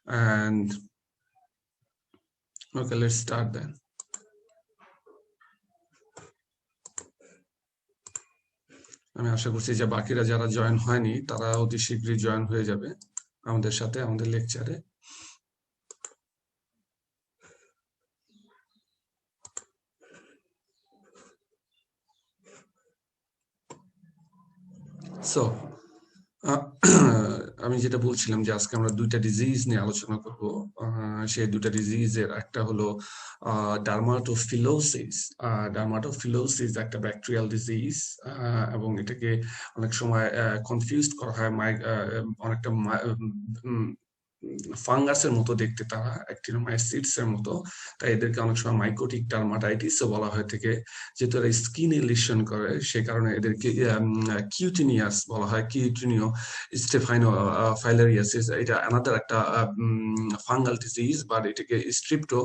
and okay, let's start then. আমি আশা করছি যে বাকিরা যারা জয়েন হয়নি তারা অতি শীঘ্রই জয়েন হয়ে যাবে আমাদের সাথে আমাদের লেকচারে। সো আমি যেটা বলছিলাম যে আজকে আমরা দুইটা ডিজিজ নিয়ে আলোচনা করব। সেই দুইটা ডিজিজের একটা হলো ডার্মাটোফিলোসিস। ডার্মাটোফিলোসিস একটা ব্যাকটেরিয়াল ডিজিজ এবং এটাকে অনেক সময় কনফিউজড করা হয় অনেকটা ফাঙ্গাসের মতো দেখতে, তারা অ্যাক্টিনোমাইসিটস এর মতো, তাই এদেরকে অনেক সময় মাইকোটিক ডার্মাটাইটিসও বলা হয়ে থাকে। যেহেতু এরা স্কিনে লিশন করে সেই কারণে এদেরকে কিউটিনিয়াস বলা হয়, কিউটিনিও স্টেফাইনো ফাইলারিয়াসিস। এটা আনাদার একটা ফাঙ্গাল ডিজিজ, বাট এটাকে স্ট্রিপ্টো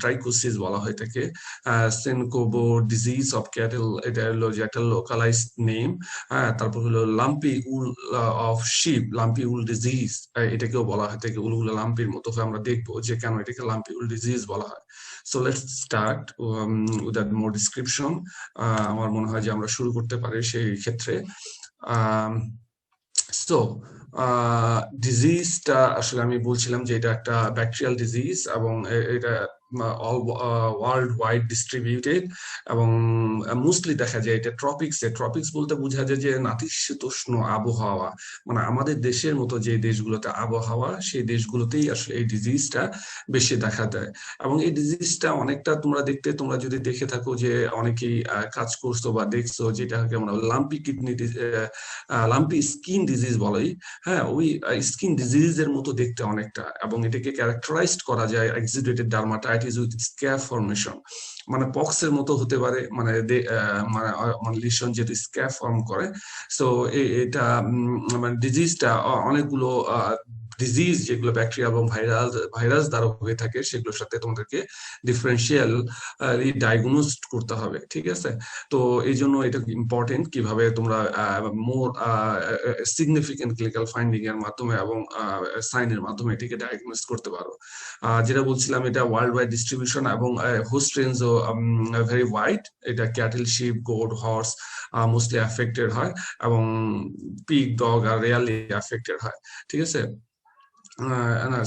ট্রাইকোসিস বলা হয়ে থাকে। সেনকোবো ডিজিজ অফ ক্যাটেল, এটা হলো যে একটা লোকালাইজড নেম। তারপর হলো lumpy wool of sheep, lumpy wool disease, এটাকেও বলা হয় থাকে উলগুলো লাম্পির মতো হয়। আমরা দেখবো যে কেন এটাকে লাম্পি উল ডিজিজ বলা হয়। So let's start with that more description. আমার মনে হয় যে আমরা শুরু করতে পারি সেই ক্ষেত্রে। সো ডিজিজটা আসলে আমি বলছিলাম যে এটা একটা ব্যাকটেরিয়াল ডিজিজ এবং এটা ওয়ার্ল্ড ওয়াইড ডিস্ট্রিবিউটেড এবং মোস্টলি দেখা যায় এটা ট্রপিক্সে। ট্রপিক্স বলতে বোঝা যায় যে নাতিশীতোষ্ণ আবহাওয়া, মানে আমাদের দেশের মতো যে দেশগুলোতে আবহাওয়া সেই দেশগুলোতেই আসলে এই ডিজিজটা বেশি দেখা দেয়। এবং এই ডিজিজটা অনেকটা তোমরা যদি দেখে থাকো যে অনেকেই কাজ করছো বা দেখছো যেটাকে আমরা lumpy kidney lumpy skin disease বলাই। হ্যাঁ, ওই স্কিন ডিজিজের মতো দেখতে অনেকটা, এবং এটাকে ক্যারেক্টারাইজড করা যায় এক্সিডেটেড ডার্মাটাইটিস উইথ স্ক্যাব ফর্মেশন, মানে পক্সের মতো হতে পারে, মানে লিশন যেহেতু স্ক্যাব ফর্ম করে। সো এটা মানে ডিজিজটা অনেকগুলো ডিজিজ যেগুলো ব্যাকটেরিয়া এবং ভাইরাস দ্বারা হয়ে থাকে সেগুলোর সাথে তোমাদেরকে ডিফারেন্সিয়াল ডায়াগনোজ করতে হবে, ঠিক আছে? তো এই জন্য এটা ইম্পর্টেন্ট কিভাবে তোমরা মোর সিগনিফিকেন্ট ক্লিনিক্যাল ফাইন্ডিং এর মাধ্যমে এবং সাইনের মাধ্যমে এটাকে ডায়াগনোজ করতে পারো। যেটা বলছিলাম এটা ওয়ার্ল্ড ওয়াইড ডিস্ট্রিবিউশন এবং হোস্ট রেঞ্জও ভেরি ওয়াইড। এটা cattle, sheep, goat, horse mostly affected হয় এবং পিগ, ডগ আর রেয়ারলি অ্যাফেক্টেড হয়, ঠিক আছে?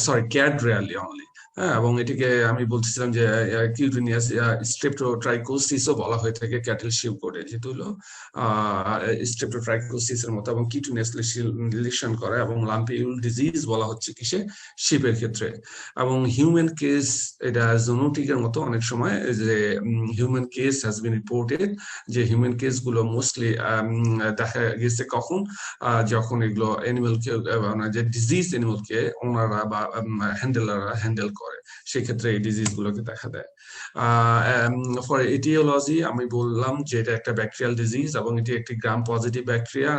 Sorry, cat rarely only. হ্যাঁ, এবং এটিকে আমি বলতেছিলাম যে কিউটিনিয়াস স্ট্রেপ্টোট্রাইকোসিসও বলা হয়ে থাকে ক্যাটেল, শিপ, গোটে, যেহেতু হলো স্ট্রেপ্টোট্রাইকোসিসের মতো এবং কিউটিনিয়াস লিশন করে, এবং লাম্পিউল ডিজিজ বলা হচ্ছে কিসে, শিপের ক্ষেত্রে। এবং হিউম্যান কেস এটা জোনোটিকের মতো অনেক সময় যে human case has been reported, যে হিউম্যান কেস গুলো মোস্টলি দেখা গেছে কখন, যখন এগুলো অ্যানিমেলকে যে ডিজিজ অ্যানিমেলকে ওনারা বা হ্যান্ডেলাররা হ্যান্ডেল করে, সেক্ষেত্রে এই ডিজিজ গুলোকে দেখা দেয়। ফর এটিওলজি আমি বললাম যে এটা একটা ব্যাকটেরিয়াল ডিজিজ এবং এটি একটি gram positive bacteria,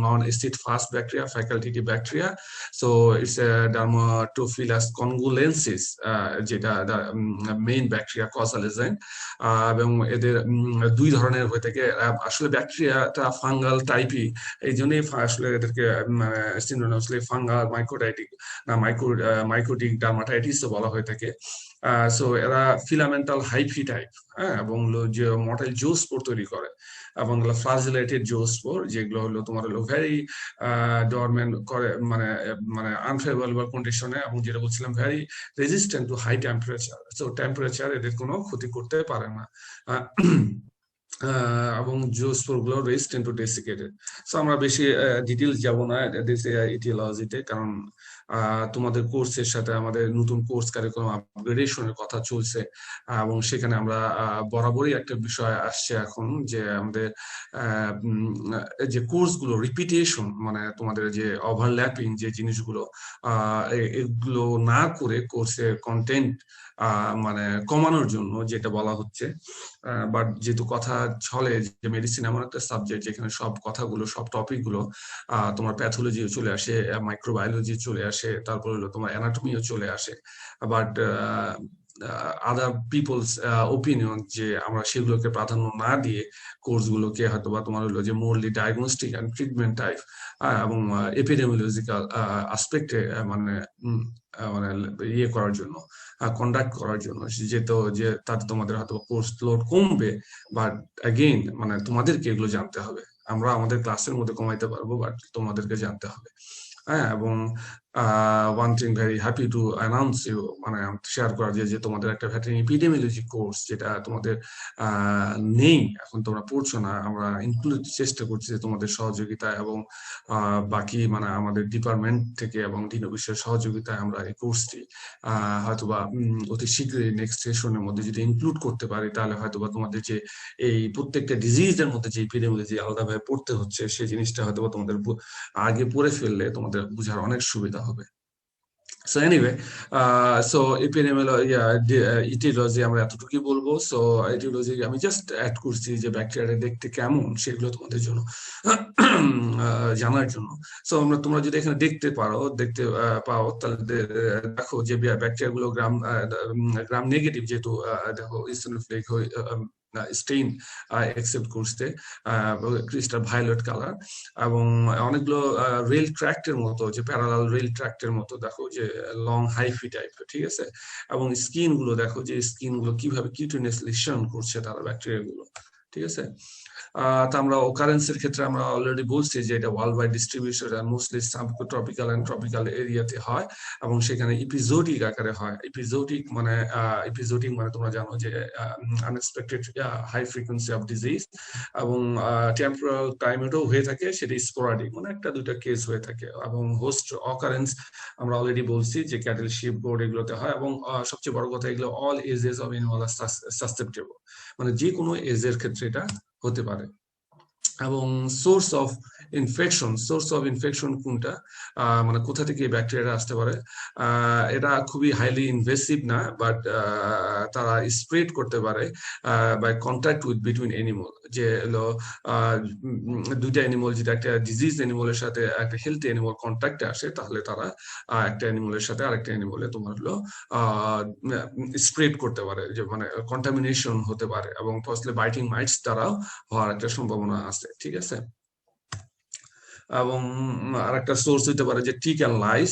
non acid fast bacteria, facultative bacteria. So it's Dermatophilus congolensis, যেটা মেইন ব্যাকটেরিয়া কজাল এজেন্ট। এবং এদের দুই ধরনের হয়ে থাকে। আসলে ব্যাকটেরিয়াটা ফাঙ্গাল টাইপই, এই জন্যই আসলে এদেরকে সিনোনিমাসলি ফাঙ্গাল মাইক্রোটাইটিক না মাইক্রোটিক ডার্মাটাইটিসও বলা হয়ে থাকে। সো এরা ফিলামেন্টাল হাইফি টাইপ, হ্যাঁ, এবং যে মর্টাল জোস্পোর তৈরি করে, এবং ফ্লাজেলেটেড জোস্পোর, যেগুলো হলো তোমার হলো ভেরি ডরমেন্ট করে, মানে মানে আনফেভারেবল কন্ডিশনে, এবং যেটা বলছিলাম very resistant to high temperature. So temperature এদের কোনো ক্ষতি করতে পারে না। এবং জোস্পোর গুলো রেজিস্ট্যান্ট টু ডেসিকেটেড। সো আমরা বেশি ডিটেলস যাব না ইটিওলজিতে, কারণ তোমাদের কোর্সের সাথে আমাদের নতুন কোর্স কারিকুলাম আপগ্রেডেশনের কথা চলছে, এবং সেখানে আমরা বরাবরই একটা বিষয় আসছে এখন যে আমাদের যে কোর্সগুলো রিপিটেশন, মানে তোমাদের যে ওভারল্যাপিং যে জিনিসগুলো, এগুলো না করে কোর্সের কন্টেন্ট মানে কমানোর জন্য যেটা বলা হচ্ছে। বাট যেহেতু কথা চলে যে মেডিসিন এমন একটা সাবজেক্ট যেখানে সব কথাগুলো, সব টপিক গুলো তোমার প্যাথোলজিও চলে আসে, মাইক্রোবায়োলজি চলে আসে, তারপর হলো তোমার অ্যানাটমিও চলে আসে, বাট আদার পিপলস ওপিনিয়ন, যে আমরা সেগুলোকে প্রাধান্য না দিয়ে কোর্সগুলোকে হয়তো বা তোমার হলো যে morally diagnostic and treatment type এবং এপিডেমিওলজিক্যাল আসপেক্টে মানে মানে ইয়ে করার জন্য, কন্ডাক্ট করার জন্য, যেহেতু যে তাতে তোমাদের হয়তো কোর্স লোড কমবে, বাট অ্যাগেইন মানে তোমাদেরকে এগুলো জানতে হবে। আমরা আমাদের ক্লাসের মধ্যে কমাইতে পারবো, বাট তোমাদেরকে জানতে হবে। হ্যাঁ, এবং one thing very happy to announce you, মানে শেয়ার করা যায় যে তোমাদের একটা ভেটেরিনারি এপিডেমিওলজি কোর্স যেটা তোমাদের নেই, এখন তোমরা পড়ছো না, আমরা ইনক্লুড চেষ্টা করছি যে তোমাদের সহযোগিতায় এবং বাকি মানে আমাদের ডিপার্টমেন্ট থেকে এবং দীন বিশ্বের সহযোগিতায় আমরা এই কোর্সটি হয়তোবা অতি শীঘ্রই নেক্সট সেশনের মধ্যে যদি ইনক্লুড করতে পারি, তাহলে হয়তোবা তোমাদের যে এই প্রত্যেকটা ডিজিজের মধ্যে যে এপিডেমিওলজি আলাদাভাবে পড়তে হচ্ছে, সেই জিনিসটা হয়তোবা তোমাদের আগে পড়ে ফেললে তোমাদের বোঝার অনেক সুবিধা হবে। সো এনিওয়ে, সো ইটিওলজি আমরা এতটুকুই বলবো। সো ইটিওলজি আমি জাস্ট অ্যাড করছি যে ব্যাকটেরিয়াটা দেখতে কেমন সেগুলো তোমাদের জন্য জানার জন্য। সো তোমরা যদি এখানে দেখতে পাও, তাহলে দেখো যে ব্যাকটেরিয়া গুলো গ্রাম নেগেটিভ, যেহেতু দেখো ইসোনোফিলিক স্টেইন অ্যাকসেপ্ট করতে, ক্রিস্টাল ভায়োলেট কালার, এবং অনেকগুলো রেল ট্র্যাক্টের মতো, যে প্যারালাল রেল ট্র্যাক্টের মতো দেখো, যে লং হাইফি টাইপের, ঠিক আছে। এবং স্কিন গুলো দেখো, যে স্কিন গুলো কিভাবে কিউটিনিয়াসলি শার্ন করছে তারা, ব্যাকটেরিয়া গুলো, ঠিক আছে। তা আমরা ওকারেন্সের ক্ষেত্রে আমরা অলরেডি বলছি যে এটা ওয়ার্ল্ড ওয়াইড ডিস্ট্রিবিউশন আর মোস্টলি সাবট্রপিক্যাল এন্ড ট্রপিক্যাল এরিয়াতে হয়, এবং সেখানে এপিজোডিক আকারে হয়। এপিজোডিক মানে তোমরা জানো যে unexpected high frequency of disease, এবং টেম্পোরাল টাইমেও হয়ে থাকে, সেটা স্পোরাডিক মানে একটা দুইটা কেস হয়ে থাকে। এবং হোস্ট অকারেন্স আমরা অলরেডি বলছি যে ক্যাটেল, শিপ, গোট এগুলোতে হয়, এবং সবচেয়ে বড় কথা, এগুলো all ages of animal are susceptible, মানে যে কোনো এজের ক্ষেত্রে এটা হতে পারে। এবং সোর্স অফ ইনফেকশন কোনটা, মানে কোথা থেকে ব্যাকটেরিয়াটা আসতে পারে, এটা খুবই হাইলি ইনভেসিভ না, বাট তারা স্প্রেড করতে পারে by contact with between animal, যে হলো দুইটা এনিমাল যদি একটা ডিজিজ এনিমালের সাথে একটা হেলথি এনিমাল কন্ট্যাক্টে আসে, তাহলে তারা একটা এনিমালের সাথে আরেকটা এনিমালে তোমার হলো স্প্রেড করতে পারে, যে মানে কন্টামিনেশন হতে পারে, এবং ফসলে বাইটিং মাইটস দ্বারাও হওয়ার একটা সম্ভাবনা আছে, ঠিক আছে। এবং আরেকটা সোর্স হইতে পারে যে tick and lice,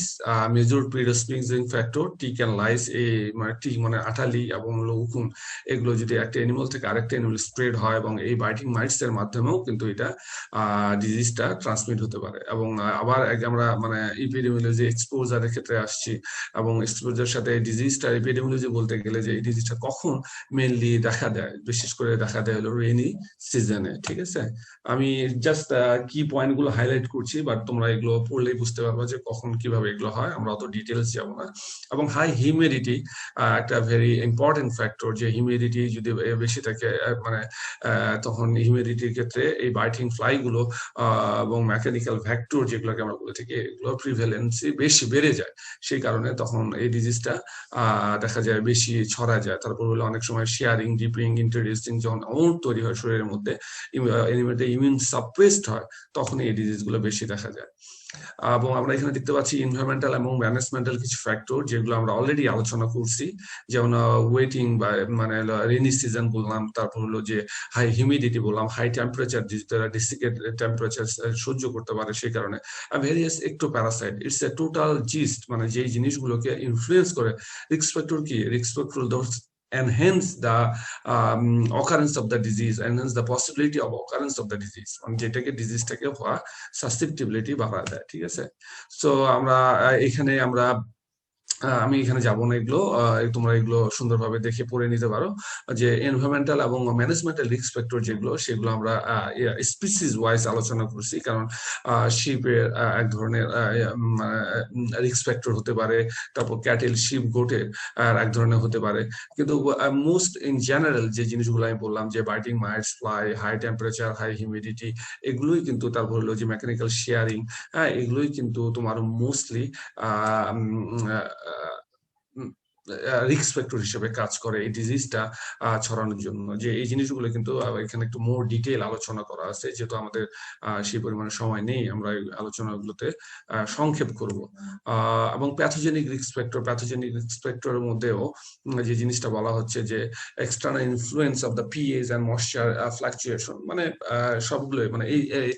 major predisposing factor, tick and lice, এই মানে টিক মানে আঠালি এবং উকুন, এগুলো যদি একটা এনিমাল থেকে আরেকটা এনিমাল স্প্রেড হয়, এবং এই বাইটিং মাইটস এর মাধ্যমেও কিন্তু এটা ডিজিজটা ট্রান্সমিট হতে পারে। এবং আবার আমরা মানে এপিডেমিওলজি এক্সপোজারের ক্ষেত্রে আসছি, এবং এক্সপোজারের সাথে ডিজিজটা, এপিডেমিওলজি বলতে গেলে যে এই ডিজিজটা কখন মেইনলি দেখা দেয়, বিশেষ করে দেখা দেয় হলো রেইনি সিজনে, ঠিক আছে। আমি জাস্ট কি পয়েন্ট গুলো হাইলাইট করছি, বাট তোমরা এগুলো পড়লেই বুঝতে পারবে যে কখন কিভাবে এগুলো হয়, আমরা অত ডিটেলস যাব না। এবং হাই হিউমিডিটি একটা ভেরি ইম্পর্টেন্ট ফ্যাক্টর, যে হিউমিডিটি যদি বেশি থাকে, মানে তখন হিউমিডিটির ক্ষেত্রে এই বাইটিং ফ্লাই গুলো এবং মেকানিক্যাল ভ্যাক্টর যেগুলোকে আমরা বলে থাকি, এগুলো প্রিভ্যালেন্সি বেশি বেড়ে যায়, সেই কারণে তখন এই ডিজিজটা দেখা যায় বেশি ছড়া যায়। তারপর হলো অনেক সময় শেয়ারিং, ডিপিং, ইন্ট্রোডিউসিং যখন অউট তৈরি হয় শরীরের মধ্যে, এনিমেলটা ইমিউন সাপ্রেসড হয়, তখন এই ডিজিজ গুলো বেশি দেখা যায়। এবং আমরা এখানে দেখতে পাচ্ছি এনভায়রনমেন্টাল এবং ম্যানেজমেন্টাল কিছু ফ্যাক্টর, যেগুলো আমরা অলরেডি আলোচনা করছি, যেমন ওয়েটিং বা মানে রেনি সিজন বললাম, তারপর হলো যে হাই হিউমিডিটি বললাম, হাই টেম্পারেচার, যারা ডিসিকেট টেম্পারেচার সহ্য করতে পারে, সেই কারণে ভেরিয়াস একটু Parasite, it's a total gist, মানে যেই জিনিসগুলোকে ইনফ্লুয়েন্স করে। রিস্ক ফ্যাক্টর কি? Risk factor enhance the occurrence of the disease, enhance the possibility of occurrence of the disease, যেটাকে ডিজিজটাকে হওয়া সাসেপ্টিবিলিটি বাড়ায় দেয়, ঠিক আছে। সো আমরা এখানে আমি এখানে যাব না, এগুলো তোমরা এগুলো সুন্দরভাবে দেখে পড়ে নিতে পারো, যে এনভায়রনমেন্টাল এবং ম্যানেজমেন্টাল রিস্ক ফ্যাক্টর যেগুলো, সেগুলো আমরা স্পিসিস ওয়াইজ আলোচনা করছি, কারণ শিপের এক ধরনের রিস্ক ফ্যাক্টর হতে পারে, তারপর ক্যাটেল, শিপ, গোটের এক ধরনের হতে পারে, কিন্তু মোস্ট ইন জেনারেল যে জিনিসগুলো আমি বললাম, যে biting mites, fly, high temperature, high humidity, এগুলোই কিন্তু, তারপর হলো যে মেকানিক্যাল শেয়ারিং, এগুলোই কিন্তু তোমার মোস্টলি রিস্ক ফ্যাক্টর হিসেবে কাজ করে এই ডিজিজটা ছড়ানোর জন্য। যে এই জিনিসগুলো কিন্তু এখানে একটু মোর ডিটেইল আলোচনা করা আছে, যেহেতু আমাদের সেই পরিমাণে সময় নেই, আমরা এই আলোচনাগুলোতে সংক্ষেপ করব। এবং প্যাথোজেনিক রিস্ক ফ্যাক্টরের মধ্যেও যে জিনিসটা বলা হচ্ছে যে external influence of the pH and moisture fluctuation, মানে সবগুলো মানে এই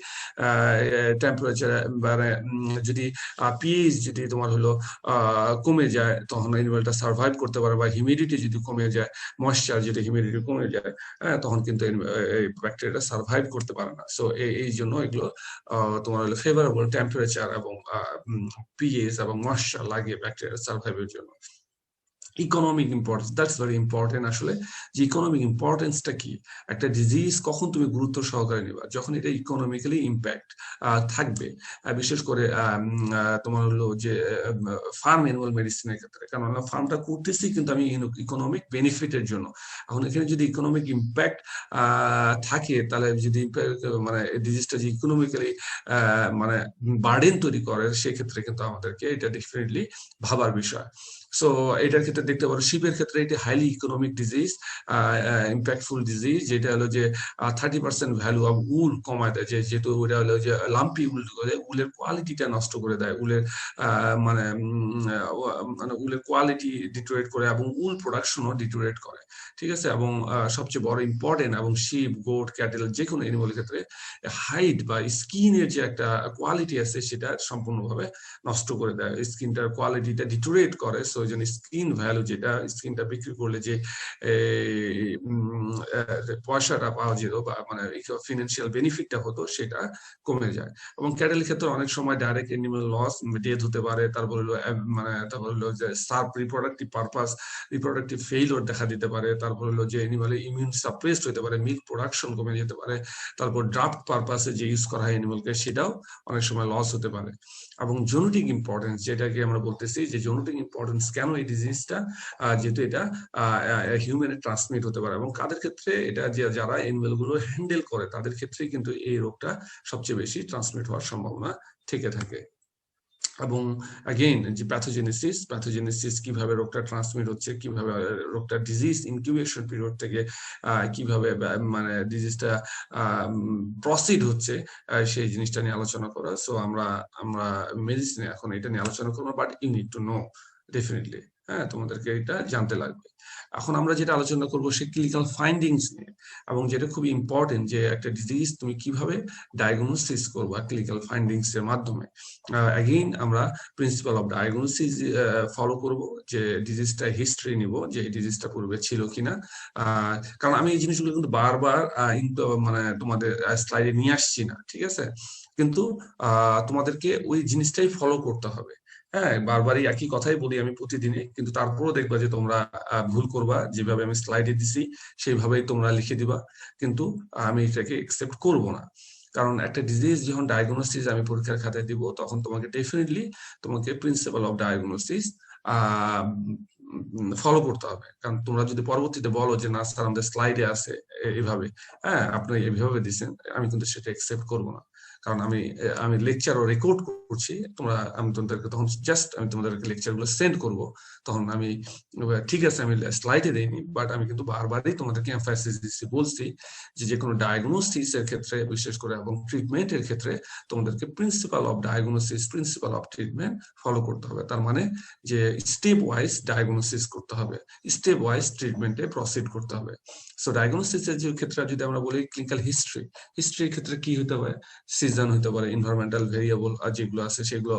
টেম্পারেচার মানে যদি পিএইচ যদি তোমার হলো কমে যায় তখন অ্যানিমেলটা সার্ভাইভ করতে পারে, বা হিউমিডিটি যদি কমে যায়, ময়েশ্চার যদি হিউমিডিটি কমে যায়, তখন কিন্তু এই ব্যাকটেরিয়াটা সার্ভাইভ করতে পারে না। সো এই জন্য এগুলো তোমার হলো ফেভারেবল টেম্পারেচার এবং পিএইচ এবং ময়েশ্চার লাগে ব্যাকটেরিয়া সার্ভাইভের জন্য। Economic importance, that's very important আসলে, যে ইকোনমিক ইম্পর্টেন্সটা কি। একটা ডিজিজ কখন তুমি গুরুত্ব সহকারে নিবা, যখন এটা ইকোনমিক্যালি ইম্প্যাক্ট থাকবে, বিশেষ করে তোমার হলো যে ফার্ম অ্যানিমাল মেডিসিনের ক্ষেত্রে, কারণ ফার্মটা করতেছি কিন্তু আমি ইকোনমিক বেনিফিটের জন্য। এখন এখানে যদি ইকোনমিক ইম্প্যাক্ট থাকে, তাহলে যদি মানে ডিজিজটা যে ইকোনমিক্যালি মানে বার্ডেন তৈরি করে, সেক্ষেত্রে কিন্তু আমাদেরকে এটা ডেফিনেটলি ভাবার বিষয়। সো এটার ক্ষেত্রে দেখতে পারো শিপের ক্ষেত্রে এটি highly economic disease, impactful disease, যেটা হলো যে 30% ভ্যালু অফ উল কমায় দেয়, যেহেতু ওটা হলো যে লাম্পি উল, উলের কোয়ালিটিটা নষ্ট করে দেয়, উলের মানে মানে উলের কোয়ালিটি ডিটোরেট করে এবং উল প্রোডাকশনও ডিটোরেট করে, ঠিক আছে। এবং সবচেয়ে বড় ইম্পর্টেন্ট, এবং শিপ, গোট, ক্যাটেল, যে কোনো এনিমালের ক্ষেত্রে হাইড বা স্কিনের যে একটা কোয়ালিটি আছে সেটা সম্পূর্ণভাবে নষ্ট করে দেয়, স্কিনটার কোয়ালিটিটা ডিটোরেট করে। সো ওই জন্য স্কিন ভ্যালু, যেটা স্কিনটা বিক্রি করলে যে পয়সাটা পাওয়া যেত বা মানে ফিনান্সিয়াল বেনিফিটটা হতো, সেটা কমে যায়। এবং ক্যাটেলের ক্ষেত্রে অনেক সময় ডাইরেক্ট এনিমাল লস, ডেথ হতে পারে। তারপর হলো মানে তারপর হলো যে serve reproductive purpose, reproductive failure দেখা দিতে পারে। তারপর হলো যে এনিমালের ইমিউন সাপ্রেসড হতে পারে, মিল্ক প্রোডাকশন কমে যেতে পারে। তারপর ড্রাফট পারপাসে যে ইউজ করা হয় এনিমালকে, সেটাও অনেক সময় লস হতে পারে। এবং জেনেটিক ইম্পর্টেন্স, যেটাকে আমরা বলতেছি যে জেনেটিক ইম্পর্টেন্স কেন এই ডিজিজটা, যেহেতু এটা হিউম্যানে ট্রান্সমিট হতে পারে, এবং কাদের ক্ষেত্রে এটা, যে যারা এনিমেল গুলো হ্যান্ডেল করে তাদের ক্ষেত্রে কিন্তু এই রোগটা সবচেয়ে বেশি ট্রান্সমিট হওয়ার সম্ভাবনা থেকে থাকে। এবং अगेन যে প্যাথোজেনেসিস কিভাবে রোগটা ট্রান্সমিট হচ্ছে, কিভাবে রোগটা ডিজিজ ইনকিউবেশন পিরিয়ড থেকে কিভাবে মানে ডিজিজটা প্রসিড হচ্ছে, সেই জিনিসটা নিয়ে আলোচনা করা। সো আমরা মেডিসিনে এখন এটা নিয়ে আলোচনা করবো, but you need to know definitely, হ্যাঁ, তোমাদেরকে এটা জানতে লাগবে। এখন আমরা যেটা আলোচনা করবো সে ক্লিনিক্যাল ফাইন্ডিংস নিয়ে, এবং যেটা খুবই ইম্পর্টেন্ট, যে একটা ডিজিজ তুমি কিভাবে ডায়াগনোসিস করবা ক্লিনিক্যাল ফাইন্ডিংস এর মাধ্যমে। অ্যাগেইন আমরা প্রিন্সিপাল অফ ডায়াগনোসিস ফলো করব, যে ডিজিজটা হিস্ট্রি নিব, যে এই ডিজিজটা পূর্বে ছিল কিনা। কারণ আমি এই জিনিসগুলো কিন্তু বারবার মানে তোমাদের স্লাইডে নিয়ে আসছি না, ঠিক আছে, কিন্তু তোমাদেরকে ওই জিনিসটাই ফলো করতে হবে। হ্যাঁ, বারবারই একই কথাই বলি আমি প্রতিদিনই, কিন্তু তারপরও দেখবা যে তোমরা ভুল করবা, যেভাবে আমি স্লাইডে দিছি সেইভাবেই তোমরা লিখে দিবা, কিন্তু আমি এটাকে একসেপ্ট করব না। কারণ একটা ডিজিজ যখন ডায়াগনোসিস আমি পরীক্ষার খাতায় দিব, তখন তোমাকে ডেফিনেটলি তোমাকে প্রিন্সিপাল অফ ডায়াগনোসিস ফলো করতে হবে। কারণ তোমরা যদি পরবর্তীতে বলো যে না স্যার আমাদের স্লাইডে আছে এইভাবে, হ্যাঁ আপনি এইভাবে দিচ্ছেন, আমি কিন্তু সেটা একসেপ্ট করবো না। কারণ আমি লেকচারও রেকর্ড করছি, আমি তোমাদেরকে তখন জাস্ট আমি তোমাদেরকে লেকচার গুলো সেন্ড করবো, তখন আমি ঠিক আছে আমি স্লাইডে দেইনি, বাট আমি কিন্তু বারবারই তোমাদেরকে এমফাসিস দিচ্ছি, বলছি যে কোনো ডায়াগনোসিস এর ক্ষেত্রে বিশেষ করে এবং ট্রিটমেন্টের ক্ষেত্রে তোমাদেরকে principal of diagnosis, principal of treatment follow করতে হবে। তার মানে যে স্টেপ ওয়াইজ ডায়াগনোসিস করতে হবে, স্টেপ ওয়াইজ ট্রিটমেন্টে প্রসিড করতে হবে। সো ডায়াগনোসিসের যে ক্ষেত্রে যদি আমরা বলি ক্লিনিক্যাল হিস্ট্রির ক্ষেত্রে কি হতে পারে, সিজন হতে পারে, এনভায়রনমেন্টাল ভেরিয়েবল যেগুলো আছে সেগুলো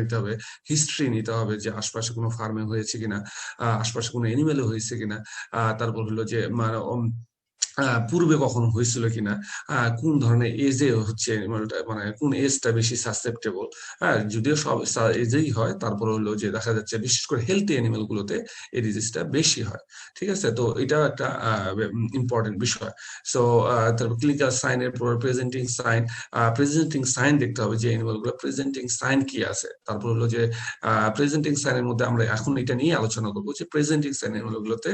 নিতে হবে, হিস্ট্রি নিতে হবে যে আশপাশে কোনো ফার্মে হয়েছে কিনা, আশপাশে কোনো এনিমেলে হয়েছে কিনা, তারপর হলো যে পূর্বে কখনো হয়েছিল কিনা, কোন ধরনের এজে হচ্ছে অ্যানিমালটা, মানে কোন এজটা বেশি সাসেপ্টেবল। হ্যাঁ, যদিও সব এজেই হয়, তারপর হলো যে দেখা যাচ্ছে বিশেষ করে হেলথি অ্যানিমাল গুলোতে এই ডিজিজটা বেশি হয়, ঠিক আছে। তো এটা একটা ইম্পর্টেন্ট বিষয়। সো তারপর ক্লিনিক্যাল সাইনের পর প্রেজেন্টিং সাইন দেখতে হবে, যে অ্যানিমাল গুলো প্রেজেন্টিং সাইন কি আছে। তারপর হলো যে প্রেজেন্টিং সাইনের মধ্যে আমরা এখন এটা নিয়ে আলোচনা করবো, যে প্রেজেন্টিং সাইন অ্যানিমাল গুলোতে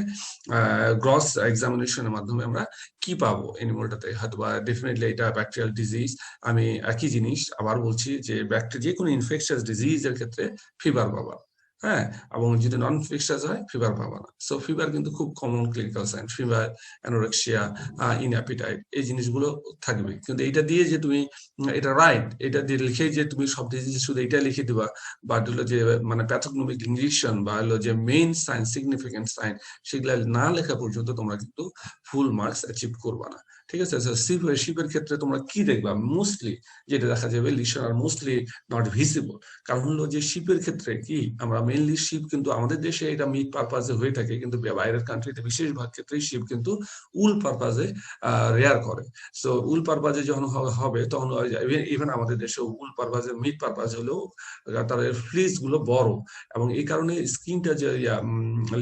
গ্রস এক্সামিনেশনের মাধ্যমে আমরা কি পাবো অ্যানিমালটাতে, হয়তো বা ডেফিনেটলি এটা ব্যাকটেরিয়াল ডিজিজ। আমি একই জিনিস আবার বলছি যে যে কোনো ইনফেকশাস ডিজিজ এর ক্ষেত্রে ফিভার পাবা, হ্যাঁ, এবং যদি নন ইনফেকশাস হয় ফিভার পাবা না। সো ফিভার কিন্তু খুব common clinical sign, fever, anorexia, inappetence এই জিনিসগুলো থাকবে। কিন্তু এটা দিয়ে যে তুমি এটা রাইট, এটা দিয়ে লিখেই যে তুমি সব ডিজিজ শুধু এটা লিখে দিবা, বাট হলো যে মানে প্যাথোগনোমিক লিশন বা হলো যে মেইন সাইন, সিগনিফিকেন্ট সাইন সেগুলা না লেখা পর্যন্ত তোমরা কিন্তু ফুল মার্কস অ্যাচিভ করবা না। ঠিক আছে? শিপের ক্ষেত্রে তোমরা কি দেখবা? মোস্টলি যেটা দেখা যাবে lesion are mostly not visible. কারণ হলো যে শিপের ক্ষেত্রে কি আমরা মেইনলি শিপ কিন্তু আমাদের দেশে এটা মিট পারপাজে হয়ে থাকে, কিন্তু বাইরের কান্ট্রিতে বেশিরভাগ ক্ষেত্রেই শিপ কিন্তু উল পারপাজে রেয়ার করে। সো উল পারপাজে যখন হবে তখন ইভেন আমাদের দেশে উল পারপাজে মিট পারপাজ হলেও তাদের ফ্লিজ গুলো বড়, এবং এই কারণে স্কিনটা যে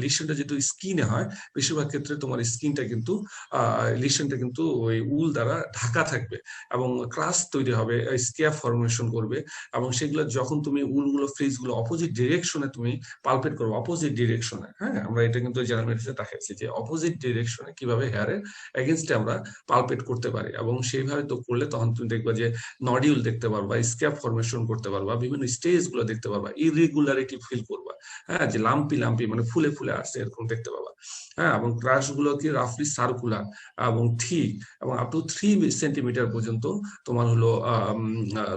লিশনটা যেহেতু স্কিনে হয়, বেশিরভাগ ক্ষেত্রে তোমার স্কিনটা কিন্তু লিশনটা কিন্তু ওই উল দ্বারা ঢাকা থাকবে এবং ক্রাস তৈরি হবে, স্ক্যাব ফর্মেশন করবে, এবং সেগুলো যখন তুমি উলগুলো ফ্রিজগুলো অপোজিট ডিরেকশনে তুমি পালপেট করবে, অপোজিট ডিরেকশনে। হ্যাঁ, আমরা এটা কিন্তু জেনারেল মেডিসিনে দেখাচ্ছি যে অপোজিট ডিরেকশনে কিভাবে হেয়ারের এগেনস্টে আমরা পালপেট করতে পারি, এবং সেইভাবে তো করলে তখন তুমি দেখবা যে নডিউল দেখতে পারবা, স্ক্যাব ফর্মেশন করতে পারবা, বিভিন্ন স্টেজ গুলো দেখতে পারবা, ইরেগুলারিটি ফিল করবা। হ্যাঁ, যে লাম্পি লাম্পি মানে ফুলে ফুলে আসছে এরকম দেখতে পাবা। হ্যাঁ, এবং ক্রাশ গুলো কি রাফলি সার্কুলার এবং ঠিক, এবং আপ টু 3 সেন্টিমিটার পর্যন্ত তোমার হলো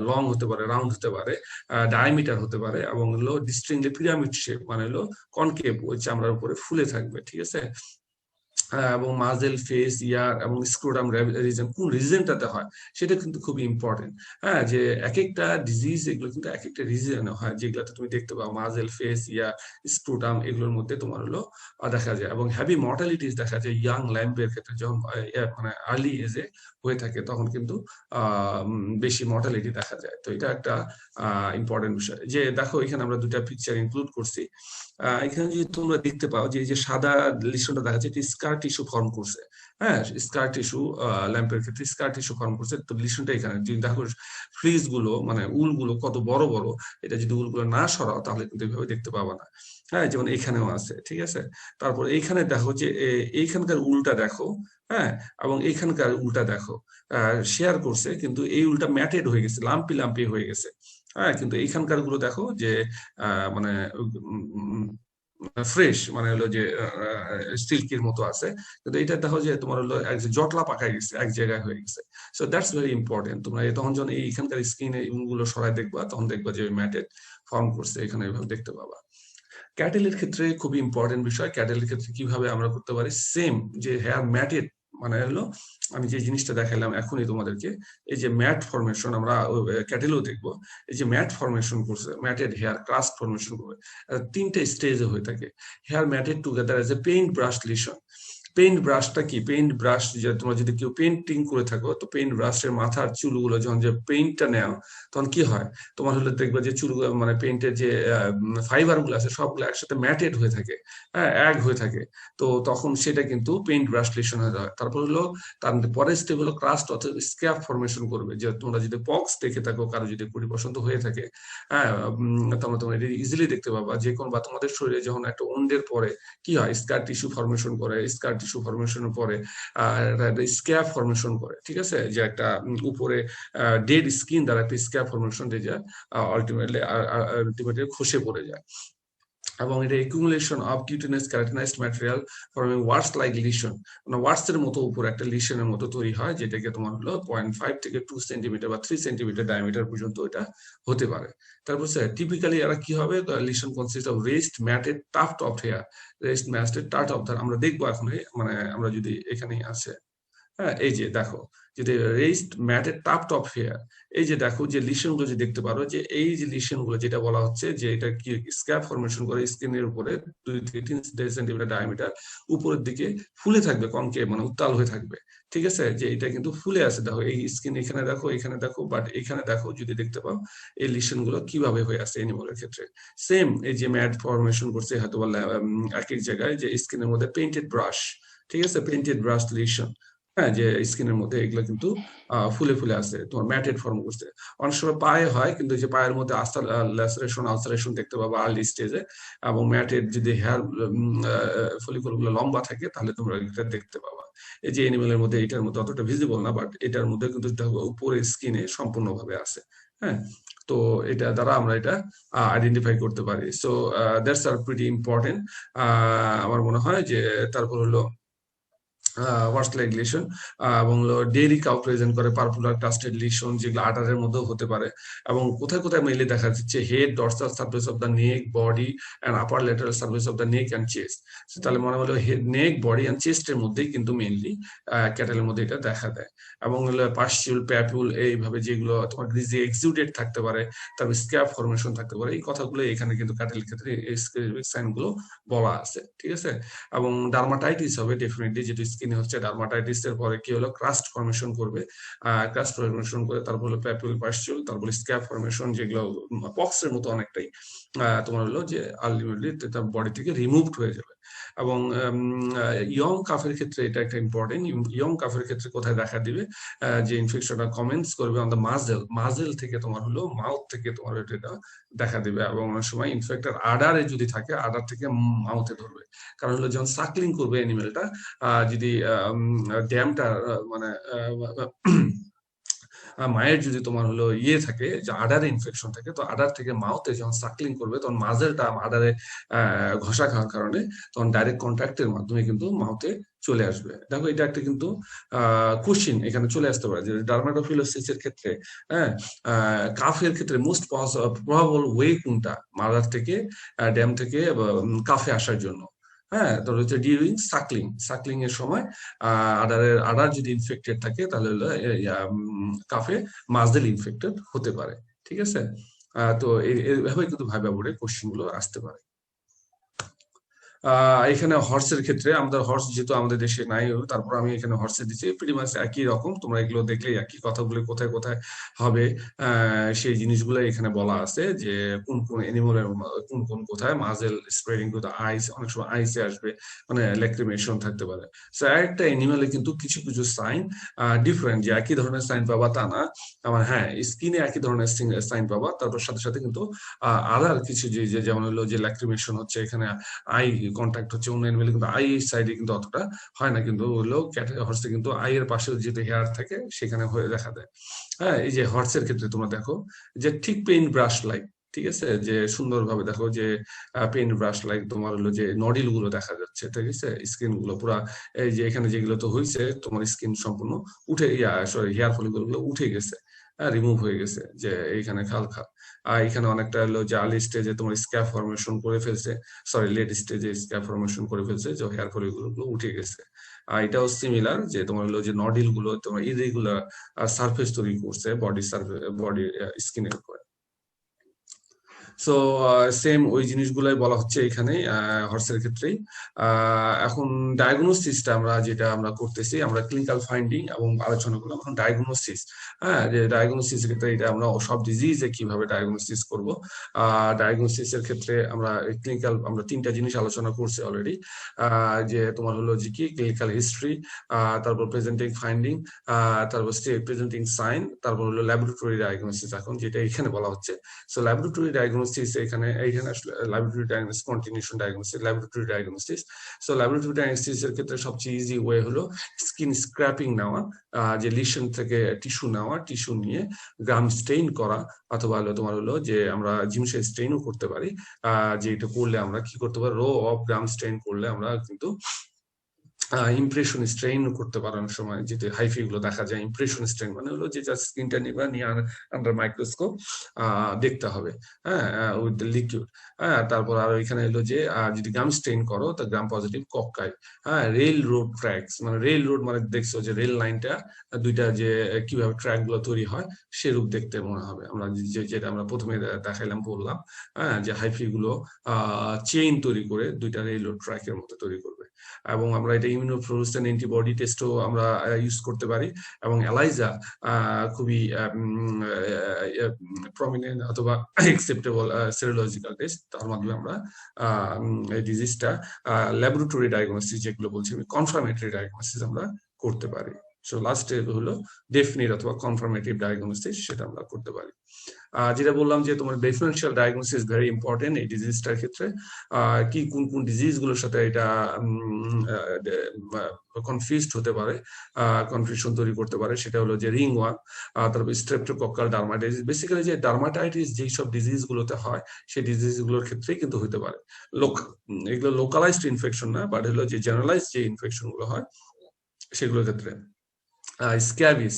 লং হতে পারে, রাউন্ড হতে পারে, ডায়ামিটার হতে পারে, এবং হলো ডিস্টিংলি পিরামিড শেপ মানে হলো কনকেভ, ওই চামড়ার উপরে ফুলে থাকবে। ঠিক আছে? এবং মাজেল, ফেস, ইয়ার এবং স্ক্রোটাম রিজন, কোন রিজনটাতে হয় সেটা কিন্তু খুব ইম্পর্টেন্ট। হ্যাঁ, যে এক একটা ডিজিজ এগুলো কিন্তু এক একটা রিজনে হয়, যেগুলোতে তুমি দেখতে পাও মাজেল, ফেস, ইয়ার, স্ক্রোটাম এগুলোর মধ্যে তোমার হলো দেখা যায়। এবং হেভি মর্টালিটিস দেখা যায় ইয়াং ল্যাম্পের ক্ষেত্রে, যখন মানে আর্লি এজে হয়ে থাকে তখন কিন্তু বেশি মর্টালিটি দেখা যায়। তো এটা একটা ইম্পর্টেন্ট বিষয়। যে দেখো এখানে আমরা দুটা পিকচার ইনক্লুড করছি। এখানে যদি তোমরা দেখতে পাও যে এই যে সাদা লিস্টটা দেখা যাচ্ছে, এটা স্কার টিস্যু ফর্ম করছে। হ্যাঁ, স্কার টিস্যু ল্যাম্পের ক্ষেত্রে স্কার টিস্যু ফর্ম করছে। তো লিস্টটা এখানে যদি দেখো ফ্রিজ গুলো মানে উল গুলো কত বড় বড়, এটা যদি উলগুলো না সরাও তাহলে কিন্তু এইভাবে দেখতে পাবা না। হ্যাঁ, যেমন এখানেও আছে। ঠিক আছে? তারপর এইখানে দেখো যে এইখানকার উলটা দেখো। হ্যাঁ, এবং এইখানকার উলটা দেখো, শেয়ার করছে কিন্তু এই উলটা ম্যাটেড হয়ে গেছে, লাম্পি লাম্পি হয়ে গেছে। হ্যাঁ, কিন্তু এইখানকার গুলো দেখো যে মানে ফ্রেশ, মানে হলো যে সিল্কির মতো আছে। কিন্তু এটা দেখো যে তোমার হলো জটলা পাকায় গেছে, এক জায়গায় হয়ে গেছে। So that's very important. তোমরা তখন যখন এইখানকার স্কিনে গুলো সরাই দেখবা তখন দেখবা যে ম্যাটেড ফর্ম করছে, এখানে এইভাবে দেখতে পাবা। ক্যাটেলের ক্ষেত্রে খুবই ইম্পর্টেন্ট বিষয়। ক্যাটেলের ক্ষেত্রে কিভাবে আমরা করতে পারি সেম, যে হেয়ার ম্যাটেড মানে হলো আমি যে জিনিসটা দেখাইলাম এখনই তোমাদেরকে, এই যে ম্যাট ফরমেশন আমরা ক্যাটেলও দেখবো। এই যে ম্যাট ফরমেশন করছে, ম্যাটেড হেয়ার ক্রাস্ট ফরমেশন করবে, 3টে স্টেজে হয়ে থাকে। Hair matted together as a paint brush lesion. Paint ব্রাশটা কি? পেইন্ট ব্রাশ যে তোমরা যদি কেউ পেইন্টিং করে থাকো, তো পেইন্ট ব্রাশের মাথার চুলগুলো যখন যে পেইন্টটা নেও তখন কি হয়, তোমার হলে দেখবে যে চুলগুলো মানে পেইন্টের যে ফাইবার গুলো আছে সবগুলো একসাথে ম্যাটেড হয়ে থাকে, হ্যাঁ, এক হয়ে থাকে। তো তখন সেটা কিন্তু পেইন্ট ব্রাশ লিশন হয়ে যায়। তারপর হলো তার পরের স্টেপ হলো ক্রাস্ট অথবা স্ক্যাব ফরমেশন করবে। যে তোমরা যদি পক্স দেখে থাকো, কারো যদি পরিবসন্ত হয়ে থাকে, হ্যাঁ, তোমরা এটা ইজিলি দেখতে পাবা যে কোন বা তোমাদের শরীরে যখন একটা ওন্ডের পরে কি হয়, স্কার টিস্যু ফরমেশন করে, স্কার টিস্যু ফরমেশনের পরে স্ক্যাব ফরমেশন করে। ঠিক আছে? যে একটা উপরে ডেড স্কিন দ্বারা একটা স্ক্যাব ফরমেশন দিয়ে যায়, আলটিমেটলি খসে পড়ে যায়। এবং এটা accumulation of কিউটিনাস keratinised material forming Wars like lesion, মানে ওয়ার্স এর মতো উপর একটা লিশনের মতো তৈরি হয়, যেটাকে তোমার হলো 0.5 থেকে 2 সেন্টিমিটার বা 3 সেন্টিমিটার ডায়ামিটার পর্যন্ত এটা হতে পারে। তারপর স্যার টিপিক্যালি এরা কি হবে, lesion consist of rest ম্যাটেড tuft of hair, rest ম্যাটেড tuft of hair. আমরা দেখবো এখন, মানে আমরা যদি এখানেই আছে। হ্যাঁ, এই যে দেখো, যদি রেইজড ম্যাটেড টাফট অফ হেয়ার, এই যে দেখো যে লিশন গুলো যে দেখতে পারো, যে এই যে লিশন গুলো যেটা বলা হচ্ছে যে এটা কি স্ক্যাব ফরমেশন করে স্কিনের উপরে 2 থেকে 3 সেন্টিমিটার ডায়ামিটার উপরের দিকে ফুলে থাকবে, কনকেভ মানে উত্তাল হয়ে থাকবে। ঠিক আছে? যে এটা কিন্তু ফুলে আছে, দেখো এই স্কিন এখানে দেখো, এখানে দেখো, বাট এখানে দেখো যদি দেখতে পাও এই লিশন গুলো কিভাবে হয়ে আছে এনিমালের ক্ষেত্রে। সেম এই যে ম্যাট ফরমেশন করছে হয়তো বললে এক এক জায়গায় যে স্কিনের মধ্যে পেইন্টেড ব্রাশ। ঠিক আছে? Painted brush lesion. হ্যাঁ, যে স্কিনের মধ্যে এগুলো কিন্তু ফুলে ফুলে আছে, তোমার ম্যাটেড ফর্ম করছে। অনেক সময় পায়ে হয়, কিন্তু যে পায়ের মধ্যে ল্যাসারেশন আলসারেশন দেখতে পাবো আর্লি স্টেজে। এবং ম্যাটেড যদি হেয়ার ফলিকল গুলো লম্বা থাকে তাহলে তোমরা এটা দেখতে পাবা। এই যে এনিমেলের মধ্যে এটার মধ্যে অতটা ভিজিবল না, বাট এটার মধ্যে কিন্তু উপরে স্কিনে সম্পূর্ণভাবে আছে। হ্যাঁ, তো এটা দ্বারা আমরা এটা আইডেন্টিফাই করতে পারি। So that's are pretty important. আমার মনে হয় যে তারপর হলো ওয়ার্স্ট লেগ লিশন এবং ডেইরি কাউ প্রেজেন্ট করে পারপুলার ক্লাস্টেড লিশন, যেগুলো আডারের মধ্যেও হতে পারে। এবং কোথায় কোথায় মেইনলি দেখা যাচ্ছে head, dorsal surface of the neck, body and upper lateral surface of the neck and chest. তাহলে মনে হলো হেড, নেক, বডি অ্যান্ড চেস্টের মধ্যেই কিন্তু মেইনলি ক্যাটেলের মধ্যে এটা দেখা দেয়। এবং হলো পার্সিউল, প্যাপুল, এইভাবে যেগুলো তোমার গ্রিজি এক্সিউডেড থাকতে পারে, তারপর স্ক্যাপ ফরমেশন থাকতে পারে, এই কথাগুলো এখানে কিন্তু ক্যাটেলের ক্ষেত্রে এই স্পেসিফিক সাইনগুলো বলা আছে, ঠিক আছে। এবং ডার্মাটাইটিস হবে ডেফিনেটলি, যেটা স্কিনে হচ্ছে। ডার্মাটাইটিস এর পরে কি হলো, ক্রাস্ট ফরমেশন করবে, ক্রাস্ট ফরমেশন করে তারপর হলো প্যাপুল, পার্সিউল, তারপর স্ক্যাপ ফরমেশন, যেগুলো পক্সের মতো অনেকটাই তোমার হলো যে আলটিমেটলি তার বডি থেকে রিমুভড হয়ে যাবে। এবং ইয়ং কাফের ক্ষেত্রে এটা একটা ইম্পর্টেন্ট। ইয়ং কাফের ক্ষেত্রে কোথায় দেখা দিবে, যে ইনফেকশনটা কমেন্টস করবে অন দ্য মাজেল থেকে, তোমার হলো মাউথ থেকে তোমার এটা দেখা দিবে। এবং অনেক সময় ইনফেক্টেড আডারে যদি থাকে, আডার থেকে মাউথে ধরবে। কারণ হলো যখন সাকলিং করবে অ্যানিমেলটা, যদি ড্যামটা মানে মায়ের যদি তোমার হলো ইয়ে থাকে, যে আডারে ইনফেকশন থাকে, তো আডার থেকে মাউথে যখন সাকলিং করবে, তখন মাজেলটা আডারে ঘষা খাওয়ার কারণে তখন ডাইরেক্ট কন্ট্যাক্টের মাধ্যমে কিন্তু মাউথে চলে আসবে। দেখো এটা একটা কিন্তু কোশ্চিন এখানে চলে আসতে পারে, যে ডার্মাটোফিলোসিস এর ক্ষেত্রে, হ্যাঁ, কাফের ক্ষেত্রে মোস্ট প্রবাবল ওয়ে কোনটা মাদার থেকে, ড্যাম থেকে কাফে আসার জন্য। হ্যাঁ, তো হচ্ছে ডিউরিং সাকলিং এর সময় আডার যদি ইনফেক্টেড থাকে, তাহলে কাফে মাজেল ইনফেক্টেড হতে পারে, ঠিক আছে। তো এইভাবে কিন্তু ভাইবা বোর্ডে কোশ্চেন গুলো আসতে পারে। এখানে হর্সের ক্ষেত্রে, আমাদের হর্স যেহেতু আমাদের দেশে নাই, তারপর আমি এখানে হর্সে দিচ্ছি প্রিটি মাচ একই রকম। তোমরা এগুলো দেখলে একই কথাগুলো কোথায় কোথায় হবে, সেই জিনিসগুলো এখানে বলা আছে, যে কোন কোন এনিমালের কোন কোন কোথায় মাজেল স্প্রেডিং টু দ্য আইস, অনেক সময় আইসে আসবে, মানে ল্যাক্রিমেশন থাকতে পারে। সো একটা এনিমালে কিন্তু কিছু কিছু সাইন ডিফারেন্ট, যে একই ধরনের সাইন পাবা তা না। আমার হ্যাঁ, স্কিনে একই ধরনের সাইন পাবা, তারপর সাথে সাথে কিন্তু আদার কিছু যে যেমন হলো যে ল্যাক্রিমেশন হচ্ছে, এখানে আই কন্ট্যাক্ট হচ্ছে, অন্য এনিমেলে কিন্তু আই সাইডে কিন্তু অতটা হয় না, কিন্তু হলো ক্যাটে হর্সে কিন্তু আই এর পাশে যেহেতু হেয়ার থাকে, সেখানে হয়ে দেখা দেয়। হ্যাঁ, এই যে হর্সের ক্ষেত্রে তোমরা দেখো যে ঠিক পেইন্ট ব্রাশ লাইক, ঠিক আছে, যে সুন্দরভাবে দেখো যে পেইন্ট ব্রাশ লাইক তোমার হলো যে নডিল গুলো দেখা যাচ্ছে, ঠিক আছে, স্কিন গুলো পুরা, এই যে এখানে যেগুলো তো হয়েছে তোমার স্কিন সম্পূর্ণ উঠে, সরি, হেয়ার ফলিকল গুলো উঠে গেছে, রিমুভ হয়ে গেছে, যে এইখানে খাল খাল। আর এখানে অনেকটা হলো যে আর্লি স্টেজে তোমার স্ক্যাপ ফরমেশন করে ফেলছে, সরি লেট স্টেজে স্ক্যাপ ফরমেশন করে ফেলছে, যে হেয়ার ফলিকল গুলো উঠে গেছে। আর এটাও সিমিলার, যে তোমার হলো যে নডিল গুলো তোমার ইরেগুলার সারফেস তৈরি করছে বডি স্কিনের উপরে। সো সেম ওই জিনিসগুলাই বলা হচ্ছে এখানে হর্সের ক্ষেত্রেই। এখন ডায়াগনোসিসটা আমরা যেটা আমরা করতেছি, আমরা ক্লিনিক্যাল ফাইন্ডিং এবং আলোচনা করলাম। এখন ডায়াগনোসিস, হ্যাঁ, যে ডায়াগনোসিস এর ক্ষেত্রে এটা আমরা সব ডিজিজে কিভাবে ডায়াগনোসিস করব। ডায়াগনোসিস এর ক্ষেত্রে আমরা ক্লিনিক্যাল, আমরা তিনটা জিনিস আলোচনা করছি অলরেডি, যে তোমার হলো যে কি ক্লিনিক্যাল হিস্ট্রি, তারপর প্রেজেন্টিং ফাইন্ডিং, তারপর প্রেজেন্টিং সাইন, তারপর হলো ল্যাবরেটরি ডায়াগনোসিস, এখন যেটা এখানে বলা হচ্ছে। সো ল্যাবরেটরি ডায়াগনোসিস এখানে আসলে laboratory diagnosis, continuation diagnosis, laboratory diagnosis. So laboratory diagnosis এর ক্ষেত্রে সবচেয়ে ইজি ওয়ে হলো স্কিন স্ক্র্যাপিং নেওয়া, যে লিশন থেকে টিস্যু নেওয়া, টিস্যু নিয়ে গ্রাম স্টেইন করা, অথবা হলো তোমার হলো যে আমরা জিমসে স্টেইনও করতে পারি। যে এটা করলে আমরা কি করতে পারি, রো অফ গ্রাম স্টেইন করলে আমরা কিন্তু ইমপ্রেশন স্ট্রেইন করতে পারার সময়, যেটা হাইফি গুলো দেখা যায়, ইমপ্রেশন স্ট্রেইন মানে হলো যে জাস্ট স্কিনটা নিবা, নিয়ে আন্ডার মাইক্রোস্কোপ দেখতে হবে, হ্যাঁ, উইথ দ্য লিকুইড। হ্যাঁ, তারপর আর এখানে হলো যে যদি গ্রাম স্টেইন করো, তা গ্রাম পজিটিভ কক্কাই। হ্যাঁ, রেল রোড ট্র্যাকস, মানে রেল রোড মানে দেখছো যে রেল লাইনটা দুইটা যে কিভাবে ট্র্যাক গুলো তৈরি হয়, সেরূপ দেখতে মনে হবে। আমরা যেটা আমরা প্রথমে দেখাইলাম, বললাম, হ্যাঁ, যে হাইফি গুলো চেইন তৈরি করে দুইটা রেল রোড ট্র্যাকের মতো তৈরি করবে। এবং আমরা এটা ইমিউনোফ্লুরেসেন্ট অ্যান্টিবডি টেস্টও আমরা ইউজ করতে পারি। এবং এলাইজা খুবই প্রমিনেন্ট অথবা অ্যাকসেপ্টেবল সেরোলজিক্যাল টেস্ট, তার মাধ্যমে আমরা এই ডিজিজটা ল্যাবরেটরি ডায়াগনোসিস যেগুলো বলছি আমি, কনফার্মেটরি ডায়াগনোসিস আমরা করতে পারি। সো লাস্ট স্টেপ হলো ডেফিনিট অথবা কনফার্মেটিভ ডায়াগনোসিস, সেটা আমরা করতে পারি। যেটা বললাম যে তোমার ডিফারেন্সিয়াল ডায়াগনোসিস ভেরি ইম্পর্টেন্ট এই ডিজিজটার ক্ষেত্রে। কি কোন কোন ডিজিজ গুলোর সাথে এটা কনফিউজড হতে পারে, কনফিউশন তৈরি করতে পারে, সেটা হলো যে রিং ওয়ার্ম, তারপর স্ট্রেপ্টোকক্কাল ডার্মাটাইটিস। বেসিক্যালি যে ডার্মাটাইটিস যেই সব ডিজিজ গুলোতে হয় সেই ডিজিজ গুলোর ক্ষেত্রেই কিন্তু হতে পারে। এগুলো লোকালাইজড ইনফেকশন না, বাট হলো যে জেনারেলাইজড যে ইনফেকশন গুলো হয় সেগুলোর ক্ষেত্রে। স্ক্যাবিস,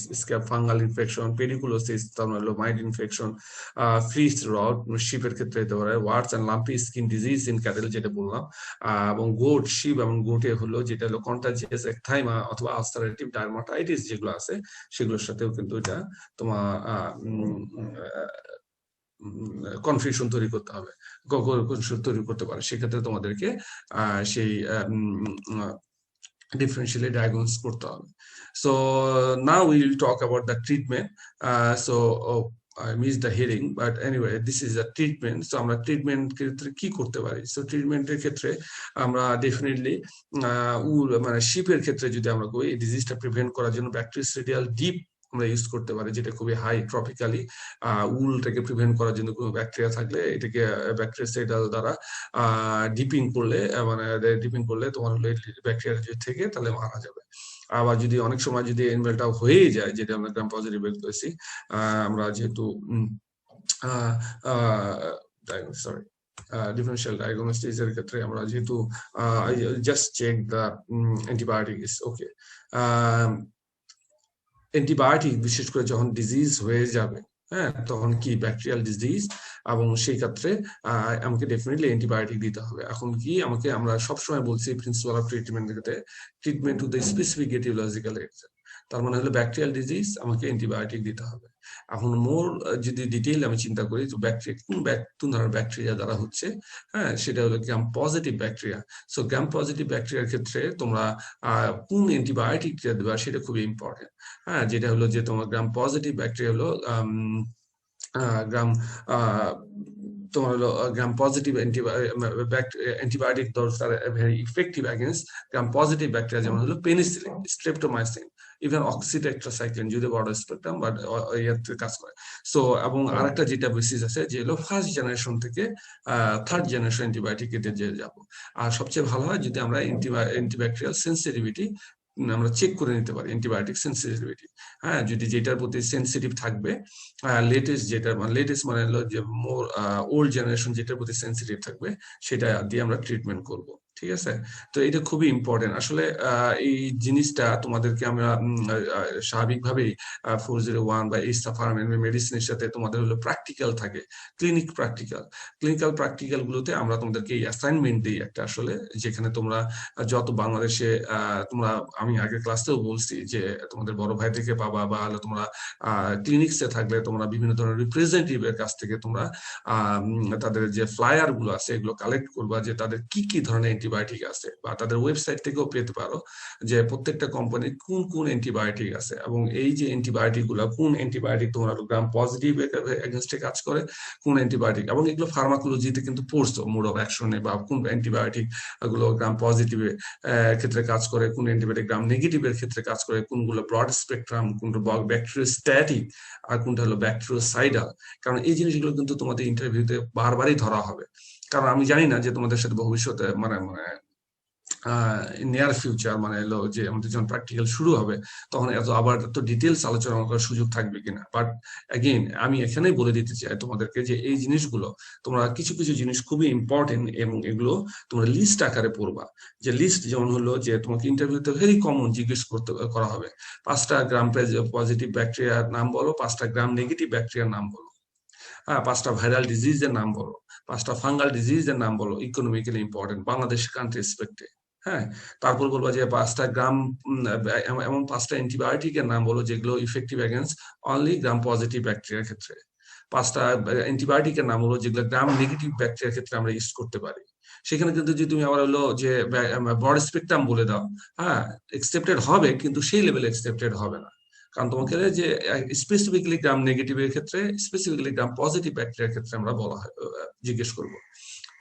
ফাঙ্গাল ইনফেকশন, পেডিকুলোসিস, তার মানে মাইল্ড ইনফেকশন, ফ্রিজ রড শিপের ক্ষেত্রে হতে পারে, warts and lumpy skin disease in cattle যেটা বললাম, এবং গোট, শিপ এবং গোটে হলো যেটা হলো কন্টাজিয়াস একথাইমা অথবা আলসারেটিভ ডার্মাটাইটিস যেগুলো আছে সেগুলোর সাথেও কিন্তু এটা তোমার কনফিউশন তৈরি করতে হবে, তৈরি করতে পারে। সেক্ষেত্রে তোমাদেরকে সেই differentially diagnosed করতে হবে। So now we will talk about the treatment. I missed the hearing, but anyway, this is a treatment. So আমরা ট্রিটমেন্ট ক্ষেত্রে কি করতে পারি? সো ট্রিটমেন্টের ক্ষেত্রে আমরা ডেফিনেটলি মানে শিপের ক্ষেত্রে যদি আমরা কই, এই ডিজিজটা প্রিভেন্ট করার জন্য ব্যাকটেরিয়াল ডিপ আমরা ইউজ করতে পারি, যেটা খুবই হাই ট্রপিক্যালি। উলটাকে প্রিভেন্ট করার জন্য কোনো ব্যাকটেরিয়া থাকলে এটাকে ব্যাকটেরিয়াসাইডাল দ্বারা ডিপিং করলে, মানে ডিপিং করলে তোমার হলো ব্যাকটেরিয়া যদি থেকে তাহলে মারা যাবে। আবার যদি অনেক সময় যদি এনভেলটা হয়ে যায়, যেটা আমরা গ্রাম পজিটিভ বলতেছি, আমরা যেহেতু সরি ডিফারেন্সিয়াল ডায়াগনোসিস এর ক্ষেত্রে আমরা যেহেতু just check the antibiotic is okay. Antibiotic বিশেষ করে যখন ডিজিজ হয়ে যাবে, হ্যাঁ, তখন কি ব্যাকটেরিয়াল ডিজিজ, এবং সেই ক্ষেত্রে আমাকে ডেফিনেটলি অ্যান্টিবায়োটিক দিতে হবে। এখন কি আমরা সবসময় বলছি প্রিন্সিপাল অফ ট্রিটমেন্টের ক্ষেত্রে treatment to the specific aetiological reason. তার মানে হলো ব্যাকটেরিয়াল ডিজিজ আমাকে অ্যান্টিবায়োটিক দিতে হবে। এখন মোর যদি ডিটেইল আমি চিন্তা করি, তো ব্যাকটেরিয়া কোন ধরনের ব্যাকটেরিয়া দ্বারা হচ্ছে, হ্যাঁ, সেটা হলো গ্রাম positive bacteria. So gram positive ব্যাকটেরিয়ার ক্ষেত্রে তোমরা কোন অ্যান্টিবায়োটিকটা দেবা সেটা খুবই ইম্পর্টেন্ট। হ্যাঁ, যেটা হলো যে তোমার গ্রাম পজিটিভ ব্যাকটেরিয়া হলো গ্রাম তোমার হলো gram positive antibiotic those are very effective against gram positive bacteria, যেমন হলো পেনিসিলিন, স্ট্রেপ্টোমাইসিন, ইভেন অক্সিটেট্রাসাইক্লিন যদি বড় স্পেকট্রাম, বাট ইয়াতে কাজ করে। সো এবং আরেকটা যেটা বেসিস আছে যে হলো ফার্স্ট জেনারেশন থেকে থার্ড জেনারেশন অ্যান্টিবায়োটিক এতে যে যাব। আর সবচেয়ে ভালো হয় যদি আমরা অ্যান্টিব্যাকটেরিয়াল সেন্সিটিভিটি আমরা চেক করে নিতে পারি, অ্যান্টিবায়োটিক সেন্সিটিভিটি। হ্যাঁ, যদি যেটার প্রতি সেন্সিটিভ থাকবে, লেটেস্ট যেটা মানে লেটেস্ট মানে হলো যে মোর ওল্ড জেনারেশন যেটার প্রতি সেন্সিটিভ থাকবে সেটা দিয়ে আমরা ট্রিটমেন্ট করব। ঠিক আছে? তো এটা খুবই ইম্পর্টেন্ট আসলে। এই জিনিসটা তোমাদেরকে আমরা স্বাভাবিকভাবেই 401 বা ইস্তাফার্ম মেডিসিনের সাথে তোমাদের হলো প্র্যাকটিক্যাল থাকে, ক্লিনিক্যাল প্র্যাকটিক্যাল গুলোতে আমরা তোমাদেরকে এই অ্যাসাইনমেন্ট দিই একটা আসলে, যেখানে তোমরা যত বাংলাদেশে তোমরা, আমি আগের ক্লাসেও বলছি যে তোমাদের বড় ভাই থেকে পাবা, বা হলো তোমরা ক্লিনিক্সে থাকলে তোমরা বিভিন্ন ধরনের রিপ্রেজেন্টেটিভের কাছ থেকে তোমরা তাদের যে ফ্লায়ার গুলো আছে এগুলো কালেক্ট করবা, যে তাদের কি কি ধরনের অ্যান্টিবায়োটিক আছে, বা তাদের ওয়েবসাইট থেকেও পেতে পারো যে প্রত্যেকটা কোম্পানির কোন কোন অ্যান্টিবায়োটিক আছে, এবং এই যে অ্যান্টিবায়োটিক গুলো, কোন অ্যান্টিবায়োটিক তোমরা গ্রাম পজিটিভ এগেনস্টে কাজ করে, কোন অ্যান্টিবায়োটিক, এবং এগুলো ফার্মাকোলজিতে কিন্তু পড়ছো মোড অফ অ্যাকশনে, বা কোন অ্যান্টিবায়োটিক গুলো গ্রাম পজিটিভের ক্ষেত্রে কাজ করে, কোন অ্যান্টিবায়োটিক গ্রাম নেগেটিভের ক্ষেত্রে কাজ করে, কোনগুলো ব্রড স্পেকট্রাম, কোনটা ব্যাকটেরিওস্ট্যাটিক, আর কোনটা হলো ব্যাকটেরিওসাইডাল। কারণ এই জিনিসগুলো কিন্তু তোমাদের ইন্টারভিউতে বারবারই ধরা হবে। কারণ আমি জানি না যে তোমাদের সাথে ভবিষ্যতে মানে নিয়ার ফিউচার মানে হলো যে আমাদের যখন প্র্যাকটিক্যাল শুরু হবে তখন আবার এত ডিটেলস আলোচনা করার সুযোগ থাকবে কিনা। বাট অ্যাগেইন আমি এখানেই বলে দিতে চাই তোমাদেরকে যে এই জিনিসগুলো তোমরা কিছু কিছু জিনিস খুবই ইম্পর্টেন্ট, এবং এগুলো তোমরা লিস্ট আকারে পড়বা। যে লিস্ট যেমন হলো যে তোমাকে ইন্টারভিউতে ভেরি কমন জিজ্ঞেস করা হবে 5টা গ্রাম পজিটিভ ব্যাকটেরিয়ার নাম বলো, 5টা গ্রাম নেগেটিভ ব্যাকটেরিয়ার নাম বলো, হ্যাঁ, 5টা ভাইরাল ডিজিজের নাম বলো, 5টা ফাঙ্গাল ডিজিজের নাম বলো, ইকোনমিক্যালি ইম্পর্টেন্ট বাংলাদেশ কান্ট্রি রেসপেক্টে। হ্যাঁ, তারপর বলবো যে 5টা গ্রাম এমন 5টা অ্যান্টিবায়োটিকের নাম বলো যেগুলো effective against only gram positive ব্যাকটেরিয়ার ক্ষেত্রে। 5টা অ্যান্টিবায়োটিকের নাম হলো যেগুলো গ্রাম নেগেটিভ ব্যাকটেরিয়ার ক্ষেত্রে আমরা ইউজ করতে পারি। সেখানে কিন্তু যদি তুমি আবার হলো যে ব্রড স্পেকট্রাম বলে দাও, হ্যাঁ, একসেপ্টেড হবে, কিন্তু সেই লেভেলে একসেপ্টেড হবে না। কারণ তোমাকে যে স্পেসিফিক্যালি গ্রাম নেগেটিভের ক্ষেত্রে, স্পেসিফিক্যালি গ্রাম পজিটিভ ব্যাকটেরিয়ার ক্ষেত্রে আমরা বলা হয় জিজ্ঞেস করবো।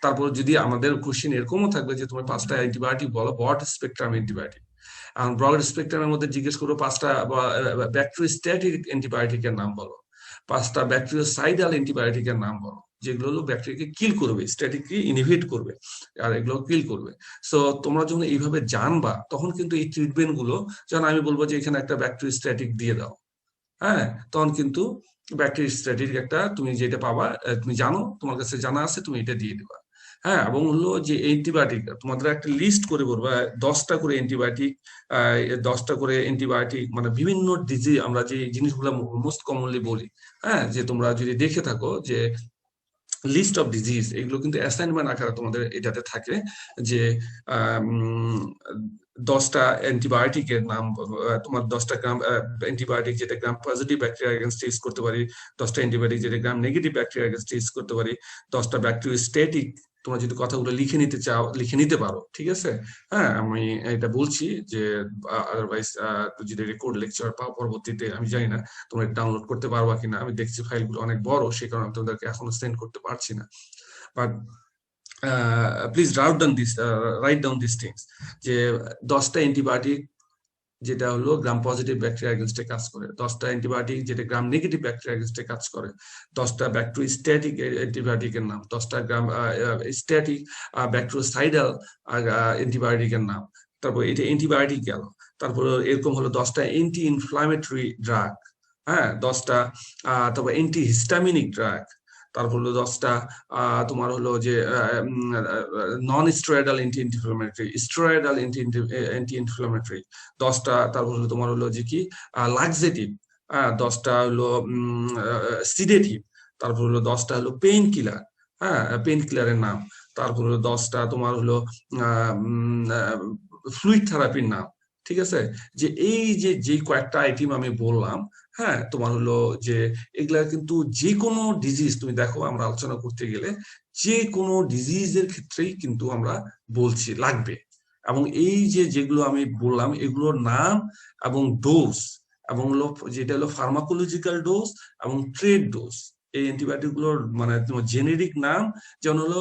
তারপর যদি আমাদের কোশ্চেন এরকমও থাকবে যে তোমার 5টা অ্যান্টিবায়োটিক বলো, ব্রড স্পেকট্রাম অ্যান্টিবায়োটিক। ব্রড স্পেকট্রামের মধ্যে জিজ্ঞেস করবো 5টা ব্যাকটেরিওস্ট্যাটিক অ্যান্টিবায়োটিকের নাম বলো, 5টা ব্যাকটেরিওসাইডাল অ্যান্টিবায়োটিকের নাম বলো, যেগুলো হলো ব্যাকটেরিয়াকে কিল করবে, স্ট্যাটিকলি ইনহিবিট করবে আর এগুলো কিল করবে। সো তোমরা যখন এইভাবে জানবা তখন কিন্তু এই ট্রিটমেন্ট গুলো, যেমন আমি বলবো যে এখানে একটা ব্যাকটেরিওস্ট্যাটিক দিয়ে দাও, হ্যাঁ, তখন কিন্তু ব্যাকটেরিওস্ট্যাটিক একটা তুমি যেটা পাবা, তুমি জানো, তোমার কাছে জানা আছে, তুমি এটা দিয়ে দিবা। হ্যাঁ, এবং হলো যে অ্যান্টিবায়োটিক তোমাদের একটা লিস্ট করে বলবো, 10টা করে অ্যান্টিবায়োটিক, 10টা করে অ্যান্টিবায়োটিক, মানে বিভিন্ন ডিজিজ আমরা যে জিনিসগুলো মোস্ট কমনলি বলি, হ্যাঁ, যে তোমরা যদি দেখে থাকো যে লিস্ট অফ ডিজিজ, এগুলো কিন্তু অ্যাসাইনমেন্ট আকারে তোমাদের এটাতে থাকে যে 10টা অ্যান্টিবায়োটিকের নাম, তোমার 10টা গ্রাম অ্যান্টিবায়োটিক যেটা গ্রাম পজিটিভ ব্যাকটেরিয়া এগেনস্ট ইউজ করতে পারি, 10টা অ্যান্টিবায়োটিক যেটা gram negative bacteria against use করতে পারি, 10টা ব্যাকটেরিওস্ট্যাটিক, তোমরা যদি কথাগুলো লিখে নিতে চাও লিখে নিতে পারো, ঠিক আছে। হ্যাঁ, আমি এটা বলছি যে আদারওয়াইজ যদি রেকর্ড লেকচার পাও পরবর্তীতে, আমি জানি না তোমরা ডাউনলোড করতে পারবা কিনা, আমি দেখছি ফাইলগুলো অনেক বড়, সেই কারণে আমি তোমাদেরকে এখনো সেন্ড করতে পারছি না। But please write down this things, যে 10টা অ্যান্টিবায়োটিক যেটা হলো গ্রাম পজিটিভ ব্যাকটেরিয়া এগেনস্টে কাজ করে, 10টা অ্যান্টিবায়োটিক যেটা গ্রাম নেগেটিভ ব্যাকটেরিয়া এগেনস্টে কাজ করে, 10টা ব্যাকটেরিওস্ট্যাটিক অ্যান্টিবায়োটিকের নাম, 10টা গ্রাম স্ট্যাটিক ব্যাকটেরিওসাইডাল অ্যান্টিবায়োটিকের নাম। তারপর এটা অ্যান্টিবায়োটিক গেল, তারপর এরকম হলো 10টা অ্যান্টি ইনফ্লামেটরি ড্রাগ, হ্যাঁ, 10টা তারপর অ্যান্টি হিস্টামিনিক ড্রাগ, তারপর হলো 10টা তোমার হলো যে non steroidal anti inflammatory, steroidal anti inflammatory 10টা, তারপর হলো তোমার হলো যে কি লাক্সেটিভ, 10টা হলো সিডেটিভ, তারপর হলো 10টা হলো পেইন কিলার, হ্যাঁ, পেইন কিলারের নাম, তারপর হলো 10টা তোমার হলো ফ্লুইড থেরাপির নাম, ঠিক আছে। যে এই যে কয়েকটা আইটেম আমি বললাম, হ্যাঁ, তোমার হলো যে এগুলা কিন্তু যে কোনো ডিজিজ, তুমি দেখো আমরা আলোচনা করতে গেলে যে কোনো ডিজিজের ক্ষেত্রেই কিন্তু আমরা বলছি লাগবে। এবং এই যেগুলো আমি বললাম এগুলোর নাম এবং ডোজ, এবং হলো যেটা হলো ফার্মাকোলজিক্যাল ডোজ এবং ট্রেড ডোজ, এই অ্যান্টিবায়োটিক গুলোর মানে তোমার জেনেরিক নাম, যেমন হলো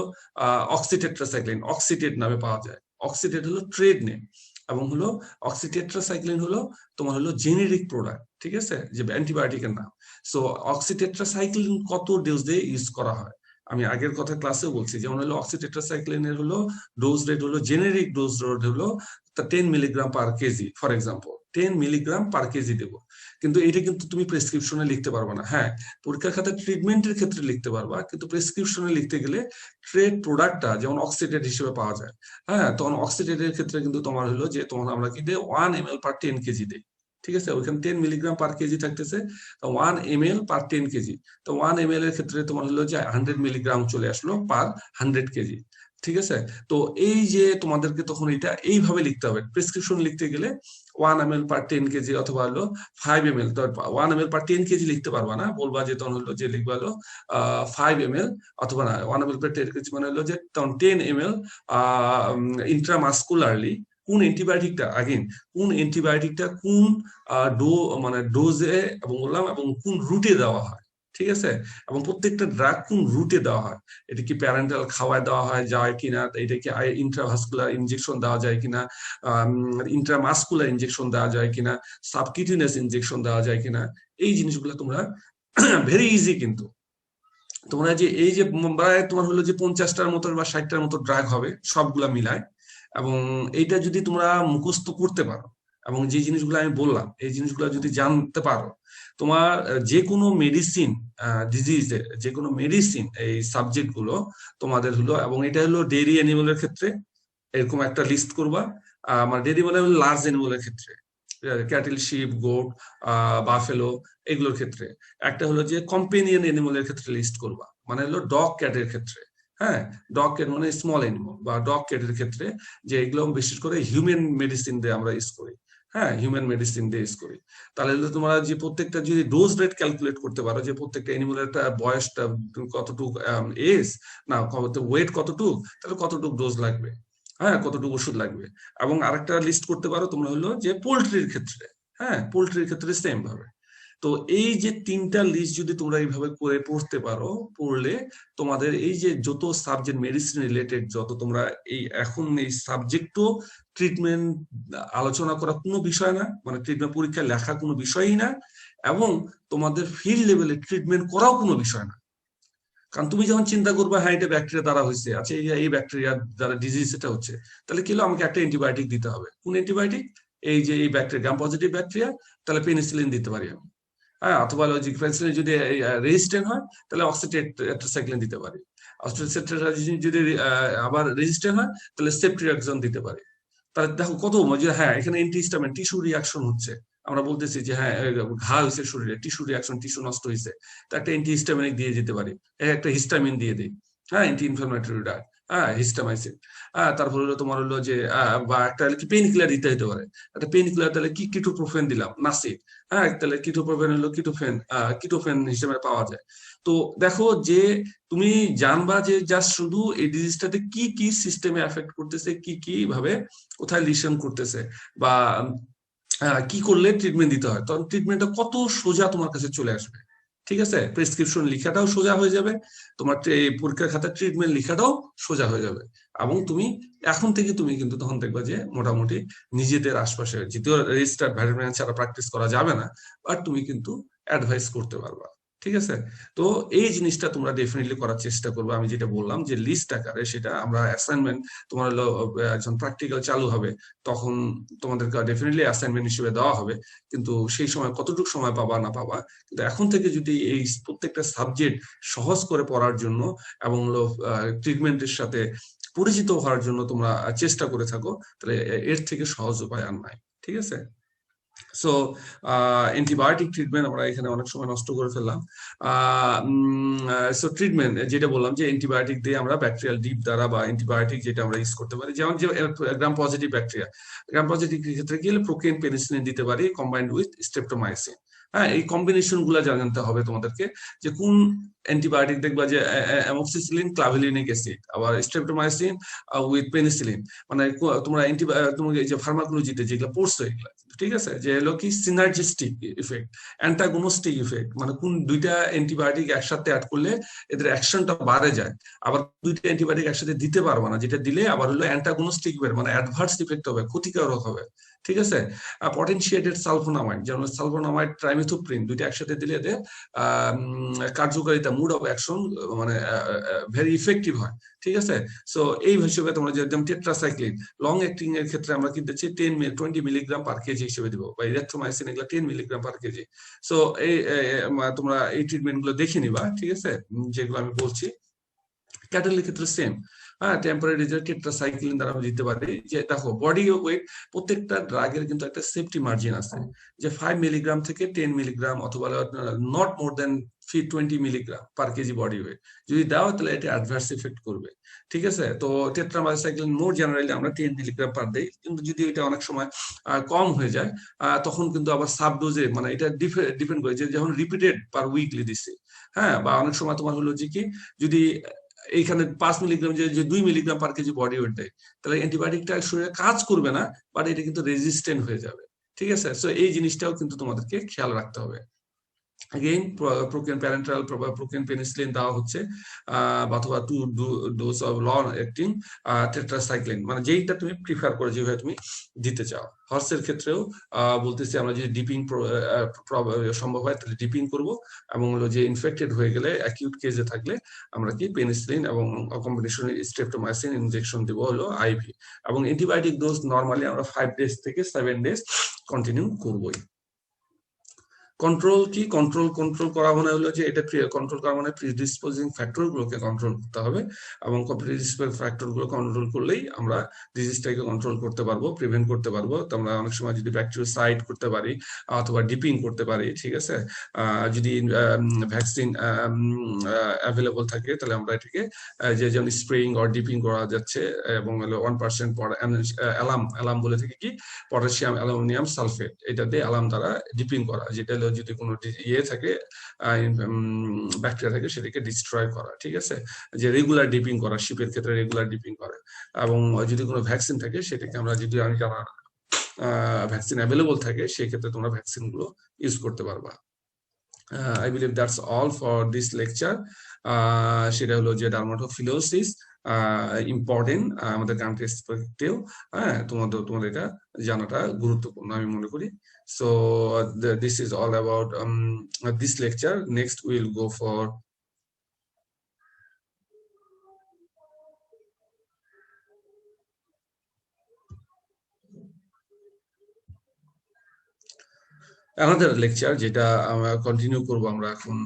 অক্সিটেট্রাসাইক্লিন, অক্সিটেট নামে পাওয়া যায়, অক্সিটেট হলো ট্রেড নেম, এবং হলো অক্সিটেট্রাসাইক্লিন হলো তোমার হলো জেনেরিক প্রোডাক্ট, ঠিক আছে, যে অ্যান্টিবায়োটিকের নাম। সো অক্সিটেট্রাসাইক্লিন কত ডোজ দিয়ে ইউজ করা হয়, আমি আগের কথা ক্লাসেও বলছি, যেমন হলো অক্সিটেট্রাসাইক্লিনের হলো ডোজ রেট হলো, জেনেরিক ডোজ রেট হলো 10 milligram per KG, for example 10 milligram per KG দেবো। কিন্তু এটা কিন্তু তুমি প্রেসক্রিপশনে লিখতে পারবা না, হ্যাঁ, পরীক্ষার খাতায় ট্রিটমেন্টের ক্ষেত্রে লিখতে পারবা, কিন্তু প্রেসক্রিপশনে লিখতে গেলে ট্রেড প্রোডাক্টটা যেমন অক্সিটেট হিসেবে পাওয়া যায়, হ্যাঁ, তখন অক্সিটেটের ক্ষেত্রে কিন্তু তোমার হলো যে তখন আমরা কি দিই 1 ml পার 10 কেজি দিই, ঠিক আছে, ওইখানে 10 মিলিগ্রাম পার কেজি থাকতেছে, 1 ml পার 10 কেজি, তো 1 ml এর ক্ষেত্রে তোমার হলো যে 100 মিলিগ্রাম চলে আসলো পার 100 কেজি, ঠিক আছে। তো এই যে তোমাদেরকে তখন এটা এইভাবে লিখতে হবে, প্রেসক্রিপশন লিখতে গেলে 1 ml পার 10 কেজি অথবা হলো 5 ml, তো 1 ml পার 10 কেজি লিখতে পারবা না, বলবা যে তখন হলো যে লিখবা হলো 5 ml, অথবা না 1 ml পার 10 কেজি মানে হলো যে তখন 10 ml ইন্ট্রামাসকুলারলি, কোন অ্যান্টিবায়োটিকটা আগেন, কোন অ্যান্টিবায়োটিকটা কোন মানে ডোজে এবং বললাম এবং কোন রুটে দেওয়া হয়, ঠিক আছে, এবং প্রত্যেকটা ড্রাগ কোন রুটে দেওয়া হয়, এটা কি প্যারেন্টাল খাওয়ায় দেওয়া হয় যায় কিনা, এটা কি ইন্ট্রাভাস্কুলার ইনজেকশন দেওয়া যায় কিনা, ইন্ট্রামাসকুলার ইনজেকশন দেওয়া যায় কিনা, সাবকিউটেনিয়াস ইনজেকশন দেওয়া যায় কিনা, এই জিনিসগুলো তোমরা ভেরি ইজি, কিন্তু তোমরা যে এই যে তোমার হলো যে 50টার মতো বা 60টার মতো ড্রাগ হবে সবগুলা মিলায়, এবং এইটা যদি তোমরা মুখস্থ করতে পারো এবং যে জিনিসগুলো আমি বললাম এই জিনিসগুলো যদি জানতে পারো, তোমার যে কোনো মেডিসিন ডিজিজে যে কোনো মেডিসিন এই সাবজেক্ট গুলো তোমাদের হলো, এবং এটা হলো ডেইরি অ্যানিমালের ক্ষেত্রে এরকম একটা লিস্ট করবা, মানে ডেইরি মানে লার্জ অ্যানিমালের ক্ষেত্রে, ক্যাটেল, শিপ, গোট, বাফেলো, এগুলোর ক্ষেত্রে। একটা হলো যে কম্পেনিয়ন অ্যানিমালের ক্ষেত্রে লিস্ট করবা, মানে হলো ডগ ক্যাটের ক্ষেত্রে, হ্যাঁ, ডগ ক্যাট মানে স্মল অ্যানিমাল বা ডগ ক্যাটের ক্ষেত্রে, যে এগুলো বিশেষ করে হিউম্যান মেডিসিন দিয়ে আমরা ইউজ করি, হ্যাঁ, হিউম্যান মেডিসিন দিয়ে ইউজ করি। তাহলে তোমরা যে প্রত্যেকটা যদি ডোজ রেট ক্যালকুলেট করতে পারো, যে প্রত্যেকটা অ্যানিমালের বয়সটা কতটুকু, এজ না ওয়েট কতটুকু, তাহলে কতটুকু ডোজ লাগবে, হ্যাঁ, কতটুকু ওষুধ লাগবে। এবং আরেকটা লিস্ট করতে পারো তোমরা হলো যে পোল্ট্রির ক্ষেত্রে, হ্যাঁ, পোল্ট্রির ক্ষেত্রে সেম ভাবে, তো এই যে তিনটা লিস্ট যদি তোমরা এইভাবে করে পড়তে পারো, পড়লে তোমাদের এই যে যত সাবজেক্ট মেডিসিন রিলেটেড যত তোমরা এই এখন এই সাবজেক্টও ট্রিটমেন্ট আলোচনা করা কোনো বিষয় না, মানে ট্রিটমেন্ট পরীক্ষা লেখা কোনো বিষয়ই না, এবং তোমাদের ফিল্ড লেভেলে ট্রিটমেন্ট করাও কোনো বিষয় না। কারণ তুমি যখন চিন্তা করবে হ্যাঁ এটা ব্যাকটেরিয়া দ্বারা হয়েছে, আচ্ছা এই ব্যাকটেরিয়া দ্বারা ডিজিজ এটা হচ্ছে, তাহলে কি হলো আমাকে একটা অ্যান্টিবায়োটিক দিতে হবে। কোন অ্যান্টিবায়োটিক? এই যে এই ব্যাকটেরিয়া গ্রাম পজিটিভ ব্যাকটেরিয়া, তাহলে পেনিসিলিন দিতে পারি আমি। হ্যাঁ, অথবা পেনিসিলিন যদি রেজিস্ট্যান্ট হয় তাহলে অক্সিটেট্রাসাইক্লিন দিতে পারি। অক্সিটেট্রাসাইক্লিন যদি আবার রেজিস্ট্যান্ট হয় তাহলে সেফট্রিয়াক্সন দিতে পারি। তাহলে দেখো কত মজা। হ্যাঁ, এখানে অ্যান্টিহিস্টামিন টিস্যু রিঅ্যাকশন হচ্ছে, আমরা বলতেছি যে হ্যাঁ ঘা হয়েছে শরীরে, টিস্যু রিঅ্যাকশন, টিস্যু নষ্ট হয়েছে, তা একটা অ্যান্টিহিস্টামিনিক দিয়ে যেতে পারি, একটা হিস্টামিন দিয়ে দিই, হ্যাঁ অ্যান্টি ইনফ্লামেটরি ড্রাগ, হ্যাঁ হিস্টামাইসিন। তারপর হলো তোমার হলো যে বা একটা পেইন কিলার দিতে হতে পারে, একটা পেইন কিলার তাহলে কি কিটোপ্রোফেন দিলাম, নাসিক, হ্যাঁ তাহলে কিটোপ্রোফেন হলো কিটোফেন হিসেবে পাওয়া যায়। তো দেখো যে তুমি জানবা যে জাস্ট শুধু এই ডিজিজটাতে কি কি সিস্টেমে এফেক্ট করতেছে, কি কি ভাবে কোথায় লিশন করতেছে, বা কি করলে ট্রিটমেন্ট দিতে হয়, তখন ট্রিটমেন্টটা কত সোজা তোমার কাছে চলে আসবে। ঠিক আছে, প্রেসক্রিপশন লেখাটাও সোজা হয়ে যাবে, তোমার পরীক্ষার খাতায় ট্রিটমেন্ট লেখাটাও সোজা হয়ে যাবে, এবং তুমি এখন থেকে তুমি কিন্তু তখন দেখবা যে মোটামুটি নিজেদের আশপাশে, যদিও রেজিস্টার ভেটেরিনারিয়ান ছাড়া প্র্যাকটিস করা যাবে না, বাট তুমি কিন্তু অ্যাডভাইস করতে পারবা। ঠিক আছে, তো এই জিনিসটা তোমরা ডেফিনেটলি করার চেষ্টা করবে। আমি যেটা বললাম যে লিস্ট আকারে সেটা আমরা অ্যাসাইনমেন্ট, তোমার হলো যখন প্র্যাকটিক্যাল চালু হবে তখন তোমাদেরকে ডেফিনেটলি অ্যাসাইনমেন্ট হিসেবে দেওয়া হবে, কিন্তু সেই সময় কতটুকু সময় পাবা না পাবা, কিন্তু এখন থেকে যদি এই প্রত্যেকটা সাবজেক্ট সহজ করে পড়ার জন্য এবং ট্রিটমেন্টের সাথে পরিচিত হওয়ার জন্য তোমরা চেষ্টা করে থাকো, তাহলে এর থেকে সহজ উপায় আর নাই। ঠিক আছে, সো অ্যান্টিবায়োটিক ট্রিটমেন্ট আমরা এখানে অনেক সময় নষ্ট করে ফেললাম। সো ট্রিটমেন্ট যেটা বললাম যে অ্যান্টিবায়োটিক দিয়ে আমরা ব্যাকটেরিয়াল ডিপ দ্বারা বা অ্যান্টিবায়োটিক যেটা আমরা ইউজ করতে পারি, যেমন যে গ্রাম পজিটিভ ব্যাকটেরিয়া, গ্রাম পজিটিভ ক্ষেত্রে গেলে প্রোকেন পেনিসিলিন দিতে পারি কম্বাইন্ড উইথ স্ট্রেপ্টোমাইসিন। হ্যাঁ, এই কম্বিনেশন গুলা জানতে হবে তোমাদেরকে, যে কোন অ্যান্টিবায়োটিক দেখবা যে অ্যামোক্সিসিলিন ক্লাভেলিনিক অ্যাসিড, আবার স্ট্রেপ্টোমাইসিন উইথ পেনিসিলিন, মানে তোমরা তোমার এই যে ফার্মাকোলজিতে যেগুলো পড়ছো এগুলা, ঠিক আছে, যে হলো কি সিনার্জিস্টিক ইফেক্ট, অ্যান্টাগোনিস্টিক ইফেক্ট, মানে কোন দুইটা অ্যান্টিবায়োটিক একসাথে অ্যাড করলে এদের অ্যাকশনটা বাড়ে যায়, আবার দুইটা অ্যান্টিবায়োটিক একসাথে দিতে পারবো না, যেটা দিলে আবার হলো অ্যান্টাগোনিস্টিক মানে অ্যাডভার্স ইফেক্ট হবে, ক্ষতিকারক হবে। ঠিক আছে, পটেনশিয়েটেড সালফোনামাইড, যেমন সালফোনামাইড ট্রাইমিথোপ্রিন, দুইটা একসাথে দিলে এদের কার্যকারিতা, মুড অফ অ্যাকশন মানে ভেরি ইফেক্টিভ হয়। ঠিক আছে, সো এই হিসেবে তোমরা যেমন টেট্রাসাইক্লিন লং অ্যাক্টিং এর ক্ষেত্রে আমরা কি দিচ্ছি 20 মিলিগ্রাম পার কেজি হিসেবে দিব, বা ইরেথ্রোমাইসিন এগুলো 10 মিলিগ্রাম পার কেজি। সো এই তোমরা এই ট্রিটমেন্ট গুলো দেখে নিবা। ঠিক আছে, যেগুলো আমি বলছি ক্যাটেলের ক্ষেত্রে সেম। হ্যাঁ, টেম্পোরারি টেট্রাসাইক্লিন দ্বারা আমরা দিতে পারি। যে দেখো বডি ওয়েট, প্রত্যেকটা ড্রাগের কিন্তু একটা সেফটি মার্জিন আছে, যে 5 মিলিগ্রাম থেকে 10 মিলিগ্রাম, অথবা not more than 20 milligram per KG body weight যদি দাও, তাহলে এটা অ্যাডভার্স ইফেক্ট করবে। ঠিক আছে, তো টেট্রাসাইক্লিন মোর জেনারেলি আমরা 10 মিলিগ্রাম পার দেই, কিন্তু যদি এটা অনেক সময় কম হয়ে যায়, তখন কিন্তু আবার সাব ডোজে, মানে এটা ডিপেন্ড করে যে যখন রিপিটেড পার উইকলি দিচ্ছে। হ্যাঁ, বা অনেক সময় তোমার হলো যে কি, যদি এইখানে 5 মিলিগ্রাম যে 2 milligram per KG body wait দেয়, তাহলে অ্যান্টিবায়োটিকটা শরীরে কাজ করবে না, বাট এটা কিন্তু রেজিস্ট্যান্ট হয়ে যাবে। ঠিক আছে, সো এই জিনিসটাও কিন্তু তোমাদেরকে খেয়াল রাখতে হবে। again procaine parenteral procaine penicillin দেওয়া হচ্ছে, অথবা 2 dose of long acting tetracycline, মানে যেইটা তুমি প্রিফার করো, যেভাবে তুমি দিতে চাও। হর্সের ক্ষেত্রেও বলতেছি আমরা যদি ডিপিং সম্ভব হয় তাহলে ডিপিং করব, এবং হলো যে ইনফেক্টেড হয়ে গেলে অ্যাকিউট কেসে থাকলে আমরা কি পেনিসিলিন এবং কম্বিনেশন স্ট্রেপ্টোমাইসিন ইনজেকশন দিব হলো আইভি, এবং অ্যান্টিবায়োটিক ডোজ নরমালি আমরা 5 ডেজ থেকে 7 ডেজ কন্টিনিউ করবই। কন্ট্রোল কি, কন্ট্রোল করা মানে হলো যে এটা কন্ট্রোল করা মানে প্রিডিসপোজিং ফ্যাক্টর গুলোকে কন্ট্রোল করতে হবে, এবং প্রিডিসপোজিং ফ্যাক্টর গুলো কন্ট্রোল করলেই আমরা ডিজিজটাকে কন্ট্রোল করতে পারবো, প্রিভেন্ট করতে পারবো। তো আমরা অনেক সময় যদি ব্যাকটেরিসাইড করতে পারি অথবা ডিপিং করতে পারি, ঠিক আছে, যদি ভ্যাকসিন অ্যাভেলেবল থাকে, তাহলে আমরা এটাকে যে যেমন স্প্রেইং অর ডিপিং করা যাচ্ছে, এবং হলো 1% পর অ্যালাম বলে থাকে কি, পটাশিয়াম অ্যালুমিনিয়াম সালফেট, এটা দিয়ে অ্যালাম দ্বারা ডিপিং করা, যেটা যদি কোনো ইয়ে থাকে, ব্যাকটেরিয়া থাকে, সেটাকে ডিস্ট্রয় করা। ঠিক আছে, যে রেগুলার ডিপিং করা, শিপের ক্ষেত্রে রেগুলার ডিপিং করে, এবং যদি কোনো ভ্যাকসিন থাকে সেটাকে আমরা যদি ভ্যাকসিন অ্যাভেলেবল থাকে, সেই ক্ষেত্রে তোমরা ভ্যাকসিন গুলো ইউজ করতে পারবা। I believe that's all for this lecture. সেটা হলো যে ডার্মাটোফিলোসিস ইম্পর্টেন্ট আমাদের কান্ট্রি পার্সপেক্টিভ। হ্যাঁ, তোমাদের এটা জানাটা গুরুত্বপূর্ণ আমি মনে করি। So this is all about this lecture. Next we'll go for another lecture যেটা আমরা কন্টিনিউ করব আমরা এখন।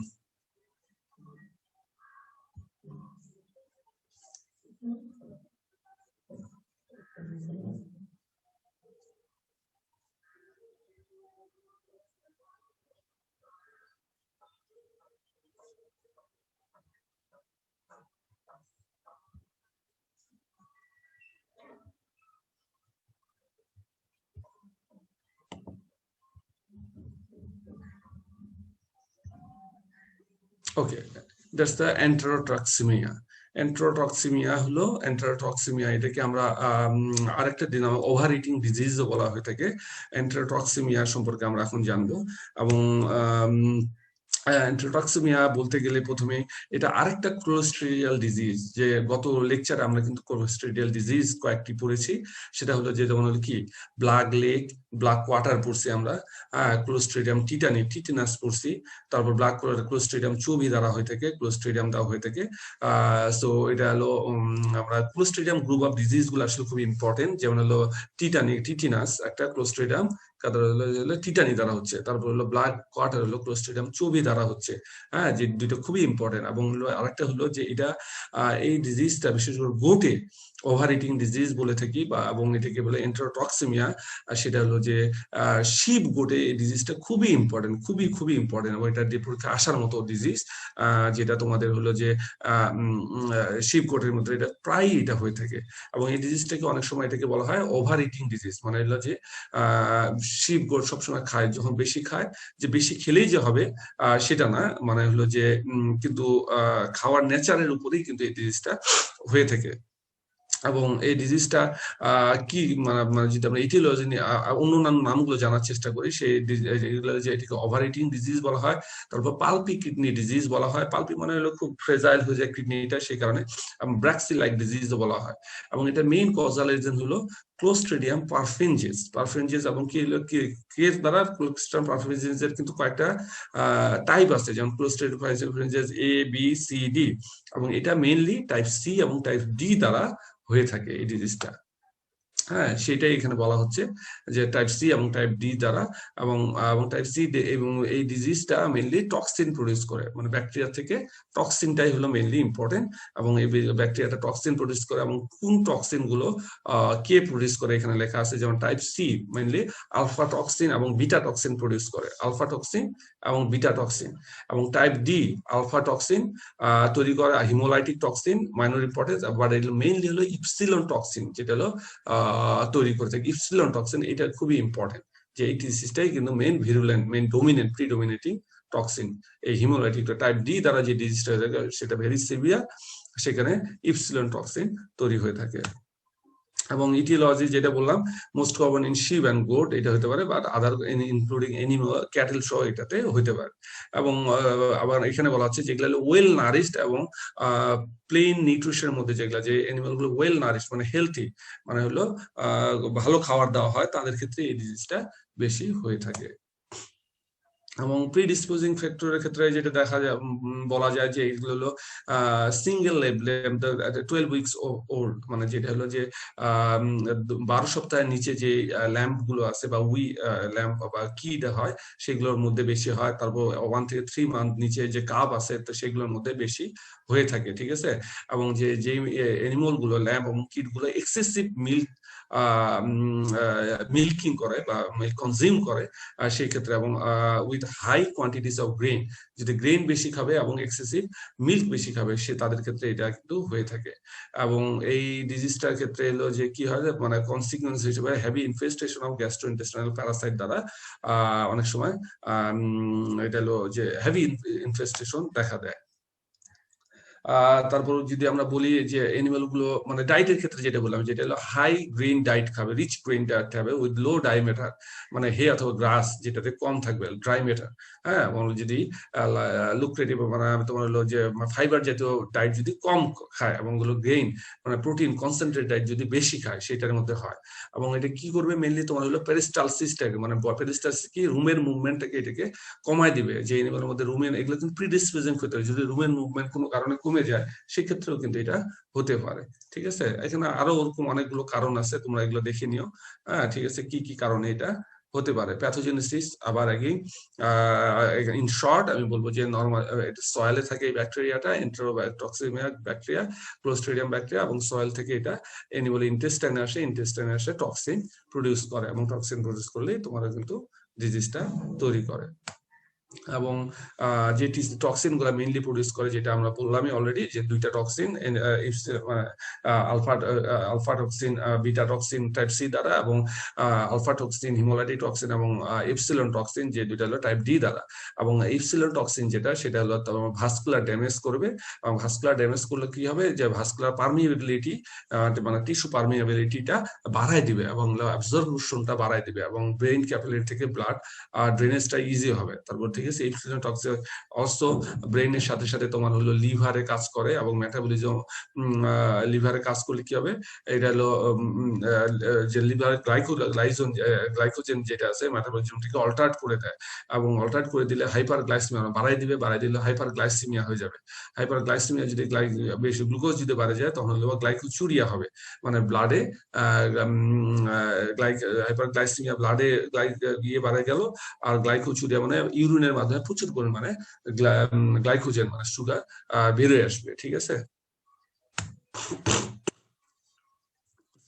ওকে, দ্যাটস দ্য এন্টেরোটক্সিমিয়া। এন্টেরোটক্সিমিয়া এটাকে আমরা আরেকটা দিন ওভার ইটিং ডিজিজও বলা হয়ে থাকে। এন্টেরোটক্সিমিয়া সম্পর্কে আমরা এখন জানবো। এবং এন্টেরোটক্সিমিয়া বলতে গেলে প্রথমে এটা আরেকটা ক্লোস্ট্রিডিয়াল ডিজিজ, যে গত লেকচারে আমরা কিন্তু ক্লোস্ট্রিডিয়াল ডিজিজ কয়েকটি পড়েছি। সেটা হলো যে যেমন হলো কি ব্ল্যাক লেগ, ব্ল্যাক কোয়ার্টার পড়ছি আমরা, ক্লোস্ট্রিডিয়াম টিটানাস পড়ছি, তারপর ব্ল্যাক ক্লোস্ট্রিডিয়াম চুবি দ্বারা হয়ে থাকে, ক্লোস্ট্রিডিয়াম দেওয়া হয়ে থাকে। সো এটা হলো আমরা ক্লোস্ট্রিডিয়াম গ্রুপ অফ ডিজিজ গুলো আসলে খুব ইম্পর্টেন্ট। যেমন হলো টিটানাস একটা ক্লোস্ট্রিডিয়াম টিটানি দ্বারা হচ্ছে, তারপর হলো ব্ল্যাক কোয়ার্টার হলো ক্লোস্ট্রিডিয়াম চুবি দ্বারা হচ্ছে। হ্যাঁ, যে দুটো খুবই ইম্পর্টেন্ট। এবং আরেকটা হলো যে এটা এই ডিজিজটা বিশেষ করে গোটে ওভার ইটিং ডিজিজ বলে থাকি, বা এবং এটাকে বলে এন্টেরোটক্সিমিয়া। সেটা হলো যে শিপ গোটে এই ডিজিজটা খুবই ইম্পর্টেন্ট, খুবই ইম্পর্টেন্ট, এবং এটা পরীক্ষা আসার মতো ডিজিজ, যেটা তোমাদের হলো যে শিপ গোটের মধ্যে এটা প্রায় এটা হয়ে থাকে। এবং এই ডিজিজটাকে অনেক সময় এটাকে বলা হয় ওভার ইটিং ডিজিজ, মানে হলো যে শিপ গোট সবসময় খায়, যখন বেশি খায়, যে বেশি খেলেই যে হবে সেটা না, মানে হলো যে কিন্তু খাওয়ার নেচারের উপরেই কিন্তু এই ডিজিজটা হয়ে থাকে। এবং এই ডিজিজটা কি মানে যদি আমরা ইটিওলজি অন্যান্য নামগুলো জানার চেষ্টা করি, সেই যে এটিকে ওভার ইটিং ডিজিজ বলা হয়। তারপর পালপি কিডনি ডিজিজ বলা হয়। পালপি মানে হলো খুব ফ্রেজাইল হয়ে যায় কিডনিটা, সেই কারণে ব্র্যাক্সি লাইক ডিজিজ বলা হয়। এবং এটা মেইন কজাল এজেন্ট হলো ক্লোস্ট্রিডিয়াম পারফেনজিস। এবং কি হলো কে দ্বারা ক্লোস্ট্রিডিয়াম পারফেনজিস এর কিন্তু কয়েকটা টাইপ আছে, যেমন Clostridium পারফেনজিস A B C D, এবং এটা মেইনলি টাইপ সি এবং টাইপ ডি দ্বারা হয়ে থাকে এই ডিজিজটা। হ্যাঁ, সেটাই এখানে বলা হচ্ছে যে টাইপ সি এবং টাইপ ডি দ্বারা। এবং টাইপ সি এবং এই ডিজিজটা মেইনলি টক্সিন প্রডিউস করে, মানে ব্যাকটেরিয়া থেকে টক্সিনটাই হলো মেইনলি ইম্পর্টেন্ট। এবং এই ব্যাকটেরিয়াটা টক্সিন প্রডিউস করে, এবং কোন টক্সিন গুলো কে প্রডিউস করে এখানে লেখা আছে। যেমন type C mainly alpha toxin এবং বিটা টক্সিন প্রডিউস করে, আলফা টক্সিন এবং বিটা টক্সিন। এবং টাইপ ডি আলফা টক্সিন তৈরি করে, haemolytic toxin minor importance, but এগুলো মেইনলি হলো ইপসিলন টক্সিন, যেটা হলো তৈরি করে থাকে ইপসিলন টক্সিন। এটা খুবই ইম্পর্টেন্ট যে এই ডিজিজটাই কিন্তু main virulent, main dominant, প্রিডোমিনেটিং toxin. এই হিমোলাইটিক টাইপ ডি দ্বারা যে ডিজিজটা হয়ে থাকে সেটা ভেরি সিভিয়ার, সেখানে ইপসিলন টক্সিন তৈরি হয়ে থাকে। এবং ইটিওলজি যেটা বললাম, most common in sheep and goat এটা হতে পারে, but other including animal cattle সহ এটাতে হতে পারে। এবং আবার এখানে বলা হচ্ছে যেগুলো ওয়েল নারিশড এবং প্লেন নিউট্রিশনের মধ্যে, যেগুলো যে এনিমাল গুলো ওয়েল নারিশড মানে হেলথি, মানে হলো ভালো খাবার দেওয়া হয়, তাদের ক্ষেত্রে এই ডিজিজটা বেশি হয়ে থাকে। এবং প্রিডিসপোজিং ফ্যাক্টরের ক্ষেত্রে যেটা দেখা যায়, বলা যায় যে এগুলো হলো সিঙ্গেল ল্যাম্প 12 উইকস ওল্ড, মানে যেটা হলো যে 12 সপ্তাহের নিচে যে ল্যাম্প গুলো আছে বা ল্যাম্প বা কিড হয় সেগুলোর মধ্যে বেশি হয়। তারপর 1 থেকে 3 মান্থ নিচে যে কাপ আছে তো সেগুলোর মধ্যে বেশি হয়ে থাকে, ঠিক আছে। এবং যে এনিমাল গুলো ল্যাম্প এবং কিড গুলো এক্সেসিভ মিল্কিং করে বা মিল্ক কনজিউম করে, সেই ক্ষেত্রে, এবং with high quantities of grain, যদি গ্রেন বেশি খাবে এবং এক্সেসিভ মিল্ক বেশি খাবে, সে তাদের ক্ষেত্রে এটা কিন্তু হয়ে থাকে। এবং এই ডিজিজটার ক্ষেত্রে এলো যে কি হয়, মানে কনসিকুয়েন্স হিসেবে heavy infestation of gastrointestinal Parasite দ্বারা অনেক সময় এটা হলো যে হেভি ইনফেস্টেশন দেখা দেয়। তারপর যদি আমরা বলি যে এনিমেল গুলো মানে ডায়েটের ক্ষেত্রে যেটা বললাম, যেটা হলো হাই গ্রেইন ডায়েট খাবে, রিচ গ্রেইন ডায়েট খাবে উইথ লো ডাই ম্যাটার, মানে হে অথবা গ্রাস যেটাতে কম থাকবে ড্রাই ম্যাটার। হ্যাঁ, এবং যদি লুক্রেটিভ মানে তোমার হলো যে ফাইবার জাতীয় ডায়েট যদি কম খায় এবং হলো গ্রেইন মানে প্রোটিন কনসেন্ট্রেট ডায়েট যদি বেশি খায় সেটার মধ্যে হয়। এবং এটা কি করবে মেইনলি তোমার হলো পেরিস্টালসিসটাকে মানে পেরিস্টালসিস কি রুমের মুভমেন্টটাকে এটাকে কমায় দিবে। যে এনিমেলের মধ্যে রুমেন এগুলো কিন্তু প্রিডিসপোজিং হতে হয়, যদি রুমেন মুভমেন্ট কোনো কারণে কমে যায় সেক্ষেত্রেও কিন্তু এটা হতে পারে। ঠিক আছে, এখানে আরো ওরকম অনেকগুলো কারণ আছে, তোমরা এগুলো দেখে নিও। হ্যাঁ, ঠিক আছে, কি কি কারণে এটা হতে পারে প্যাথোজেনেসিস। আবার এগেইন ইন শর্ট আমি বলবো যে নরমাল সয়েলে থাকে এই ব্যাকটেরিয়াটা, এন্টেরোটক্সিমিয়া ব্যাকটেরিয়া, ক্লোস্ট্রিডিয়াম ব্যাকটেরিয়া, এবং সয়েল থেকে এটা এনিমেল ইন্টেস্টাইনে আসে, ইন্টেস্টাইনে আসে টক্সিন প্রডিউস করে, এবং টক্সিন প্রডিউস করলেই তোমরা কিন্তু ডিজিজটা তৈরি করে। এবং যে টক্সিন গুলা মেইনলি প্রডিউস করে যেটা আমরা বললামই অলরেডি, যে দুইটা toxin alpha alpha toxin beta toxin type C দ্বারা, এবং আলফা টক্সিন হিমোলাইটিক টক্সিন, এবং এপসিলন টক্সিন যে দুইটা হলো টাইপ ডি দ্বারা। এবং এপসিলন টক্সিন যেটা সেটা হলো ভাস্কুলার ড্যামেজ করবে, এবং ভাস্কুলার ড্যামেজ করলে কি হবে যে ভাস্কুলার পারমিএবিলিটি মানে টিস্যু পারমিএবিলিটিটা বাড়ায় দিবে, এবং অ্যাবজর্পশনটা বাড়ায় দিবে, এবং ব্রেইন ক্যাপিলারি থেকে ব্লাড ড্রেনেজটা ইজি হবে। তারপর ঠিক আছে, এপসিলন টক্সিন অলসো ব্রেইনের সাথে সাথে তোমার হলো লিভারে কাজ করে, এবং মেটাবলিজম লিভারে কাজ করলে কি হবে, এটা হলো যে লিভার গ্লাইকোজেন যেটা আছে মেটাবলিজমটিকে অল্টারেট করে দেয়, এবং অল্টারেট করে দিলে হাইপার গ্লাইসেমিয়া বাড়াই দিবে, বাড়াই দিলে হাইপার গ্লাইসেমিয়া হয়ে যাবে। হাইপার গ্লাইসেমিয়া যদি বেশি গ্লুকোজ যদি বাড়ে যায় তখন হলো গ্লাইকোচুরিয়া হবে, মানে ব্লাডে হাইপার গ্লাইসেমিয়া ব্লাডে গিয়ে বাড়ে গেল, আর গ্লাইকোচুরিয়া মানে ইউরিনের মাধ্যমে প্রচুর পরিমাণে গ্লাইকোজেন মানে সুগার বেরোয় আসবে। ঠিক আছে,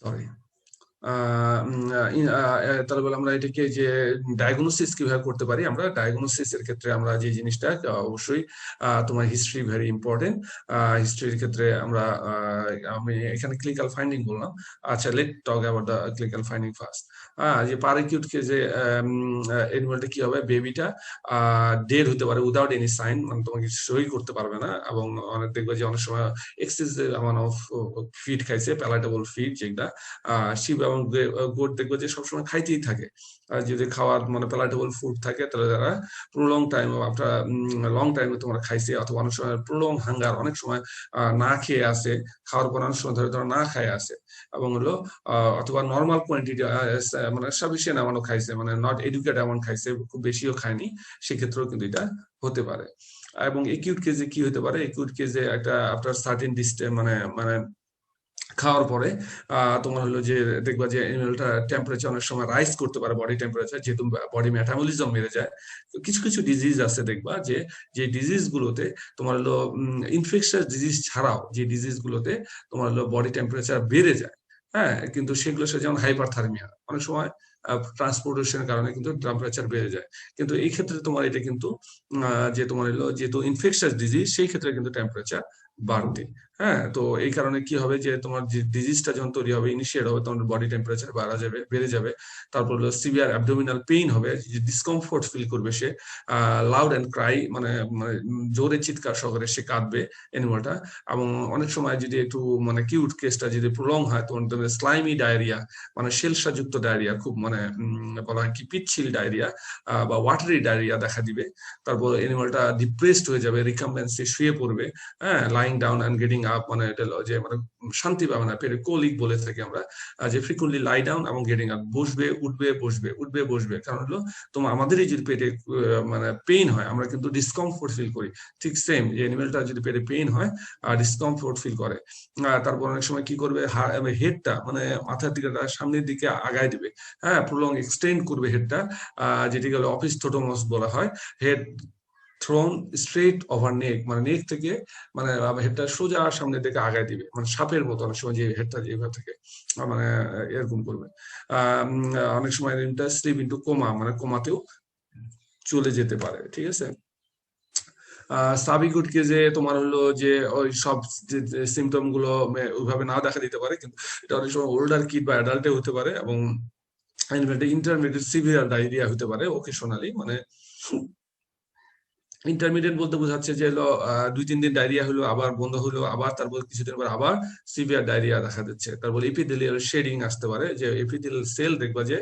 সরি। তাহলে আমরা এটাকে যে ডায়াগনোসিস কিভাবে করতে পারি, আমরা ডায়াগনোসিস এর ক্ষেত্রে আমরা যে জিনিসটা অবশ্যই তোমার হিস্ট্রি ভেরি ইম্পর্টেন্ট। হিস্ট্রির ক্ষেত্রে আমরা আমি এখানে ক্লিনিক্যাল ফাইন্ডিং বললাম। আচ্ছা, let talk about the clinical finding first. যে পার অ্যাকিউট কেসে এনিমেলটা কি হবে, বেবিটা ডেড হতে পারে উইদাউট এনি সাইন, মানে তোমাকে সই করতে পারবে না, এবং অনেক দেখবে যে অনেক সময় এক্সেসিভ অ্যামাউন্ট অফ ফিড খাইছে, প্যালাটেবল ফিড যেটা শিপ এবং গোট দেখবে যে সবসময় খাইতেই থাকে। আর যদি খাওয়ার মানে প্যালাটেবল ফুড থাকে তাহলে তারা প্রলং টাইম আফটার লং টাইমে তোমরা খাইছে, অথবা অনেক সময় প্রলং হাঙ্গার, অনেক সময় না খেয়ে আসে, খাওয়ার পর অনেক সময় ধরে ধরে না খায় আসে, এবং হলো অথবা নর্মাল কোয়ান্টিটি মানে সাফিসিয়েন্ট অ্যামাউন্ট খাইছে, মানে নট এডুকেট অ্যামাউন্ট খাইছে, খুব বেশিও খায়নি, সেক্ষেত্রেও কিন্তু এটা হতে পারে। এবং একিউট কেসে কি হতে পারে, একিউট কেসে একটা আফটার সার্টেন ডিস্টেন্স মানে মানে খাওয়ার পরে তোমার হলো যে দেখবা যে এনিমেলটা টেম্পারেচার অনেক সময় রাইজ করতে পারে, বডি টেম্পারেচার, যেহেতু বডি মেটাবলিজম বেড়ে যায়। তো কিছু কিছু ডিজিজ আছে দেখবা যে যে ডিজিজ গুলোতে তোমার হলো ইনফেকশাস ডিজিজ ছাড়াও যে ডিজিজ গুলোতে তোমার হলো বডি টেম্পারেচার বেড়ে যায়। হ্যাঁ, কিন্তু সেগুলো যেমন হাইপারথার্মিয়া, অনেক সময় ট্রান্সপোর্টেশনের কারণে কিন্তু টেম্পারেচার বেড়ে যায়। কিন্তু এই ক্ষেত্রে তোমার এটা কিন্তু যে তোমার হলো যেহেতু ইনফেকশাস ডিজিজ, সেই ক্ষেত্রে কিন্তু টেম্পারেচার বাড়বে। হ্যাঁ, তো এই কারণে কি হবে যে তোমার যে ডিজিজটা যখন তৈরি হবে, ইনিশিয়েট হবে, তোমার বডি টেম্পারেচার বেড়ে যাবে। তারপর হলো সিভিয়ার অ্যাবডোমিনাল পেইন হবে, যে ডিসকমফোর্ট ফিল করবে সে, লাউড এন্ড ক্রাই মানে জোরে চিৎকার সহকারে সে কাঁদবে এনিমালটা। এবং অনেক সময় যদি একটু মানে কিউট কেসটা যদি প্রলং হয় তখন তুমি স্লাইমি ডায়রিয়া মানে শেলসাযুক্ত ডায়রিয়া, খুব মানে বলা হয় কি পিচ্ছিল ডায়রিয়া বা ওয়াটারি ডায়রিয়া দেখা দিবে। তারপর এনিমালটা ডিপ্রেসড হয়ে যাবে, রিকাম্বেন্সি শুয়ে পড়বে, হ্যাঁ, lying down and getting up, মানে এটা যে মানে শান্তি পাবে না, কোলিক বলে থাকি আমরা, যে ফ্রিকুয়েন্টলি লাই ডাউন এবং গেটিং আপ, বসবে উঠবে বসবে উঠবে বসবে। কারণ হলো তোমার আমাদেরই যদি পেটে মানে পেইন হয় আমরা কিন্তু ডিসকমফোর্ট ফিল করি, ঠিক সেম যে এনিমেলটা যদি পেটে পেইন হয় ডিসকমফোর্ট ফিল করে। তারপর অনেক সময় কি করবে, হেডটা মানে মাথার দিকে সামনের দিকে আগায় দিবে, হ্যাঁ, প্রলং এক্সটেন্ড করবে হেডটা, যেটি গেলে অপিস্থোটোমাস বলা হয়। হেড থ্রোন স্ট্রেট ওভার নেক, মানে নেক থেকে মানে হেডটা সোজা সামনের দিকে আগায় দিবে, মানে সাপের মতো অনেক সময় যে হেডটা যেভাবে থেকে মানে এরকম করবে। অনেক সময় স্লিপ ইন্টু কোমা, মানে কোমাতেও চলে যেতে পারে। ঠিক আছে, সাবিকুট কেজে তোমার হলো যে ওই সব সিমটম গুলো ওইভাবে না দেখা দিতে পারে, কিন্তু এটা অনেক সময় ওল্ডার কিড বা অ্যাডাল্টে হতে পারে, এবং ইন্টারমিডিয়েট সিভিয়ার ডায়রিয়া হতে পারে ওকেশনালি, মানে ইন্টারমিডিয়েট বলতে বোঝাচ্ছে যে হলো 2-3 দিন ডায়রিয়া হলো, আবার বন্ধ হলো, আবার তারপর কিছুদিন পর আবার সিভিয়ার ডায়রিয়া দেখা দিচ্ছে। তারপর এপিথেলিয়াল শেডিং আসতে পারে, যে এপিথেলিয়াল সেল দেখবা যে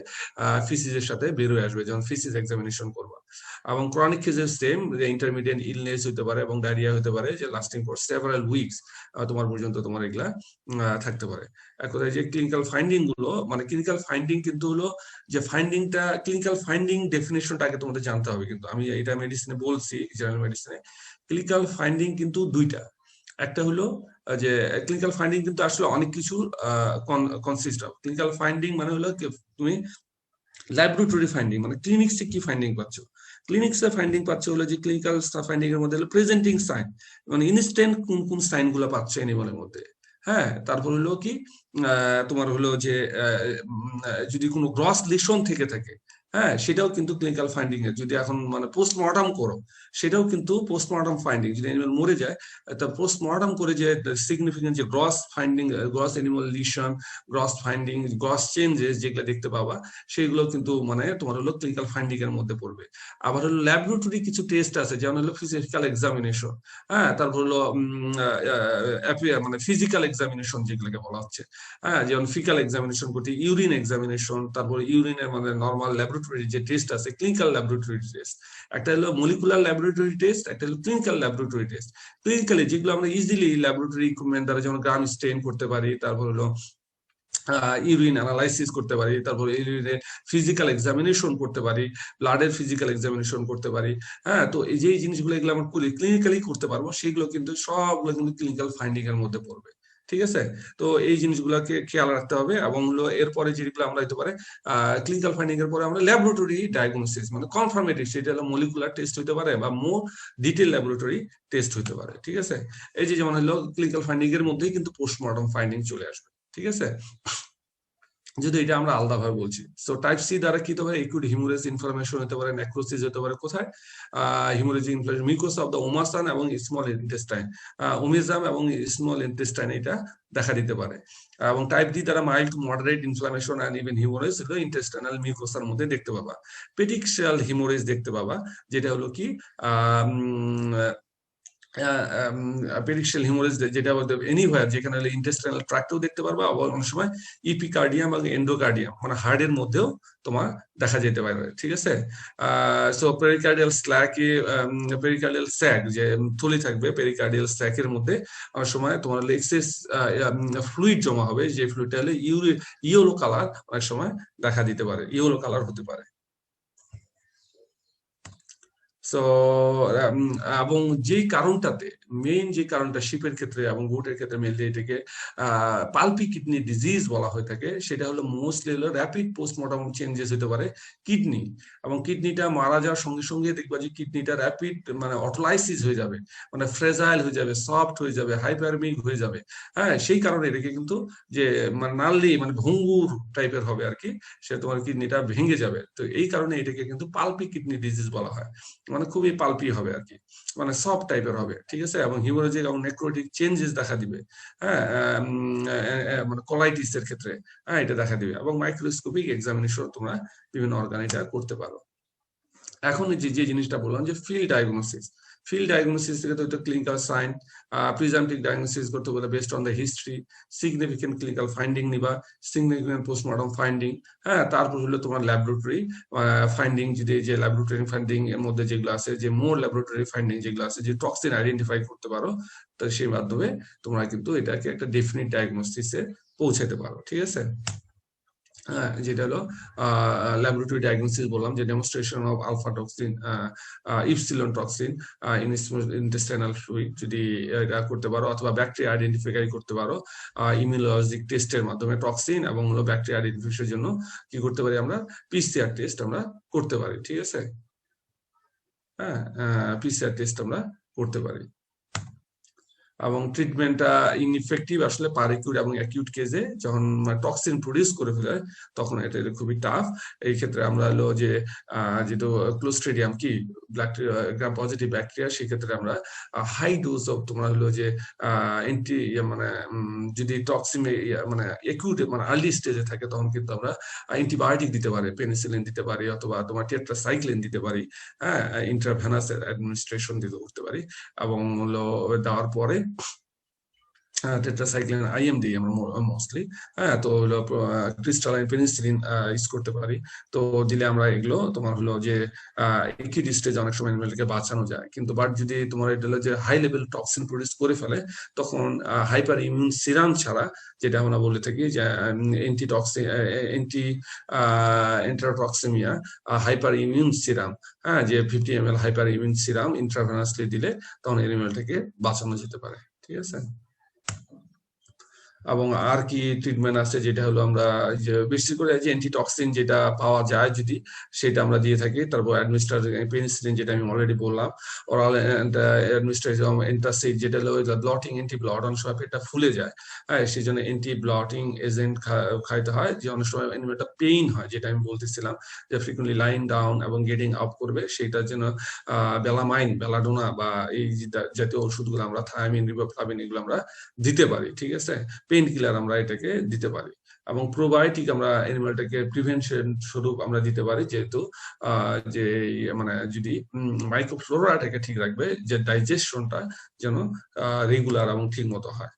ফিসিসের সাথে বের হয়ে আসবে যখন ফিসিস এক্সামিনেশন করবা। এবং ক্রনিক কেসের সেম, যে ইন্টারমিডিয়েট ইলনেস হতে পারে এবং ডায়রিয়া হতে পারে, যে লাস্টিং ফর সেভারাল উইকস তোমার পর্যন্ত তোমার এগুলা থাকতে পারে। এক কথায় যে ক্লিনিক্যাল ফাইন্ডিং গুলো, মানে ক্লিনিক্যাল ফাইন্ডিং কিন্তু হলো যে ফাইন্ডিংটা, ক্লিনিক্যাল ফাইন্ডিং ডেফিনেশনটা আগে তোমাদের জানতে হবে। কিন্তু আমি এটা মেডিসিনে বলছি, জেনারেল মেডিসিনে ক্লিনিক্যাল ফাইন্ডিং কিন্তু দুইটা। একটা হলো যে ক্লিনিক্যাল ফাইন্ডিং কিন্তু আসলে অনেক কিছু কনসিস্ট অফ। ক্লিনিক্যাল ফাইন্ডিং মানে হলো তুমি ল্যাবরেটরি ফাইন্ডিং, মানে ক্লিনিক্সে কি ফাইন্ডিং পাচ্ছ। ক্লিনিক্সে ফাইন্ডিং পাচ্ছ হলো যে ক্লিনিক্যাল ফাইন্ডিং এর মধ্যে হলো প্রেজেন্টিং সাইন, মানে ইনস্ট্যান্ট কোন কোন সাইন গুলো পাচ্ছ অ্যানিমালের মধ্যে। হ্যাঁ, তারপর হলো কি তোমার হলো যে যদি কোনো গ্রস লিশন থেকে থাকে, হ্যাঁ সেটাও কিন্তু ক্লিনিক্যাল ফাইন্ডিং এর। যদি এখন মানে পোস্টমর্টম করো, সেটাও কিন্তু পোস্টমর্টম ফাইন্ডিং। যদি অ্যানিমাল মরে যায়, তা পোস্টমর্টম করে যে সিগনিফিকেন্ট যে gross finding, gross animal lesion, gross finding, gross changes যেগুলো দেখতে পাবা, সেগুলো কিন্তু মানে তোমার হলো ক্লিনিক্যাল ফাইন্ডিং এর মধ্যে পড়বে। আবার হলো ল্যাবরেটরি কিছু টেস্ট আছে, যেমন হলো ফিজিক্যাল এক্সামিনেশন, হ্যাঁ তারপর হলো মানে ফিজিক্যাল এক্সামিনেশন যেগুলোকে বলা হচ্ছে। হ্যাঁ, যেমন ফিকাল এক্সামিনেশন করতে, ইউরিন এক্সামিনেশন, তারপর ইউরিনের মানে নর্মাল ল্যাবরেটরি যে টেস্ট আছে, ক্লিনিক্যাল ল্যাবরেটরি টেস্ট। একটা হলো মলিকুলার ল্যাবরেটরি টেস্ট, একটা হলো ক্লিনিক্যাল ল্যাবরেটরি টেস্ট। ক্লিনিক্যালি যেগুলো আমরা ইজিলি ল্যাবরেটরি ইকুইপমেন্ট দ্বারা, যেমন গ্রাম স্টেন করতে পারি, তারপর হলো ইউরিন অ্যানালাইসিস করতে পারি, তারপর ইউরিনের ফিজিক্যাল এক্সামিনেশন করতে পারি, ব্লাডের ফিজিক্যাল এক্সামিনেশন করতে পারি। হ্যাঁ, তো এই যে জিনিসগুলো এগুলো আমরা ক্লিনিক্যালি করতে পারবো, সেগুলো কিন্তু সবগুলো কিন্তু ক্লিনিক্যাল ফাইন্ডিং এর মধ্যে পড়বে। ঠিক আছে, তো এই জিনিসগুলোকে খেয়াল রাখতে হবে। এবং হলো এরপরে যেগুলো আমরা হতে পারে ক্লিনিক্যাল ফাইন্ডিং এর পরে আমরা ল্যাবরেটরি ডায়াগনোসিস, মানে কনফার্মেটিভ, সেটা হলো মলিকুলার টেস্ট হতে পারে বা মোর ডিটেল ল্যাবরেটরি টেস্ট হতে পারে। ঠিক আছে, এই যে যেমন হলো ক্লিনিক্যাল ফাইন্ডিং এর মধ্যেই কিন্তু পোস্টমর্টম ফাইন্ডিং চলে আসবে। ঠিক আছে, যদি এটা আমরা আলাদাভাবে বলছি। সো টাইপ সি দ্বারা কি হতে পারে, একুট হিমোরেজ ইনফরমেশন হতে পারে, নেক্রোসিস হতে পারে কোথায়, haemorrhage inflammation mucus of the ওমাসান এবং স্মল ইন্টেস্টাইন, ওমিজাম এবং স্মল ইন্টেস্টাইন এটা দেখা দিতে পারে। এবং টাইপ ডি দ্বারা mild to moderate inflammation and even haemorrhage, এটা ইন্টেস্টাইনাল মিউকোসার মধ্যে দেখতে পাবা। পেটিক্সিয়াল হিমোরেজ দেখতে পাবা, যেটা হলো কি পেরিক্সিয়াল হিমোরেজ, যেটা এনিভার, যেখানে ইন্টেস্টাইনাল ট্র্যাক্টেও দেখতে পারবা। আবার অনেক সময় ইপিকার্ডিয়াম এবং এন্ডোকার্ডিয়াম, মানে হার্টের মধ্যেও তোমার দেখা যেতে পারে। ঠিক আছে, সো পেরিকার্ডিয়াল স্ল্যাকে, পেরিকার্ডিয়াল স্যাক যে থলি থাকবে, পেরিকার্ডিয়াল স্যাকের মধ্যে অনেক সময় তোমার এক্সেস ফ্লুইড জমা হবে, যে ফ্লুইডটা হলে ইয়েলো কালার অনেক সময় দেখা দিতে পারে, ইয়েলো কালার হতে পারে। সো এবং যেই কারণটাতে, মেইন যে কারণটা শিপের ক্ষেত্রে এবং গোটের ক্ষেত্রে মেনলি এটাকে পালপি কিডনি ডিজিজ বলা হয়ে থাকে, সেটা হলো মোস্টলি হলো র্যাপিড পোস্টমর্টম চেঞ্জেস হতে পারে কিডনি। এবং কিডনিটা মারা যাওয়ার সঙ্গে সঙ্গে দেখবা যে কিডনিটা র্যাপিড মানে অটোলাইসিস হয়ে যাবে, মানে ফ্রেজাইল হয়ে যাবে, সফট হয়ে যাবে, হাইপারমিক হয়ে যাবে। হ্যাঁ, সেই কারণে এটাকে কিন্তু যে মানে নালি মানে ভঙ্গুর টাইপের হবে আর কি, সে তোমার কিডনিটা ভেঙে যাবে। তো এই কারণে এটাকে কিন্তু পালপি কিডনি ডিজিজ বলা হয়, মানে খুবই পালপি হবে আর কি, মানে সফট টাইপের হবে। ঠিক আছে, এবং হিমোরেজিক এবং নেক্রোটিক চেঞ্জেস দেখা দিবে। হ্যাঁ, মানে কোলাইটিস এর ক্ষেত্রে হ্যাঁ এটা দেখা দিবে। এবং মাইক্রোস্কোপিক এক্সামিনেশন তোমরা বিভিন্ন অর্গান এটা করতে পারো। এখন যে যে জিনিসটা বললাম যে ফিল্ড ডায়াগনোসিস, ফিল্ড ডায়াগনোসিস থেকে তো ক্লিনিক্যাল সাইন, প্রিজামটিভ ডায়াগনোসিস করতে বলে based on the history, significant clinical finding নিবা, সিগনিফিকেন্ট পোস্টমর্টম ফাইন্ডিং। হ্যাঁ, তারপর হলো তোমার ল্যাবরেটরি ফাইন্ডিং, যদি যে ল্যাবরেটরি ফাইন্ডিং এর মধ্যে যেগুলো আছে, যে মোর ল্যাবরেটরি ফাইন্ডিং যেগুলো আছে, যে টক্সিন আইডেন্টিফাই করতে পারো, তো সেই মাধ্যমে তোমরা কিন্তু এটাকে একটা ডেফিনিট ডায়াগনোসিসে পৌঁছাতে পারো। ঠিক আছে, যেটা হলো ল্যাবরেটরি ডায়াগনোসিস বললাম, যে demonstration of alpha toxin, epsilon toxin in intestinal fluid যদি এটা করতে পারো, অথবা ব্যাকটেরিয়া আইডেন্টিফাই করতে পারো ইমিউনোলজিক টেস্টের মাধ্যমে টক্সিন এবং হলো ব্যাকটেরিয়া আইডেন্টিফিকেশনের জন্য কি করতে পারি আমরা, পিসিআর টেস্ট আমরা করতে পারি। ঠিক আছে, হ্যাঁ, পিসিআর টেস্ট আমরা করতে পারি। এবং ট্রিটমেন্টটা ইনইফেক্টিভ আসলে পার একিউট এবং অ্যাকিউট কেসে যখন টক্সিন প্রডিউস করে ফেলে তখন এটা খুবই টাফ। এই ক্ষেত্রে আমরা হলো যে যেহেতু ক্লোস্ট্রিডিয়াম কি ব্লাড গ্রাম পজিটিভ ব্যাকটেরিয়া, সেক্ষেত্রে আমরা হাই ডোজ অফ তোমার হলো যে এন্টি মানে যদি টক্সিন মানে একিউট মানে আর্লি স্টেজে থাকে তখন কিন্তু আমরা অ্যান্টিবায়োটিক দিতে পারি, পেনিসিলিন দিতে পারি অথবা তোমার টেট্রাসাইক্লিন দিতে পারি, হ্যাঁ ইন্ট্রাভেনাস অ্যাডমিনিস্ট্রেশন দিতে করতে পারি। এবং হলো দেওয়ার পরে টেট্রাসাইক্লিন আইএম দিই আমরা মোস্টলি, হ্যাঁ তো হলো ক্রিস্টালাইন পেনিসিলিন ইউজ করতে পারি। তো দিলে আমরা এগুলো তোমার হলো যে একিউট স্টেজ অনেক সময় অ্যানিমেলকে বাঁচানো যায়। কিন্তু বাট যদি তোমার এটা হলো যে হাই লেভেল টক্সিন প্রডিউস করে ফেলে তখন হাইপার ইমিউন সিরাম ছাড়া, যেটা আমরা বলে থাকি যে এন্টারটক্সিমিয়া হাইপার ইমিউন সিরাম, হ্যাঁ যে 50 ml hyper immune serum intravenously দিলে তখন অ্যানিমেলটাকে বাঁচানো যেতে পারে। ঠিক আছে। এবং আর কি ট্রিটমেন্ট আছে, যেটা হলো আমরা যে বেশি করে যে অ্যান্টিটক্সিন যেটা পাওয়া যায় যদি সেটা আমরা দিয়ে থাকি। তারপর অ্যাডমিনিস্ট্রেট পেনিসিলিন যেটা আমি অলরেডি বললাম, ওরাল অ্যাডমিনিস্ট্রেশন অ্যান্টাসিড যেটা হলো ব্লটিং অ্যান্টি ব্লট, অনেক সময় পেটটা ফুলে যায়, হ্যাঁ সেই জন্য অ্যান্টি ব্লটিং এজেন্ট খাইতে হয়। যে অনেক সময় অ্যানিমেলটা পেইন হয়, যেটা আমি বলতেছিলাম যে ফ্রিকুয়েন্টলি লাইন ডাউন এবং গেটিং আপ করবে, সেটার জন্য বেলামাইন, বেলাডোনা বা এই জাতীয় ওষুধগুলো আমরা থায়ামিন, রিবোফ্লাভিন এগুলো আমরা দিতে পারি। ঠিক আছে, পেইন কিলার আমরা এটাকে দিতে পারি। এবং প্রোবায়োটিক আমরা অ্যানিমালটাকে প্রিভেনশন স্বরূপ আমরা দিতে পারি, যেহেতু যে মানে যদি মাইক্রোফ্লোরাটাকে ঠিক রাখবে, যে ডাইজেশনটা যেন রেগুলার এবং ঠিক মতো হয়।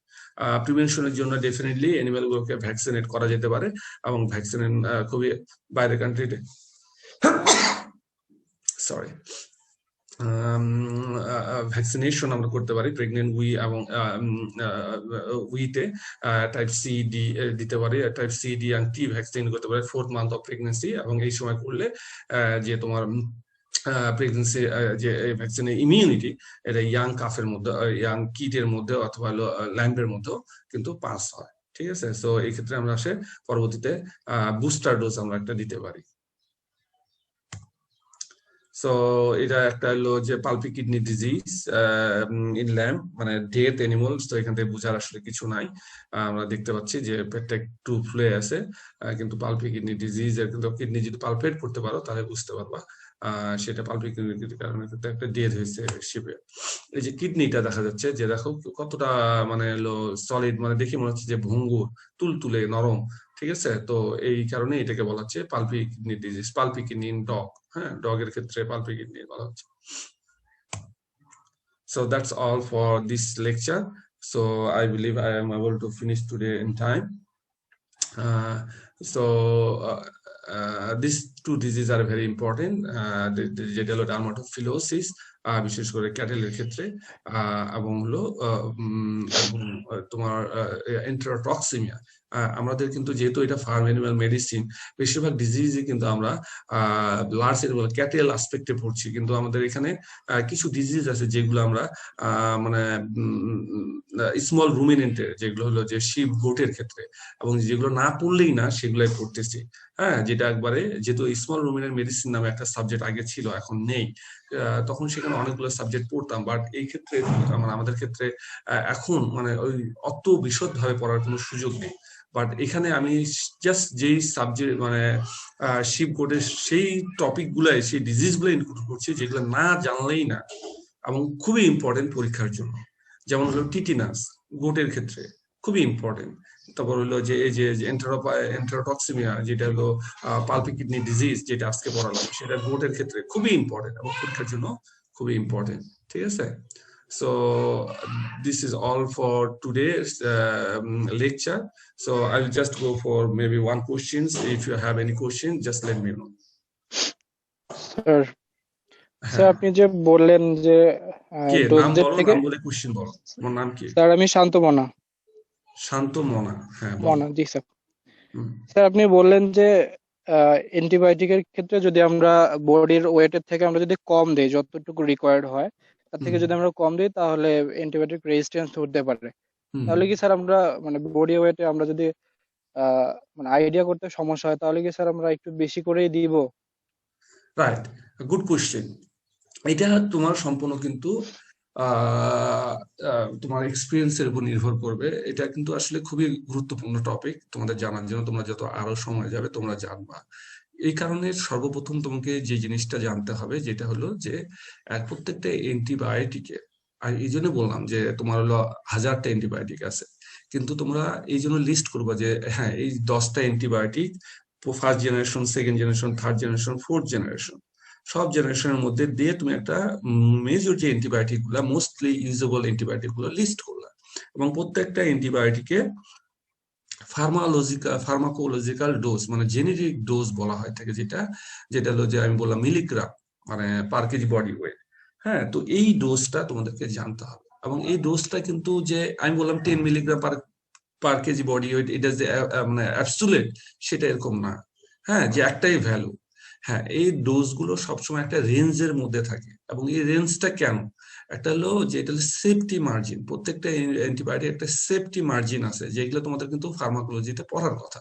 প্রিভেনশনের জন্য ডেফিনেটলি অ্যানিমাল গুলোকে ভ্যাকসিনেট করা যেতে পারে, এবং ভ্যাকসিন খুবই বাইরের কান্ট্রিতে সরি ভ্যাকসিনেশন আমরা করতে পারি প্রেগনেন্ট উই এবং উইতে টাইপ সি ডি দিতে পারি, টাইপ সি ডি এবং টি ভ্যাকসিন করতে পারি 4th মান্থ অফ প্রেগনেন্সি। এবং এই সময় করলে যে তোমার প্রেগনেন্সি যে ভ্যাকসিনের ইমিউনিটি এটা ইয়াং কাফের মধ্যে, ইয়াং কিডের মধ্যে অথবা ল্যাম্বের মধ্যেও কিন্তু পাস হয়। ঠিক আছে, সো এই ক্ষেত্রে আমরা আসে পরবর্তীতে বুস্টার ডোজ আমরা একটা দিতে পারি। সো এটা একটা হলো যে pulpy kidney disease in lamb, মানে ডেথ অ্যানিমালস। তো এখান থেকে বোঝার আসলে কিছু নাই, আমরা দেখতে পাচ্ছি যে পেটটা একটু ফুলে আছে, কিন্তু পালপি কিডনি ডিজিজ এর কিন্তু কিডনি যদি পালপেট করতে পারো তাহলে বুঝতে পারবা সেটা পালপি কিডনির কারণে একটা ডেথ হয়েছে শিপে। এই যে কিডনিটা দেখা যাচ্ছে যে দেখো কতটা মানে হলো সলিড, মানে দেখে মনে হচ্ছে যে ভঙ্গুর, তুলতুলে নরম। ঠিক আছে, তো এই কারণে এটাকে বলা হচ্ছে pulpy kidney disease, pulpy kidney in dog. হ্যাঁ, ডগের ক্ষেত্রে পালপি কিডনি বলা হচ্ছে। So that's all for this lecture. So I believe I am able to finish today in time. So these two diseases are very important. যেটা হলো ডার্মাটোফিলোসিস বিশেষ করে ক্যাটেলের ক্ষেত্রে, এবং হলো তোমার এন্টারটক্সিমিয়া। আমাদের কিন্তু যেহেতু এটা ফার্ম অ্যানিমাল মেডিসিন, বেশিরভাগ ডিজিজই কিন্তু আমরা লার্জ অ্যানিমাল ক্যাটেল আসপেক্টে পড়ছি, কিন্তু আমাদের এখানে কিছু ডিজিজ আছে যেগুলো আমরা মানে স্মল রুমিনেন্টের, যেগুলো হলো যে শিপ গোটের ক্ষেত্রে, এবং যেগুলো না পড়লেই না সেগুলাই পড়তেছি। হ্যাঁ, যেটা একবারে যেহেতু স্মল রুমিনেন্ট মেডিসিন নামে একটা সাবজেক্ট আগে ছিল এখন নেই, তখন সেখানে অনেকগুলো সাবজেক্ট পড়তাম। বাট এই ক্ষেত্রে মানে আমাদের ক্ষেত্রে এখন মানে ওই অত বিশদভাবে পড়ার কোনো সুযোগ নেই। বাট এখানে আমি জাস্ট যেই সাবজেক্ট মানে শিপ কোডের সেই টপিক গুলাই, সেই ডিজিজ গুলো ইনক্লুড করছি যেগুলো না জানলেই না এবং খুবই ইম্পর্টেন্ট পরীক্ষার জন্য। যেমন হলো টিটিনাস গোটের ক্ষেত্রে খুবই ইম্পর্টেন্ট। তারপর হলো যে এই যে এন্টারটক্সিমিয়া যেটা হলো পালপি কিডনি ডিজিজ যেটা আজকে পড়ালাম, সেটা গোটের ক্ষেত্রে খুবই ইম্পর্টেন্ট এবং পরীক্ষার জন্য খুবই ইম্পর্টেন্ট। ঠিক আছে, so this is all for today's lecture. So I will just go for maybe one questions. If you have any question, just let me know. Sir sir আপনি যে বললেন যে কে নাম ডোজদের বলো, থেকে, নাম বলে কোশ্চেন বলো। তোমার নাম কি? স্যার আমি শান্তমনা। শান্তমনা, হ্যাঁ মনা, জি স্যার। স্যার আপনি বললেন যে অ্যান্টিবায়োটিকের ক্ষেত্রে যদি আমরা বডির ওয়েটের থেকে আমরা যদি কম দেই, যতটুকু রিকোয়ার্ড হয় তার থেকে যদি আমরা কম দিই তাহলে অ্যান্টিবায়োটিক রেজিস্ট্যান্স হতে পারে। তাহলে কি স্যার আমরা মানে বডি ওয়েটে আমরা যদি মানে আইডিয়া করতে সমস্যা হয় তাহলে কি স্যার আমরা একটু বেশি করেই দিব? Right, good question. এটা তোমার সম্পূর্ণ কিন্তু তোমার এক্সপিরিয়েন্সের উপর নির্ভর করবে। এটা কিন্তু আসলে খুবই গুরুত্বপূর্ণ টপিক তোমাদের জানার জন্য, তোমরা যত আরো সময় যাবে তোমরা জানবা। এই কারণে সর্বপ্রথম তোমাকে যে জিনিসটা জানতে হবে যেটা হলো যে প্রত্যেকটা অ্যান্টিবায়োটিকের, আর এই জন্য বললাম যে তোমার হলো 1000টা অ্যান্টিবায়োটিক আছে, কিন্তু তোমরা এই জন্য লিস্ট করবা যে হ্যাঁ এই 10টা antibiotic first generation, second generation, third generation, fourth generation, সব জেনারেশনের মধ্যে দিয়ে তুমি একটা মেজর যে অ্যান্টিবায়োটিক গুলা, মোস্টলি ইউজেবল অ্যান্টিবায়োটিক গুলো লিস্ট করলা, এবং প্রত্যেকটা অ্যান্টিবায়োটিকে ফার্মাকোলজিক্যাল ডোজ মানে জেনেরিক ডোজ বলা হয় থাকে, যেটা যেটা হলো যে আমি বললাম মিলিগ্রাম মানে পার কেজি বডি ওয়েট। হ্যাঁ, তো এই ডোজটা তোমাদেরকে জানতে হবে, এবং এই ডোজটা কিন্তু যে আমি বললাম 10 মিলিগ্রাম পার পার কেজি বডি ওয়েট, এটা যে মানে অ্যাবসুলেট সেটা এরকম না। হ্যাঁ, যে একটাই ভ্যালু। হ্যাঁ, এই ডোজ গুলো সবসময় একটা রেঞ্জের মধ্যে থাকে, এবং এই রেঞ্জটা কেন, একটা হলো যে এটা হলো সেফটি মার্জিন। প্রত্যেকটা অ্যান্টিবায়োটিক একটা সেফটি মার্জিন আছে, যেগুলো তোমাদের কিন্তু ফার্মাকোলজিতে পড়ার কথা।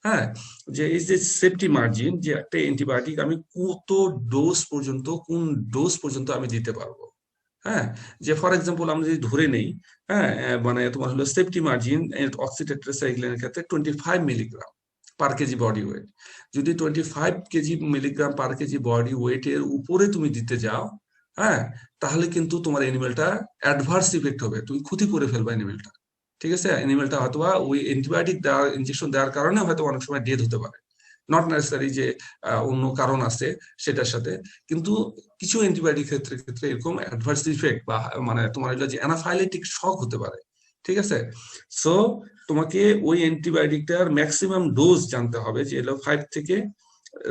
হ্যাঁ, যে এই যে সেফটি মার্জিন, যে একটা অ্যান্টিবায়োটিক আমি কত ডোজ পর্যন্ত, কোন ডোজ পর্যন্ত আমি দিতে পারবো। হ্যাঁ, যে ফর এক্সাম্পল আমরা যদি ধরে নেই, হ্যাঁ মানে তোমার হলো সেফটি মার্জিন অক্সিটেট্রাসাইক্লিনের ক্ষেত্রে 25 milligram per KG body weight. যদি 25 milligram per KG body wait এর উপরে তুমি দিতে যাও, হ্যাঁ, তাহলে কিন্তু তোমার অ্যানিমেলটা অ্যাডভার্স ইফেক্ট হবে, তুমি ক্ষতি করে ফেলবে অ্যানিমেলটা। ঠিক আছে, অ্যানিমেলটা হয়তো ওই অ্যান্টিবায়োটিক দেওয়ার, ইনজেকশন দেওয়ার কারণে হয়তো অনেক সময় ডেথ হতে পারে, নট নেসেসারি যে অন্য কারণ আছে সেটার সাথে। কিন্তু কিছু অ্যান্টিবায়োটিক ক্ষেত্রে ক্ষেত্রে এরকম অ্যাডভার্স ইফেক্ট বা মানে তোমার হলো যে অ্যানাফাইলেটিক শক হতে পারে। ঠিক আছে, সো তোমাকে ওই অ্যান্টিবায়োটিকটার ম্যাক্সিমাম ডোজ জানতে হবে, যে হলো 5 থেকে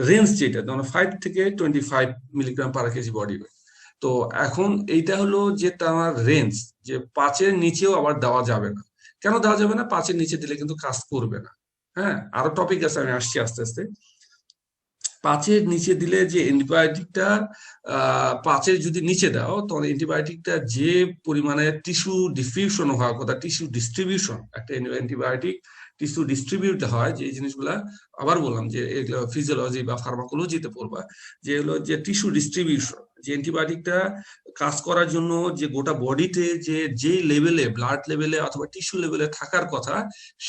রেঞ্জ, যেটা ধরো 5 থেকে 25 milligram per KG body wait. তো এখন এইটা হলো যে তার রেঞ্জ, যে 5-এর নিচেও আবার দেওয়া যাবে না। কেন দেওয়া যাবে না? 5-এর নিচে দিলে কিন্তু কাজ করবে না। হ্যাঁ, আরো টপিক আছে, আমি আসছি আস্তে আস্তে। 5-এর নিচে দিলে যে অ্যান্টিবায়োটিকটা 5-এর যদি নিচে দাও, তখন অ্যান্টিবায়োটিকটা যে পরিমাণে টিস্যু ডিফিউশন হওয়ার কথা, টিস্যু ডিস্ট্রিবিউশন, একটা অ্যান্টিবায়োটিক টিস্যু ডিস্ট্রিবিউট হয়, যে এই জিনিসগুলা আবার বললাম যে এগুলো ফিজিওলজি বা ফার্মাকোলজিতে পড়বা, যে হলো যে টিস্যু ডিস্ট্রিবিউশন, যে অ্যান্টিবায়োটিকটা কাজ করার জন্য যে গোটা বডিতে যে লেভেলে, ব্লাড লেভেলে অথবা টিস্যু লেভেলে থাকার কথা,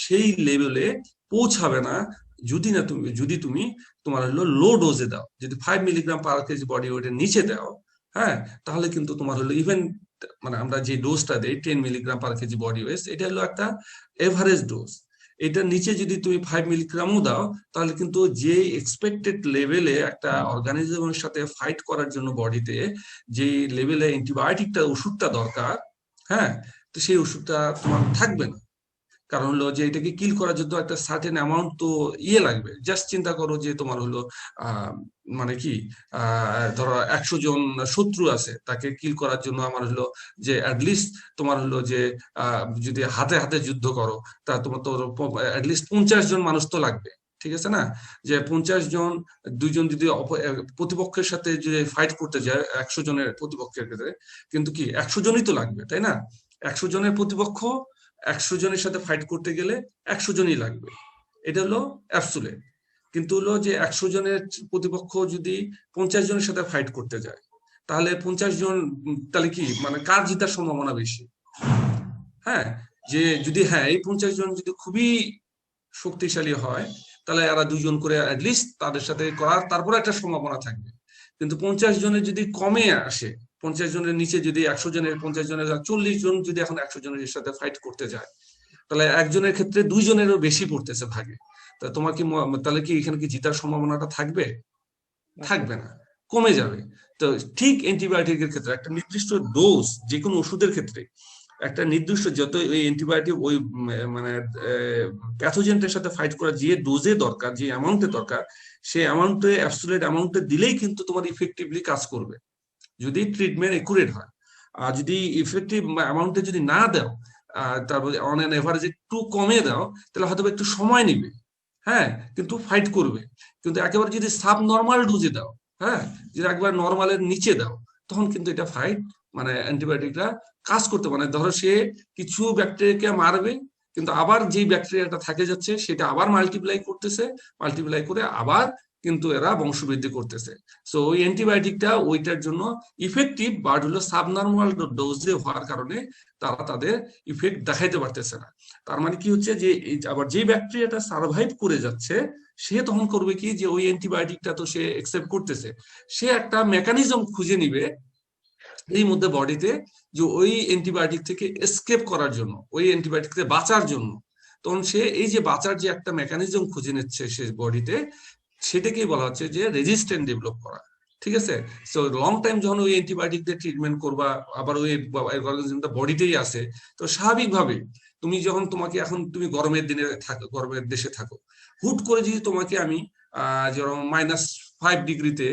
সেই লেভেলে পৌঁছাবে না যদি তুমি তোমার হলো লো ডোজে দাও। যদি 5 মিলিগ্রাম পার কেজি বডি ওয়েটের নিচে দাও, হ্যাঁ, তাহলে কিন্তু তোমার হলো ইভেন মানে আমরা যে ডোজটা দেই 10 milligram per KG body wait, এটা হলো একটা এভারেজ ডোজ। এটার নিচে যদি তুমি 5 মিলিগ্রামও দাও, তাহলে কিন্তু যে এক্সপেক্টেড লেভেলে একটা অর্গানিজমের সাথে ফাইট করার জন্য বডিতে যে লেভেলে অ্যান্টিবায়োটিকটা, ওষুধটা দরকার, হ্যাঁ, তো সেই ওষুধটা তোমার থাকবে না। কারণ হলো যে এটাকে কিল করার জন্য একটা সার্টেন অ্যামাউন্ট তো লাগবে। জাস্ট চিন্তা করো যে তোমার হলো আহ মানে কি ধরো 100 জন শত্রু আছে, তাকে কিল করার জন্য আমার হলো যে অ্যাটলিস্ট তোমার হলো যে যদি হাতে হাতে যুদ্ধ করো, তা তোমার তো অ্যাটলিস্ট 50 জন মানুষ তো লাগবে। ঠিক আছে না, যে 50 জন, দুইজন যদি প্রতিপক্ষের সাথে যে ফাইট করতে যায় 100 জনের প্রতিপক্ষের ক্ষেত্রে, কিন্তু কি 100 জনই তো লাগবে, তাই না? 100 জনের প্রতিপক্ষ 100 জনের সাথে ফাইট করতে গেলে 100 জনই লাগবে, এটা হলো অ্যাবসুলেট। কিন্তু হলো যে 100 জনের প্রতিপক্ষ যদি 50 জনের সাথে ফাইট করতে যায়, তাহলে 50 জন, তাহলে কি মানে কার জিতার সম্ভাবনা বেশি? হ্যাঁ, যে যদি হ্যাঁ এই 50 জন যদি খুবই শক্তিশালী হয়, তাহলে এরা 2 জন করে অ্যাটলিস্ট তাদের সাথে করার তারপরে একটা সম্ভাবনা থাকবে। কিন্তু 50 জনের যদি কমে আসে, 50 জনের নিচে যদি 100 জনের, 50 জনের 40 জন যদি এখন 100 জনের সাথে ফাইট করতে যায়, তাহলে একজনের ক্ষেত্রে 2 জনেরও বেশি পড়তেছে ভাগে। তা তোমার কি তাহলে কি এখানে কি জিতার সম্ভাবনাটা থাকবে? থাকবে না, কমে যাবে। তো ঠিক অ্যান্টিবায়োটিকের ক্ষেত্রে একটা নির্দিষ্ট ডোজ, যে কোনো ওষুধের ক্ষেত্রে একটা নির্দিষ্ট যত ওই অ্যান্টিবায়োটিক ওই মানে প্যাথোজেন্টের সাথে ফাইট করার যে ডোজে দরকার, যে অ্যামাউন্টে দরকার, সেই অ্যামাউন্টে, অ্যাবসোলিউট অ্যামাউন্টে দিলেই কিন্তু তোমার ইফেক্টিভলি কাজ করবে, যদি ট্রিটমেন্ট একুরেট হয়। আর যদি ইফেক্টিভ অ্যামাউন্টে যদি না দাও, তারপর অন এন এভারেজ একটু কমে দাও, তাহলে হয়তো একটু সময় নিবে, হ্যাঁ, কিন্তু ফাইট করবে। কিন্তু একেবারে যদি সাব নর্মাল ডোজে দাও, হ্যাঁ, যদি একবার নর্মালের নিচে দাও, তখন কিন্তু এটা ফাইট মানে অ্যান্টিবায়োটিকটা কাজ করতে, মানে ধরো সে কিছু ব্যাকটেরিয়াকে মারবে, কিন্তু আবার যেই ব্যাকটেরিয়াটা থাকে যাচ্ছে সেটা আবার মাল্টিপ্লাই করতেছে, মাল্টিপ্লাই করে আবার কিন্তু এরা বংশবৃদ্ধি করতেছে। সো ওই অ্যান্টিবায়োটিকটা ওইটার জন্য ইফেক্টিভ, বাট হলো সাবনর্মাল ডোজে হওয়ার কারণে তারা তাদের ইফেক্ট দেখাইতে পারতেছে না। তার মানে কি হচ্ছে যে আবার যে ব্যাকটেরিয়াটা সার্ভাইভ করে যাচ্ছে সে তখন করবে কি, যে ওই অ্যান্টিবায়োটিকটা তো সে একসেপ্ট করতেছে, সে একটা মেকানিজম খুঁজে নিবে এই মধ্যে বডিতে, যে ওই অ্যান্টিবায়োটিক থেকে এসকেপ করার জন্য, ওই অ্যান্টিবায়োটিক থেকে বাঁচার জন্য। তখন সে এই যে বাঁচার যে একটা মেকানিজম খুঁজে নিচ্ছে সে বডিতে, সেটাকেই বলা হচ্ছে যে রেজিস্ট্যান্ট ডেভেলপ করা। ঠিক আছে? সো লং টাইম যখন ওই অ্যান্টিবায়োটিক দিয়ে ট্রিটমেন্ট করবা, আবার ওই অর্গানিজমটা বডিতেই আছে, তো স্বাভাবিকভাবে তুমি যখন, তোমাকে এখন তুমি গরমের দিনে থাকো, গরমের দেশে থাকো, হুট করে যদি তোমাকে আমি যেরকম -5 ডিগ্রিতে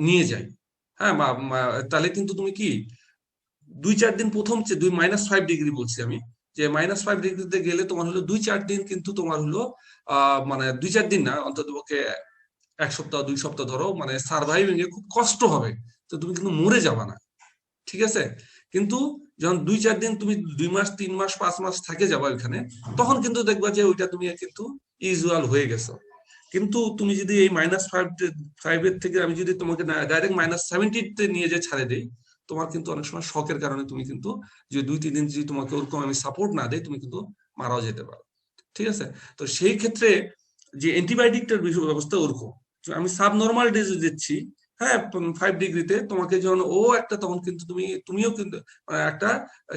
নিয়ে যাই, হ্যাঁ, তাহলে কিন্তু তুমি কি 2-4 দিন, প্রথম -5 ডিগ্রি বলছি আমি, যে -5 ডিগ্রিতে গেলে তোমার হলো 2-4 দিন, কিন্তু তোমার হলো মানে 2-4 দিন না, অন্তত পক্ষে 1 সপ্তাহ 2 সপ্তাহ ধরো, মানে সার্ভাইভিং এ খুব কষ্ট হবে, তো তুমি কিন্তু মরে যাবা না। ঠিক আছে? কিন্তু যখন 2-4 দিন, তুমি 2 মাস 3 মাস 5 মাস থাকে যাবা ওইখানে, তখন কিন্তু দেখবা যে ওইটা তুমি কিন্তু ইউজুয়াল হয়ে গেছো। কিন্তু তুমি যদি এই -5 থেকে আমি যদি তোমাকে ডাইরেক্ট -70-তে নিয়ে যে ছাড়ে দেই, তোমার কিন্তু অনেক সময় শকের কারণে তুমি কিন্তু, যে 2-3 দিন যদি তোমাকে ওরকম আমি সাপোর্ট না দেই, তুমি কিন্তু মারাও যেতে পারো। ঠিক আছে? তো সেই ক্ষেত্রে যে অ্যান্টিবায়োটিকটার ব্যবস্থা ওরকম, আমি সাবনর্মাল ডেজ দিচ্ছি, হ্যাঁ, 5 ডিগ্রিতে, তোমাকে যখন ও একটা, তখন কিন্তু তুমিও কিন্তু একটা,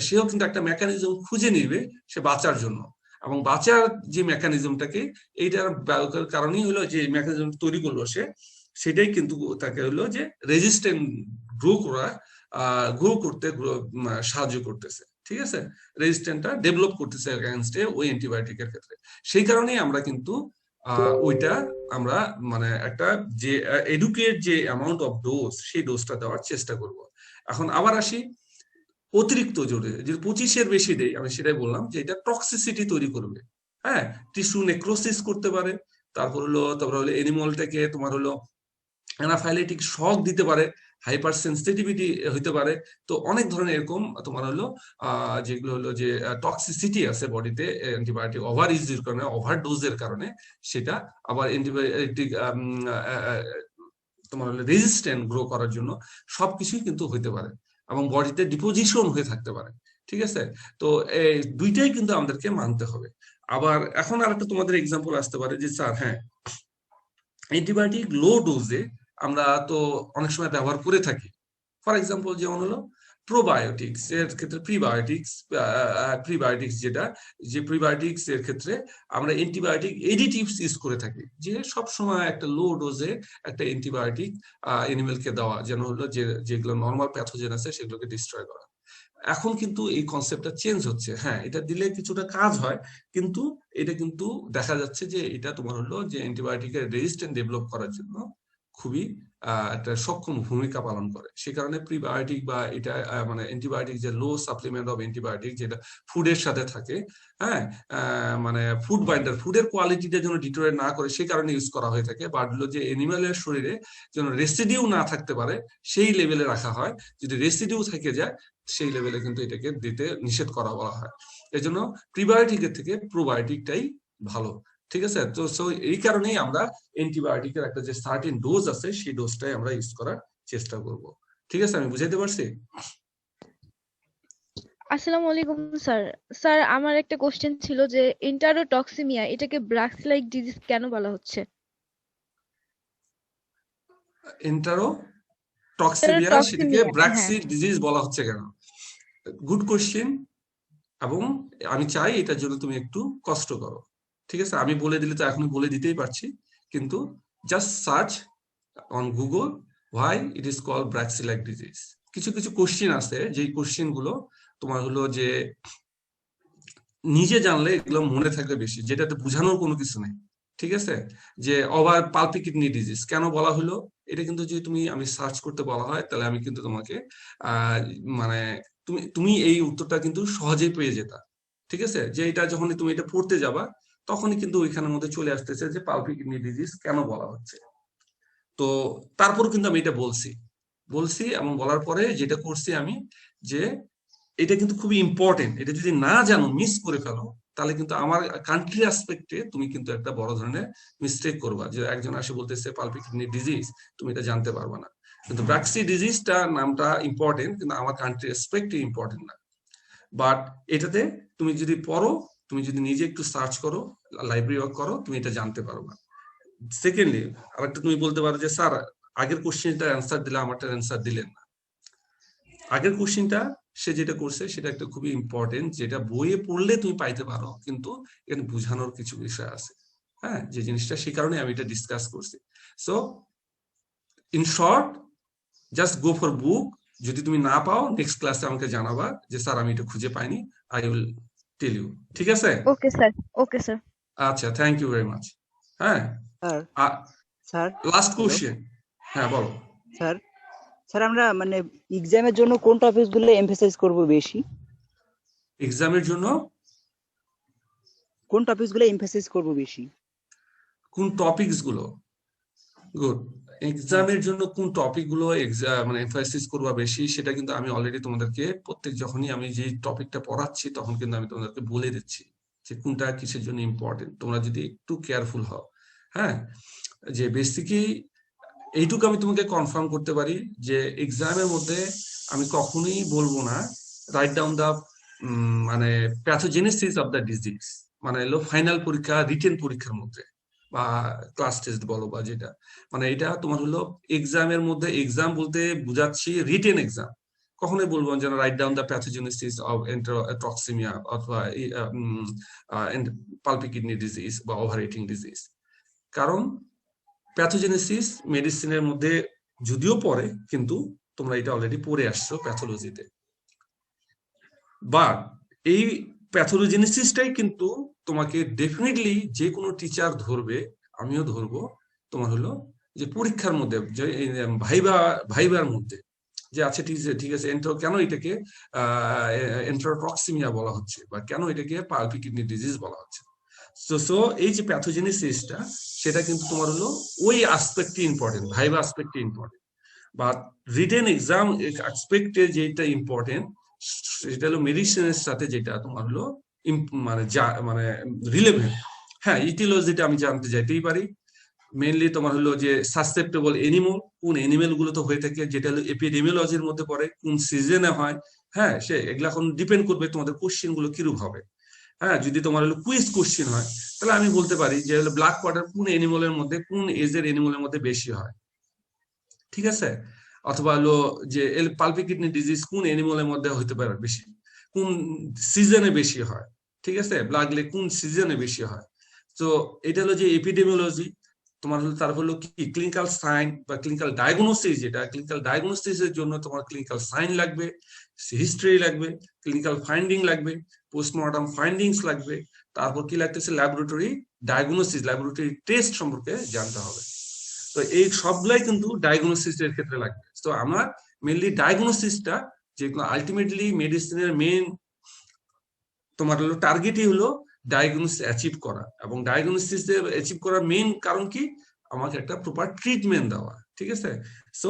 সেও কিন্তু একটা মেকানিজম খুঁজে নিবে সে বাঁচার জন্য। এবং বাঁচার যে মেকানিজমটাকে, এইটার কারণেই হলো যে মেকানিজম তৈরি করলো সে, সেটাই কিন্তু তাকে হলো যে রেজিস্ট্যান্ট গ্রো করা, গ্রো করতে সাহায্য করতেছে। ঠিক আছে? রেজিস্ট্যান্টটা ডেভেলপ করতেছে এগেইনস্টে ওই অ্যান্টিবায়োটিকের ক্ষেত্রে। সেই কারণেই আমরা কিন্তু ওইটা আমরা মানে একটা যে এডুকেট যে অ্যামাউন্ট অফ ডোজ, সেই ডোজটা দেওয়ার চেষ্টা করব। এখন আবার আসি অতিরিক্ত জোরে, যদি 25-এর বেশি দেয়, আমি সেটাই বললাম যে এটা টক্সিসিটি তৈরি করবে। হ্যাঁ, টিস্যু নেক্রোসিস করতে পারে, তারপর হলো এনিমলটাকে তোমার হলো অ্যানাফাইলেটিক শক দিতে পারে, হাইপার সেন্সিটিভিটি হইতে পারে। তো অনেক ধরনের এরকম তোমার হলো যেগুলো হলো যে টক্সিসিটি আছে বডিতে, অ্যান্টিবায়োটিক ওভার ইউজের কারণে, ওভার ডোজের কারণে, সেটা আবার অ্যান্টিবায়োটিক তোমার হলো রেজিস্ট্যান্ট গ্রো করার জন্য সবকিছুই কিন্তু হইতে পারে, এবং বডিতে ডিপোজিশন হয়ে থাকতে পারে। ঠিক আছে? তো এই দুইটাই কিন্তু আমাদেরকে মানতে হবে। আবার এখন আরেকটা তোমাদের এক্সাম্পল আসতে পারে যে স্যার, হ্যাঁ, অ্যান্টিবায়োটিক লো ডোজে আমরা তো অনেক সময় ব্যবহার করে থাকি। ফর এক্সাম্পল যেমন হলো প্রোবায়োটিক্স এর ক্ষেত্রে, প্রিবায়োটিক্স যেটা, যে প্রিবায়োটিক্স এর ক্ষেত্রে আমরা অ্যান্টিবায়োটিক এডিটিভস ইউজ করে থাকি, যে সব সময় একটা লো ডোজে একটা অ্যান্টিবায়োটিক এনিমেলকে দেওয়া, যেন হলো যে যেগুলো নর্মাল প্যাথোজেন আছে সেগুলোকে ডিস্ট্রয় করা। এখন কিন্তু এই কনসেপ্টটা চেঞ্জ হচ্ছে। হ্যাঁ, এটা দিলে কিছুটা কাজ হয়, কিন্তু এটা কিন্তু দেখা যাচ্ছে যে এটা তোমার হলো যে অ্যান্টিবায়োটিকের রেজিস্ট্যান্ট ডেভেলপ করার জন্য খুবই একটা সক্ষম ভূমিকা পালন করে। সে কারণে প্রিবায়োটিক বা এটা মানে অ্যান্টিবায়োটিক, যে লো সাপ্লিমেন্ট অফ অ্যান্টিবায়োটিক যেটা ফুডের সাথে থাকে, হ্যাঁ, মানে ফুড বাইন্ডার, ফুডের কোয়ালিটিটা যেন ডিটোরিয়েট না করে, সেই কারণে ইউজ করা হয়ে থাকে। বাট হলো যে অ্যানিমালের শরীরে যেন রেসিডিউ না থাকতে পারে, সেই লেভেলে রাখা হয়। যদি রেসিডিউ থেকে যায়, সেই লেভেলে কিন্তু এটাকে দিতে নিষেধ করা বলা হয়। এই জন্য প্রিবায়োটিকের থেকে প্রোবায়োটিকটাই ভালো। ঠিক আছে? তো এই কারণেই আমরা অ্যান্টিবায়োটিকের একটা যে সার্টেন ডোজ আছে, সেই ডোজটাই আমরা ইউজ করার চেষ্টা করব। ঠিক আছে? আমি বুঝাইতে পারছি? আসসালামু আলাইকুম স্যার। স্যার, আমার একটা কোশ্চেন ছিল যে এন্টারোটক্সিমিয়া এটাকে ব্রাক্স লাইক ডিজিজ কেন বলা হচ্ছে? এন্টারো টক্সিমিয়া, সেটাকে এন্টারোটক্সিমিয়া, হ্যাঁ। ব্র্যাক্সি ডিজিজ বলা হচ্ছে কেন? Good question. এবং আমি চাই এটার জন্য তুমি একটু কষ্ট করো। ঠিক আছে? আমি বলে দিলে তো এখনই বলে দিতেই পারছি, কিন্তু just search on Google why it is called braxy like disease. কিছু কিছু কোশ্চেন আছে, যেই কোশ্চেন গুলো তোমার হলো যে নিজে জানলে এগুলো মনে থাকবে বেশি, যেটাতে বোঝানোর কোনো কিছু নেই। ঠিক আছে? যে ওভার পালপি কিডনি ডিজিজ কেন বলা হলো, এটা কিন্তু যদি আমি সার্চ করতে বলা হয়, তাহলে আমি কিন্তু তোমাকে মানে তুমি এই উত্তরটা কিন্তু সহজেই পেয়ে যেতা। ঠিক আছে? যে এটা যখনই তুমি এটা পড়তে যাবা, তখনই কিন্তু ওইখানের মধ্যে চলে আসতেছে যে পালপি কিডনি ডিজিজ কেন বলা হচ্ছে। তো তারপর কিন্তু আমি এটা বলছি এবং বলার পরে যেটা করছি আমি, যে এটা কিন্তু খুবই ইম্পর্টেন্ট। এটা যদি না জানো, মিস করে ফেলো, তাহলে কিন্তু আমার কান্ট্রি অ্যাসপেক্টে তুমি কিন্তু একটা বড় ধরনের মিস্টেক করবা। যে একজন আসে বলতেছে পালপি কিডনি ডিজিজ, তুমি এটা জানতে পারবা না। কিন্তু ব্র্যাক্সি ডিজিজটা নামটা ইম্পর্টেন্ট, কিন্তু আমার কান্ট্রি অ্যাসপেক্টে ইম্পর্টেন্ট না। বাট এটাতে তুমি যদি পড়ো, তুমি যদি নিজে একটু সার্চ করো, লাইব্রেরি ওয়ার্ক করো, তুমি এটা জানতে পারবা। সেকেন্ডলি আরেকটা তুমি বলতে পারো যে স্যার আগের কোশ্চেনটা অ্যান্সার দিলে আমারটা অ্যান্সার দিলেন না। আগের কোশ্চেনটা সে যেটা করছে সেটা একটা খুবই ইম্পর্টেন্ট, যেটা বইয়ে পড়লে তুমি পাইতে পারো, কিন্তু এখানে বোঝানোর কিছু বিষয় আছে, হ্যাঁ, যে জিনিসটা, সেই কারণে আমি এটা ডিসকাস করছি। So in short, just go for বুক। যদি তুমি না পাও, নেক্সট ক্লাসে আমাকে জানাবা যে স্যার আমি এটা খুঁজে পাইনি, আই উইল টেল ইউ। ঠিক আছে? Okay sir, okay sir. আচ্ছা, থ্যাংক ইউ ভেরি মাচ। হ্যাঁ, স্যার স্যার লাস্ট কোশ্চেন। হ্যাঁ বলো। স্যার স্যার আমরা মানে এক্সামের জন্য কোন টপিকস গুলো এমফাসাইজ করব বেশি? এক্সামের জন্য কোন টপিকস গুলো এমফাসাইজ করব বেশি? কোন টপিকস গুলো? গুড। এক্সামের জন্য কোন টপিক গুলো মানে এমফাসিস করবা বেশি, সেটা কিন্তু আমি অলরেডি তোমাদেরকে যখনই আমি যে টপিকটা পড়াচ্ছি তখন কিন্তু আমি তোমাদেরকে বলে দিচ্ছি যে কোনটা কিসের জন্য ইম্পর্টেন্ট। তোমরা যদি একটু কেয়ারফুল হও, হ্যাঁ, যে বেসিকলি এইটুকু আমি তোমাকে কনফার্ম করতে পারি যে এক্সামের মধ্যে আমি কখনোই বলবো না রাইট ডাউন দা মানে প্যাথোজেনেসিস অফ দ্য ডিজিজ, মানে হলো ফাইনাল পরীক্ষা, রিটেন পরীক্ষার মধ্যে বা ক্লাস টেস্ট বলো বা যেটা, মানে এটা তোমার হলো এক্সামের মধ্যে, এক্সাম বলতে বুঝাচ্ছি রিটেন এক্সাম। কখনোই বলবো যেন write down the pathogenesis of এন্টারটক্সিমিয়া অথবা পালপি কিডনি ডিজিজ বা ওভারইটিং ডিজিজ। কারণ প্যাথোজেনেসিস মেডিসিনের মধ্যে যদিও পড়ে, কিন্তু তোমরা এটা অলরেডি পড়ে আসছো প্যাথোলজিতে। বাট এই প্যাথোজেনেসিসটাই কিন্তু তোমাকে ডেফিনেটলি যে কোনো টিচার ধরবে, আমিও ধরবো, তোমার হলো যে পরীক্ষার মধ্যে, যে ভাইবার মধ্যে যে আচ্ছা ঠিক আছে কেন এটাকে এন্টারটক্সিমিয়া বলা হচ্ছে, বা কেন এটাকে পালপি কিডনি ডিজিজ বলা হচ্ছে। সো এই যে প্যাথোজেনেসিসটা, সেটা কিন্তু তোমার হলো ওই আসপেক্টে ইম্পর্টেন্ট, ভাইবা আসপেক্টে ইম্পর্টেন্ট। বা রিটেন এক্সাম আসপেক্টে যেটা ইম্পর্টেন্ট, সেটা হলো মেডিসিনের সাথে যেটা তোমার হলো মানে রিলেভেন্ট। হ্যাঁ, ইটিওলজিটা আমি জানতে চাইতেই পারি। মেইনলি তোমার হলো যে সাসসেপ্টেবল এনিমল, কোন এনিমেল গুলো তো হয়ে থাকে, যেটা হলো এপিডেমিওলজির মধ্যে পড়ে, কোন সিজনে হয়, হ্যাঁ, এগুলা এখন ডিপেন্ড করবে তোমাদের কোশ্চেন গুলো কিরূপ হবে। হ্যাঁ, যদি তোমার হলো কুইজ কোশ্চেন হয়, তাহলে আমি বলতে পারি যে হলো ব্ল্যাক ওয়াটার কোন এনিমলের মধ্যে, কোন এজের এনিমলের মধ্যে বেশি হয়, ঠিক আছে? অথবা হলো যে পালপি কিডনি ডিজিজ কোন এনিমলের মধ্যে হইতে পারে বেশি, কোন সিজনে বেশি হয়, ঠিক আছে? ব্লাগলে কোন সিজনে বেশি হয়। তো এটা হলো যে এপিডেমিওলজি। তোমার হলো তার হলো কি ক্লিনিক্যাল সাইন বা ক্লিনিক্যাল ডায়াগনোসিস, যেটা ক্লিনিক্যাল ডায়াগনোসিসের জন্য তোমার ক্লিনিক্যাল সাইন লাগবে, হিস্ট্রি লাগবে, ক্লিনিক্যাল ফাইন্ডিং লাগবে, পোস্টমর্টম ফাইন্ডিংস লাগবে, তারপর কি লাগতেছে ল্যাবরেটরি ডায়াগনোসিস, ল্যাবরেটরি টেস্ট সম্পর্কে জানতে হবে। তো এই সবগুলাই কিন্তু ডায়াগনোসিসের ক্ষেত্রে লাগবে। তো আমার মেইনলি ডায়াগনোসিসটা, যেগুলো আলটিমেটলি মেডিসিনের মেইন তোমার হলো টার্গেটই হলো ডায়াগনোসিস অ্যাচিভ করা, এবং ডায়াগনোসিস অ্যাচিভ করার মেইন কারণ কি, আমাকে একটা প্রপার ট্রিটমেন্ট দেওয়া, ঠিক আছে? সো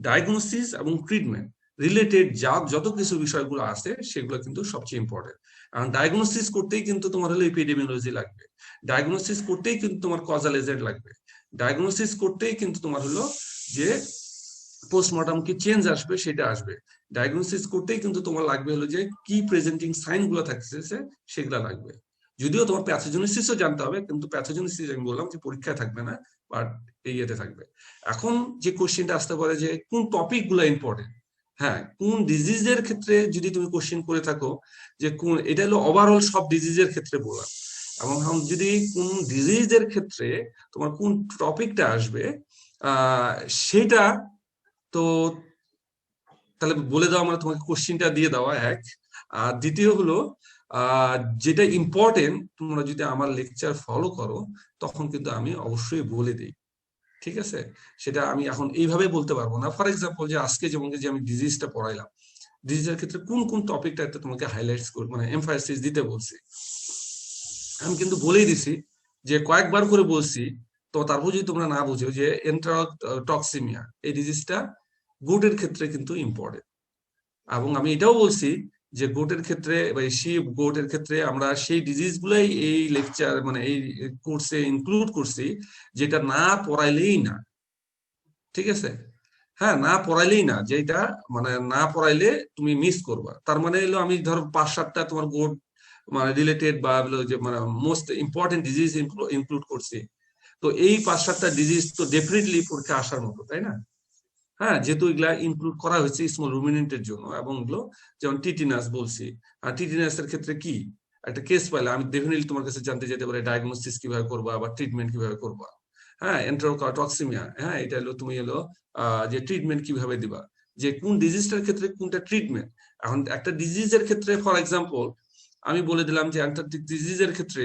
ডায়াগনোসিস এবং ট্রিটমেন্ট রিলেটেড যত কিছু বিষয়গুলো আছে, সেগুলো কিন্তু সবচেয়ে ইম্পর্টেন্ট। কারণ ডায়াগনোসিস করতেই কিন্তু তোমার হলো এপিডেমিওলজি লাগবে, ডায়াগনোসিস করতেই কিন্তু তোমার কজাল এজেন্ট লাগবে, ডায়াগনোসিস করতেই কিন্তু তোমার হলো যে পোস্টমর্টম কি চেঞ্জ আসবে সেটা আসবে, ডায়াগনোসিস করতেই কিন্তু তোমার লাগবে হলো যে কি প্রেজেন্টিং সাইন গুলো থাকতেছে সেগুলো লাগবে। যদিও তোমার প্যাথোজেনেসিসও জানতে হবে, কিন্তু প্যাথোজেনেসিস আমি বললাম যে পরীক্ষায় থাকবে না, বাট এই ইয়েতে থাকবে। এখন যে কোশ্চেনটা আসতে পারে যে কোন টপিক গুলো ইম্পর্টেন্ট, হ্যাঁ, কোন ডিজিজের ক্ষেত্রে যদি তুমি কোশ্চেন করে থাকো যে কোন, এটা হলো ওভারঅল সব ডিজিজের ক্ষেত্রে বললাম, এবং যদি কোন ডিজিজের ক্ষেত্রে তোমার কোন টপিকটা আসবে সেটা তো তাহলে বলে দাও, আমরা তোমাকে কোশ্চেনটা দিয়ে দেওয়া এক। আর দ্বিতীয় হলো যেটা ইম্পর্টেন্ট, তোমরা যদি আমার লেকচার ফলো করো তখন কিন্তু আমি অবশ্যই বলে দিই, ঠিক আছে? সেটা আমি এখন এইভাবে বলতে পারবো না। ফর এক্সাম্পল, যে আজকে যেমন যে আমি ডিজিজটা পড়াইলাম, ডিজিজের ক্ষেত্রে কোন কোন টপিকটা তোমাকে হাইলাইটস করে মানে এমফাসিস দিতে বলছি, আমি কিন্তু বলেই দিছি, যে কয়েকবার করে বলছি। তো তারপর যদি তোমরা না বুঝো যে এন্টারটক্সিমিয়া এই ডিজিজটা গুডের ক্ষেত্রে কিন্তু ইম্পর্টেন্ট, এবং আমি এটাও বলছি যে গোটের ক্ষেত্রে বা শিপ গোটের ক্ষেত্রে আমরা সেই ডিজিজ গুলাই এই লেকচার মানে এই কোর্সে ইনক্লুড করছি যেটা না পড়াইলেই না, ঠিক আছে? হ্যাঁ, না পড়াইলেই না, যেটা মানে না পড়াইলে তুমি মিস করবা। তার মানে হলো আমি ধরো 5-7টা তোমার গোট মানে রিলেটেড বা যে মানে মোস্ট ইম্পর্টেন্ট ডিজিজ ইনক্লুড করছি। তো এই 5-7টা ডিজিজ তো ডেফিনেটলি পরীক্ষা আসার মতো, তাই না? হ্যাঁ, যেহেতু এগুলা ইনক্লুড করা হয়েছে স্মল রুমিনেন্টের জন্য, এবং এগুলো যেমন টিটিনাস বলছি, আর টিটিনাস এর ক্ষেত্রে কি একটা কেস পাইলে আমি ডেফিনেটলি তোমার কাছে জানতে যেতে পারি ডায়াগনোসিস কিভাবে করবা বা ট্রিটমেন্ট কিভাবে করবা। হ্যাঁ, এন্টেরোটক্সিমিয়া, হ্যাঁ, এটা হলো তুমি হলো যে ট্রিটমেন্ট কিভাবে দিবা, যে কোন ডিজিজটার ক্ষেত্রে কোনটা ট্রিটমেন্ট। এখন একটা ডিজিজের ক্ষেত্রে ফর এক্সাম্পল আমি বলে দিলাম যে অ্যান্টার্কটিক ডিজিজের ক্ষেত্রে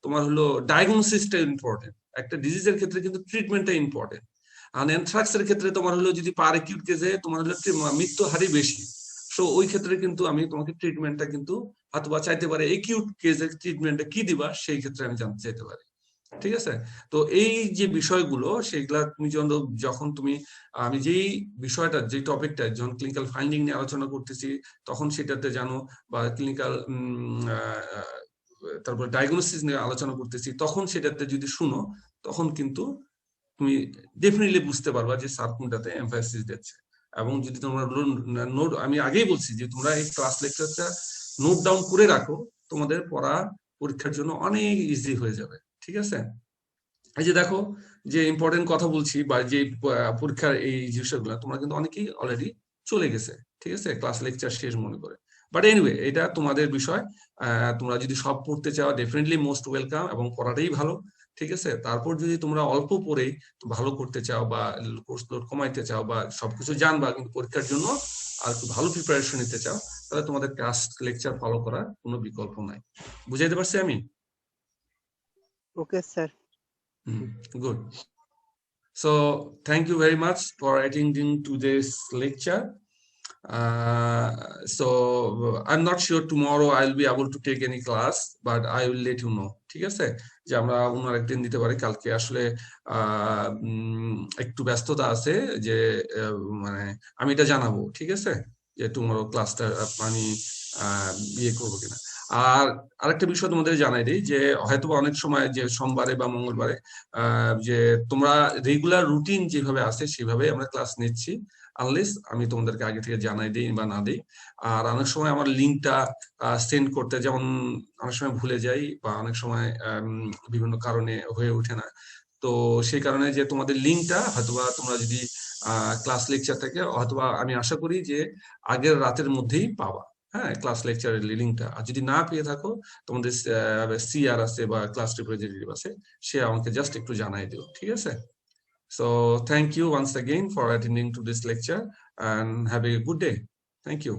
তোমার হলো ডায়াগনোসিসটা ইম্পর্টেন্ট, একটা ডিজিজের ক্ষেত্রে কিন্তু ট্রিটমেন্টটা ইম্পর্টেন্ট। আর অ্যানথ্রাক্সের ক্ষেত্রে তোমার হলো যদি পার অ্যাকিউট কেসে তোমার হলো মৃত্যু হারই বেশি, সো ওই ক্ষেত্রে কিন্তু আমি তোমাকে ট্রিটমেন্টটা কিন্তু অথবা চাইতে পারে একিউট কেসের ট্রিটমেন্টটা কি দিবা সেই ক্ষেত্রে আমি জানতে চাইতে পারি, ঠিক আছে? তো এই যে বিষয়গুলো সেগুলা তুমি যখন তুমি আমি যেই বিষয়টা যে টপিকটা যখন ক্লিনিক্যাল ফাইন্ডিং নিয়ে আলোচনা করতেছি তখন সেটাতে জানো, বা ক্লিনিক্যাল তারপর ডায়াগনোসিস নিয়ে আলোচনা করতেছি তখন সেটাতে যদি শুনো তখন কিন্তু তুমি ডেফিনেটলি বুঝতে পারবা যে স্যার কোনটাতে এমফাসিস দিচ্ছে। এবং যদি তোমরা নোট, আমি আগেই বলছি যে তোমরা এই ক্লাস লেকচারটা নোট ডাউন করে রাখো, তোমাদের পড়া পরীক্ষার জন্য অনেক ইজি হয়ে যাবে, ঠিক আছে? এই যে দেখো যে ইম্পর্টেন্ট কথা বলছি বা যে পরীক্ষার এই বিষয়গুলো তোমরা কিন্তু অনেকেই অলরেডি চলে গেছে, ঠিক আছে, ক্লাস লেকচার শেষ মনে করে। বাট এনিওয়ে এটা তোমাদের বিষয়, তোমরা যদি সব পড়তে চাও ডেফিনেটলি মোস্ট ওয়েলকাম, এবং পড়াটাই ভালো, ঠিক আছে? তারপর যদি তোমরা অল্প পড়েই ভালো করতে চাও বা কোর্স লোড কমাইতে চাও বা সবকিছু জানবা কিন্তু পরীক্ষার জন্য আর একটু ভালো প্রিপারেশন নিতে চাও, তাহলে তোমাদের ক্লাস লেকচার ফলো করার কোনো বিকল্প নাই। বুঝাইতে পারছি আমি? Okay sir. Good. So thank you very much for attending to this lecture. So I'm not sure tomorrow I'll be able to take any class, but I will let you know. ঠিক আছে, যে আমরা অন্য একদিন দিতে পারি। কালকে আসলে একটু ব্যস্ততা আছে, যে মানে আমি এটা জানাবো, ঠিক আছে, যে tomorrow ক্লাসটা আমি ইয়ে করবো কিনা। আর আরেকটা বিষয় তোমাদের জানাই দিই যে হয়তো অনেক সময় যে সোমবারে বা মঙ্গলবারে যে তোমরা রেগুলার রুটিন যেভাবে আছে সেভাবে আমরা ক্লাস নিচ্ছি, আনলেস আমি তোমাদেরকে আগে থেকে জানাই দিই বা না দিই। আর অনেক সময় আমার লিঙ্কটা সেন্ড করতে যেমন অনেক সময় ভুলে যাই বা অনেক সময় বিভিন্ন কারণে হয়ে ওঠে না, তো সেই কারণে যে তোমাদের লিঙ্কটা হয়তোবা তোমরা যদি ক্লাস লেকচার থেকে হয়তোবা আমি আশা করি যে আগের রাতের মধ্যেই পাবা, হ্যাঁ, ক্লাস লেকচারের লিঙ্কটা। আর যদি না পেয়ে থাকো তোমাদের সিআর আছে বা ক্লাস রিপ্রেজেন্টেটিভ আছে, সে আমাকে জাস্ট একটু জানাই দিও, ঠিক আছে? So thank you once again for attending to this lecture and have a good day. Thank you.